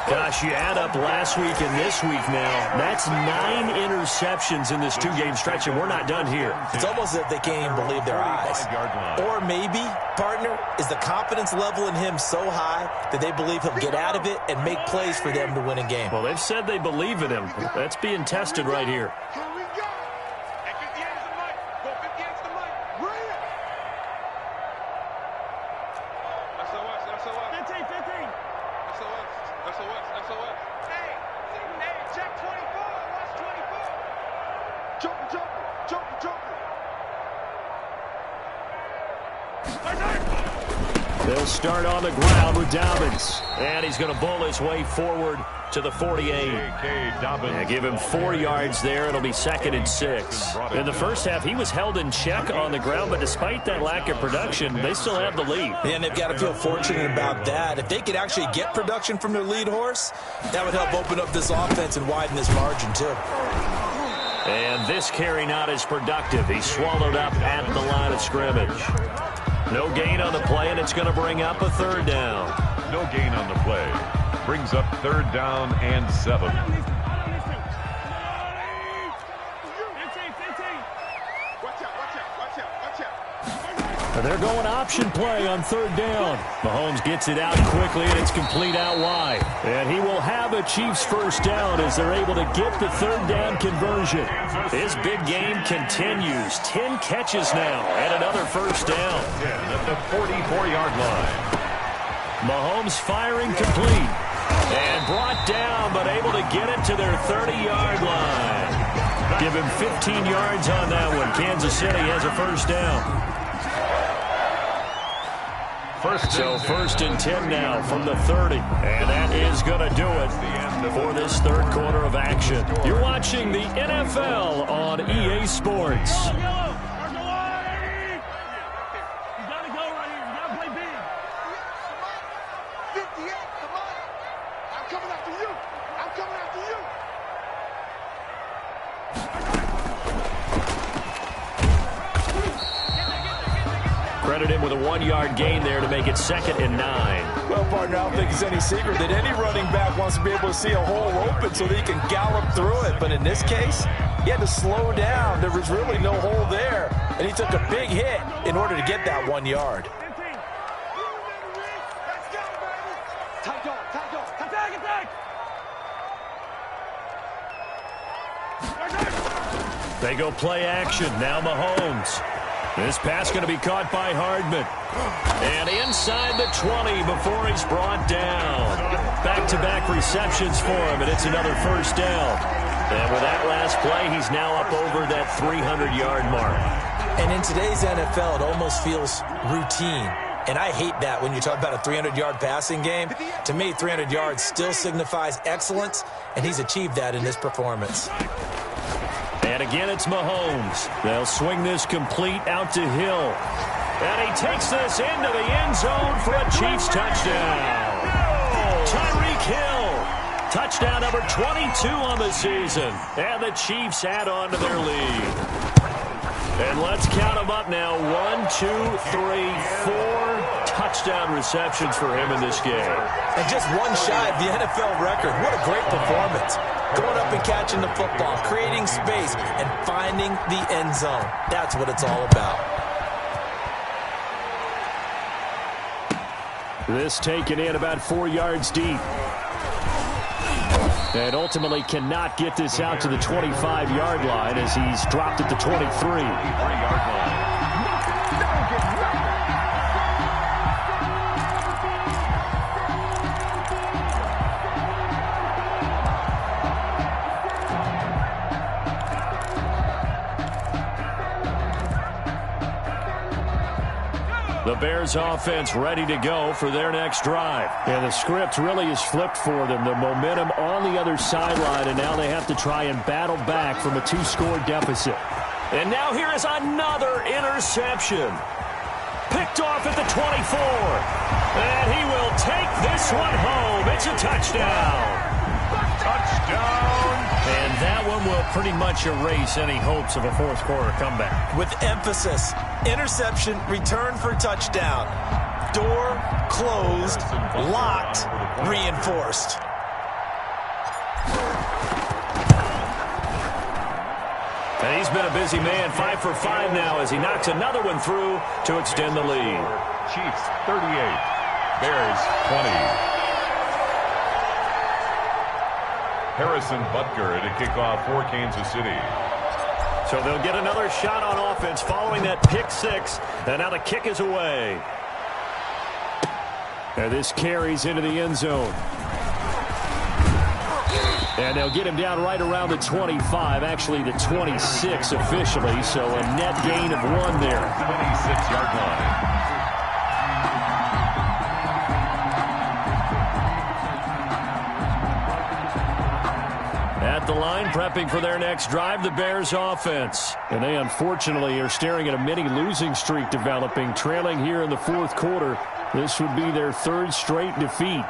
Gosh, you add up last week and this week now. That's 9 interceptions in this 2-game stretch, and we're not done here. It's almost as if they can't even believe their eyes. Or maybe, partner, is the confidence level in him so high that they believe he'll get out of it and make plays for them to win a game. Well, they've said they believe in him. That's being tested right here. They'll start on the ground with Dobbins. And he's going to bull his way forward to the 48. And give him 4 yards there. It'll be 2nd and 6. In the first half, he was held in check on the ground, but despite that lack of production, they still have the lead. And they've got to feel fortunate about that. If they could actually get production from their lead horse, that would help open up this offense and widen this margin, too. And this carry not as productive. He's swallowed up at the line of scrimmage. No gain on the play, and it's going to bring up a 3rd down. No gain on the play. Brings up 3rd down and 7. They're going option play on 3rd down. Mahomes gets it out quickly, and it's complete out wide. And he will have a Chiefs 1st down as they're able to get the 3rd down conversion. His big game continues. 10 catches now and another 1st down. At the 44-yard line. Mahomes firing complete. And brought down, but able to get it to their 30-yard line. Give him 15 yards on that one. Kansas City has a 1st down. So 1st and 10 now from the 30. And that is going to do it for this 3rd quarter of action. You're watching the NFL on EA Sports. Credit him with a 1-yard gain there to make it 2nd and 9. Well, partner, I don't think it's any secret that any running back wants to be able to see a hole open so that he can gallop through it. But in this case, he had to slow down. There was really no hole there. And he took a big hit in order to get that 1 yard. They go play action. Now Mahomes. This pass going to be caught by Hardman. And inside the 20 before he's brought down. Back-to-back receptions for him, and it's another 1st down. And with that last play, he's now up over that 300-yard mark. And in today's NFL, it almost feels routine. And I hate that when you talk about a 300-yard passing game. To me, 300 yards still signifies excellence, and he's achieved that in this performance. And again, it's Mahomes. They'll swing this complete out to Hill. And he takes this into the end zone for a Chiefs touchdown. Tyreek Hill. Touchdown number 22 on the season. And the Chiefs add on to their lead. And let's count them up now. 1, 2, 3, 4 touchdown receptions for him in this game. And just one shy of the NFL record. What a great performance. Going up and catching the football, creating space, and finding the end zone. That's what it's all about. This taken in about 4 yards deep. And ultimately cannot get this out to the 25-yard line as he's dropped at the 23-yard line. The Bears offense ready to go for their next drive. And the script really is flipped for them. The momentum on the other sideline, and now they have to try and battle back from a 2-score deficit. And now here is another interception. Picked off at the 24. And he will take this one home. It's a touchdown. Touchdown. And that one will pretty much erase any hopes of a 4th quarter comeback. With emphasis. Interception, return for touchdown. Door closed, locked, reinforced. And he's been a busy man, 5 for 5 now as he knocks another one through to extend the lead. Chiefs 38, Bears 20. Harrison Butker to kick off for Kansas City. So they'll get another shot on offense following that pick 6. And now the kick is away. And this carries into the end zone. And they'll get him down right around the 25, actually the 26 officially. So a net gain of 1 there. 26-yard line. At the line, prepping for their next drive, the Bears offense. And they unfortunately are staring at a mini losing streak developing, trailing here in the 4th quarter. This would be their 3rd straight defeat.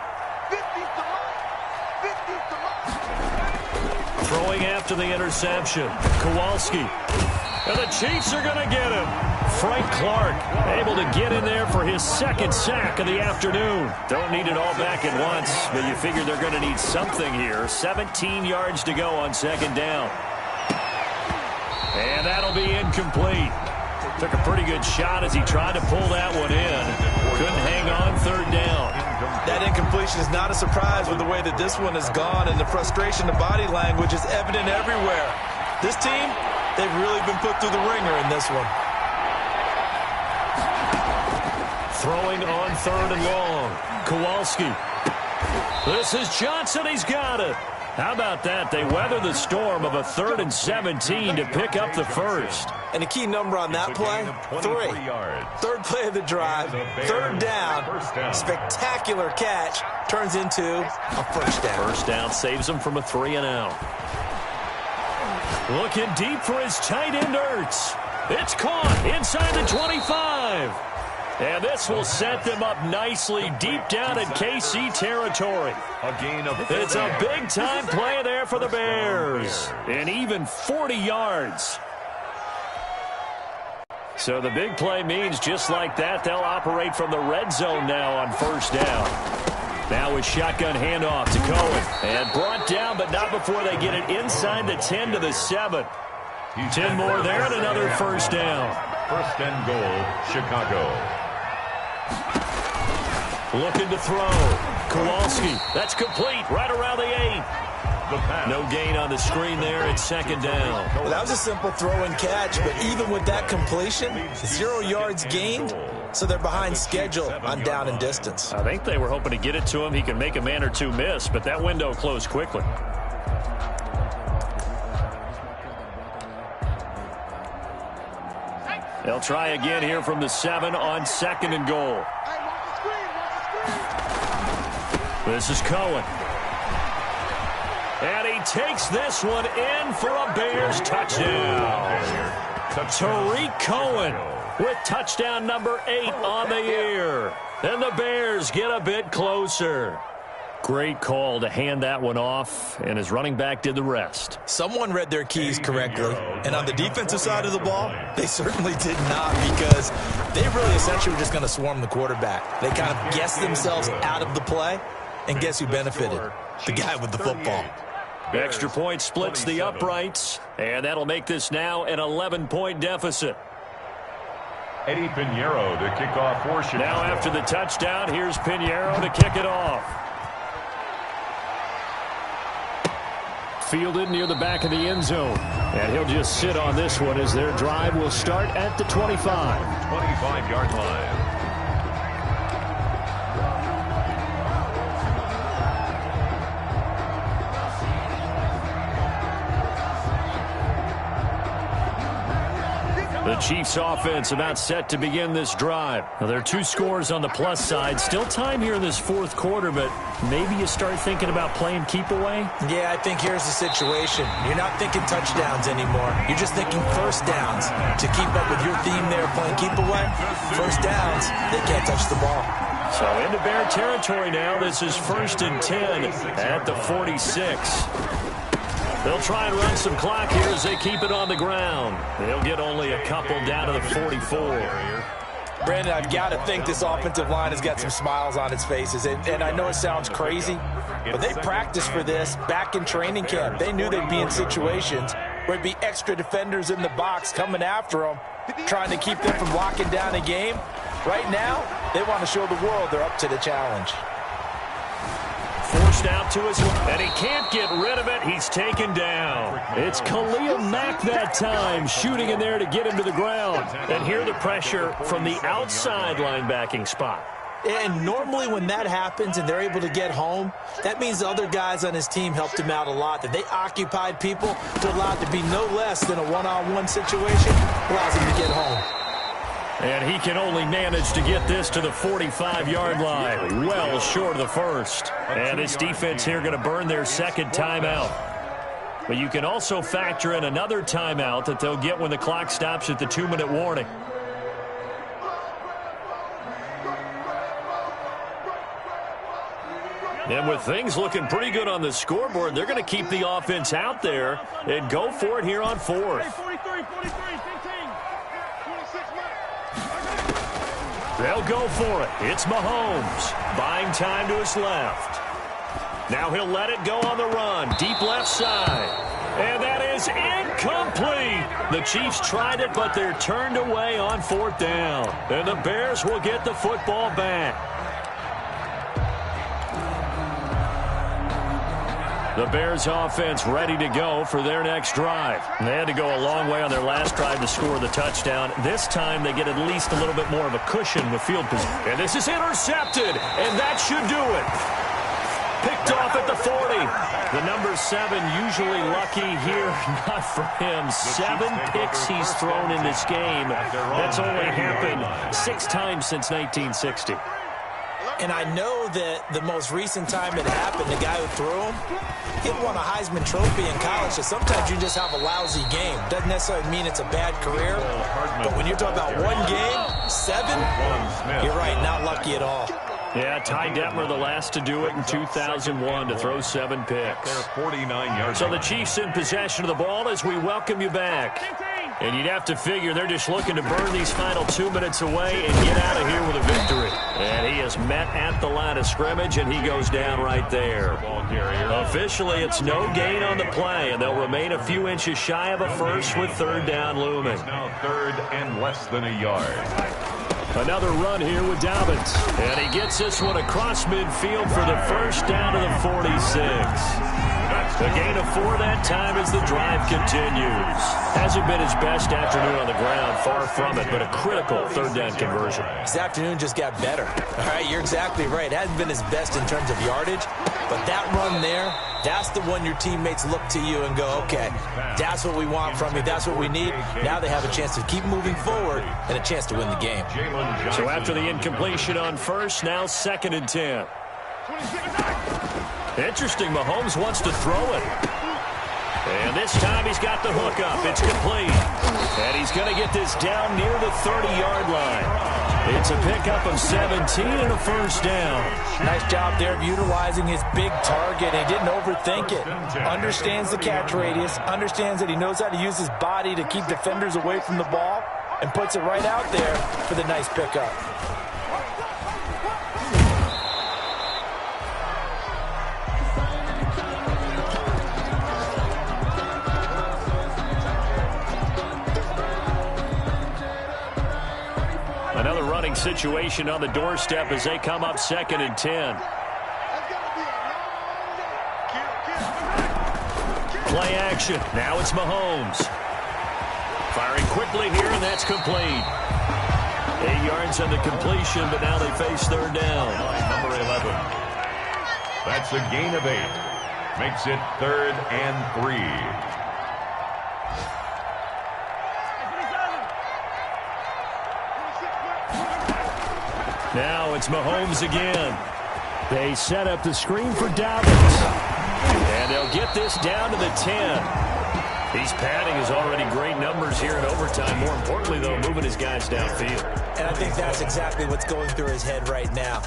Throwing after the interception, Kowalski. And the Chiefs are going to get him. Frank Clark able to get in there for his second sack of the afternoon. Don't need it all back at once, but you figure they're going to need something here. 17 yards to go on second down. And that'll be incomplete. Took a pretty good shot as he tried to pull that one in. Couldn't hang on third down. That incompletion is not a surprise with the way that this one has gone, and the frustration, the body language is evident everywhere. This team, they've really been put through the ringer in this one. Throwing on third and long. Kowalski. This is Johnson. He's got it. How about that? They weather the storm of a 3rd and 17 to pick up the first. And the key number on that play, 3. Third play of the drive, third down, spectacular catch, turns into a first down. First down saves him from a 3-and-out. Looking deep for his tight end, Ertz. It's caught inside the 25. And this will set them up nicely deep down in KC territory. It's a big-time play there for the Bears. And even 40 yards. So the big play means just like that, they'll operate from the red zone now on first down. Now with shotgun handoff to Cohen. And brought down, but not before they get it inside the 10 to the 7. 10 more there and another first down. First and goal, Chicago. Looking to throw. Kowalski. That's complete right around the 8. No gain on the screen there at second down. Well, that was a simple throw and catch, but even with that completion, 0 yards gained, so they're behind schedule on down and distance. I think they were hoping to get it to him. He can make a man or two miss, but that window closed quickly. They'll try again here from the 7 on second and goal. This is Cohen. And he takes this one in for a Bears touchdown. Tariq Cohen with touchdown number 8 on the year. And the Bears get a bit closer. Great call to hand that one off, and his running back did the rest. Someone read their keys correctly, and on the defensive side of the ball, they certainly did not, because they really essentially were just going to swarm the quarterback. They kind of guessed themselves out of the play, and guess who benefited? The guy with the football. Extra point splits the uprights, and that'll make this now an 11-point deficit. Eddie Pinheiro to kick off for Chicago. Now after the touchdown, here's Pinheiro to kick it off. Fielded near the back of the end zone. And he'll just sit on this one as their drive will start at the 25. 25-yard line. The Chiefs offense about set to begin this drive. Now, there are 2 scores on the plus side. Still time here in this fourth quarter, but maybe you start thinking about playing keep away? Yeah, I think here's the situation. You're not thinking touchdowns anymore. You're just thinking first downs. To keep up with your theme there, playing keep away, first downs, they can't touch the ball. So into Bear territory now. This is 1st and 10 at the 46. They'll try and run some clock here as they keep it on the ground. They'll get only a couple down to the 44. Brandon, I've got to think this offensive line has got some smiles on its faces. And I know it sounds crazy, but they practiced for this back in training camp. They knew they'd be in situations where it'd be extra defenders in the box coming after them, trying to keep them from locking down a game. Right now, they want to show the world they're up to the challenge. Forced out to his left, and he can't get rid of it. He's taken down. It's Khalil Mack that time, shooting in there to get him to the ground. And here the pressure from the outside linebacking spot. And normally when that happens and they're able to get home, that means the other guys on his team helped him out a lot. That they occupied people to allow it to be no less than a one-on-one situation, allows him to get home. And he can only manage to get this to the 45-yard line, well short of the first. And this defense here going to burn their second timeout. But you can also factor in another timeout that they'll get when the clock stops at the 2-minute warning. And with things looking pretty good on the scoreboard, they're going to keep the offense out there and go for it here on 4th. They'll go for it. It's Mahomes. Buying time to his left. Now he'll let it go on the run. Deep left side. And that is incomplete. The Chiefs tried it, but they're turned away on 4th down. And the Bears will get the football back. The Bears offense ready to go for their next drive. They had to go a long way on their last drive to score the touchdown. This time they get at least a little bit more of a cushion with field position. And this is intercepted, and that should do it. Picked off at the 40. The number 7 usually lucky here. Not for him. 7 picks he's thrown in this game. That's only happened 6 times since 1960. And I know that the most recent time it happened, the guy who threw him, he won a Heisman Trophy in college. So sometimes you just have a lousy game. Doesn't necessarily mean it's a bad career. But when you're talking about one game, 7, you're right, not lucky at all. Yeah, Ty Detmer, the last to do it in 2001, to throw 7 picks. 49 yards. So the Chiefs in possession of the ball as we welcome you back. And you'd have to figure they're just looking to burn these final 2 minutes away and get out of here with a victory. And he is met at the line of scrimmage, and he goes down right there. Officially, it's no gain on the play, and they'll remain a few inches shy of a first with 3rd down looming. It's now 3rd and less than a yard. Another run here with Dobbins. And he gets this one across midfield for the first down to the 46. A gain of 4 that time as the drive continues. Hasn't been his best afternoon on the ground, far from it, but a critical 3rd down conversion. His afternoon just got better. All right, you're exactly right. Hasn't been his best in terms of yardage, but that run there, that's the one your teammates look to you and go, okay, that's what we want from you. That's what we need. Now they have a chance to keep moving forward and a chance to win the game. So after the incompletion on first, now 2nd and 10. Interesting, Mahomes wants to throw it. And this time he's got the hook up. It's complete. And he's going to get this down near the 30-yard line. It's a pickup of 17 and a first down. Nice job there of utilizing his big target. He didn't overthink it. Understands the catch radius. Understands that he knows how to use his body to keep defenders away from the ball. And puts it right out there for the nice pickup. Another running situation on the doorstep as they come up 2nd and 10. Play action. Now it's Mahomes. Firing quickly here, and that's complete. 8 yards on the completion, but now they face 3rd down. Number 11. That's a gain of 8. Makes it 3rd and 3. Now it's Mahomes again. They set up the screen for Dobbins. And they'll get this down to the 10. He's padding his already great numbers here in overtime. More importantly, though, moving his guys downfield. And I think that's exactly what's going through his head right now.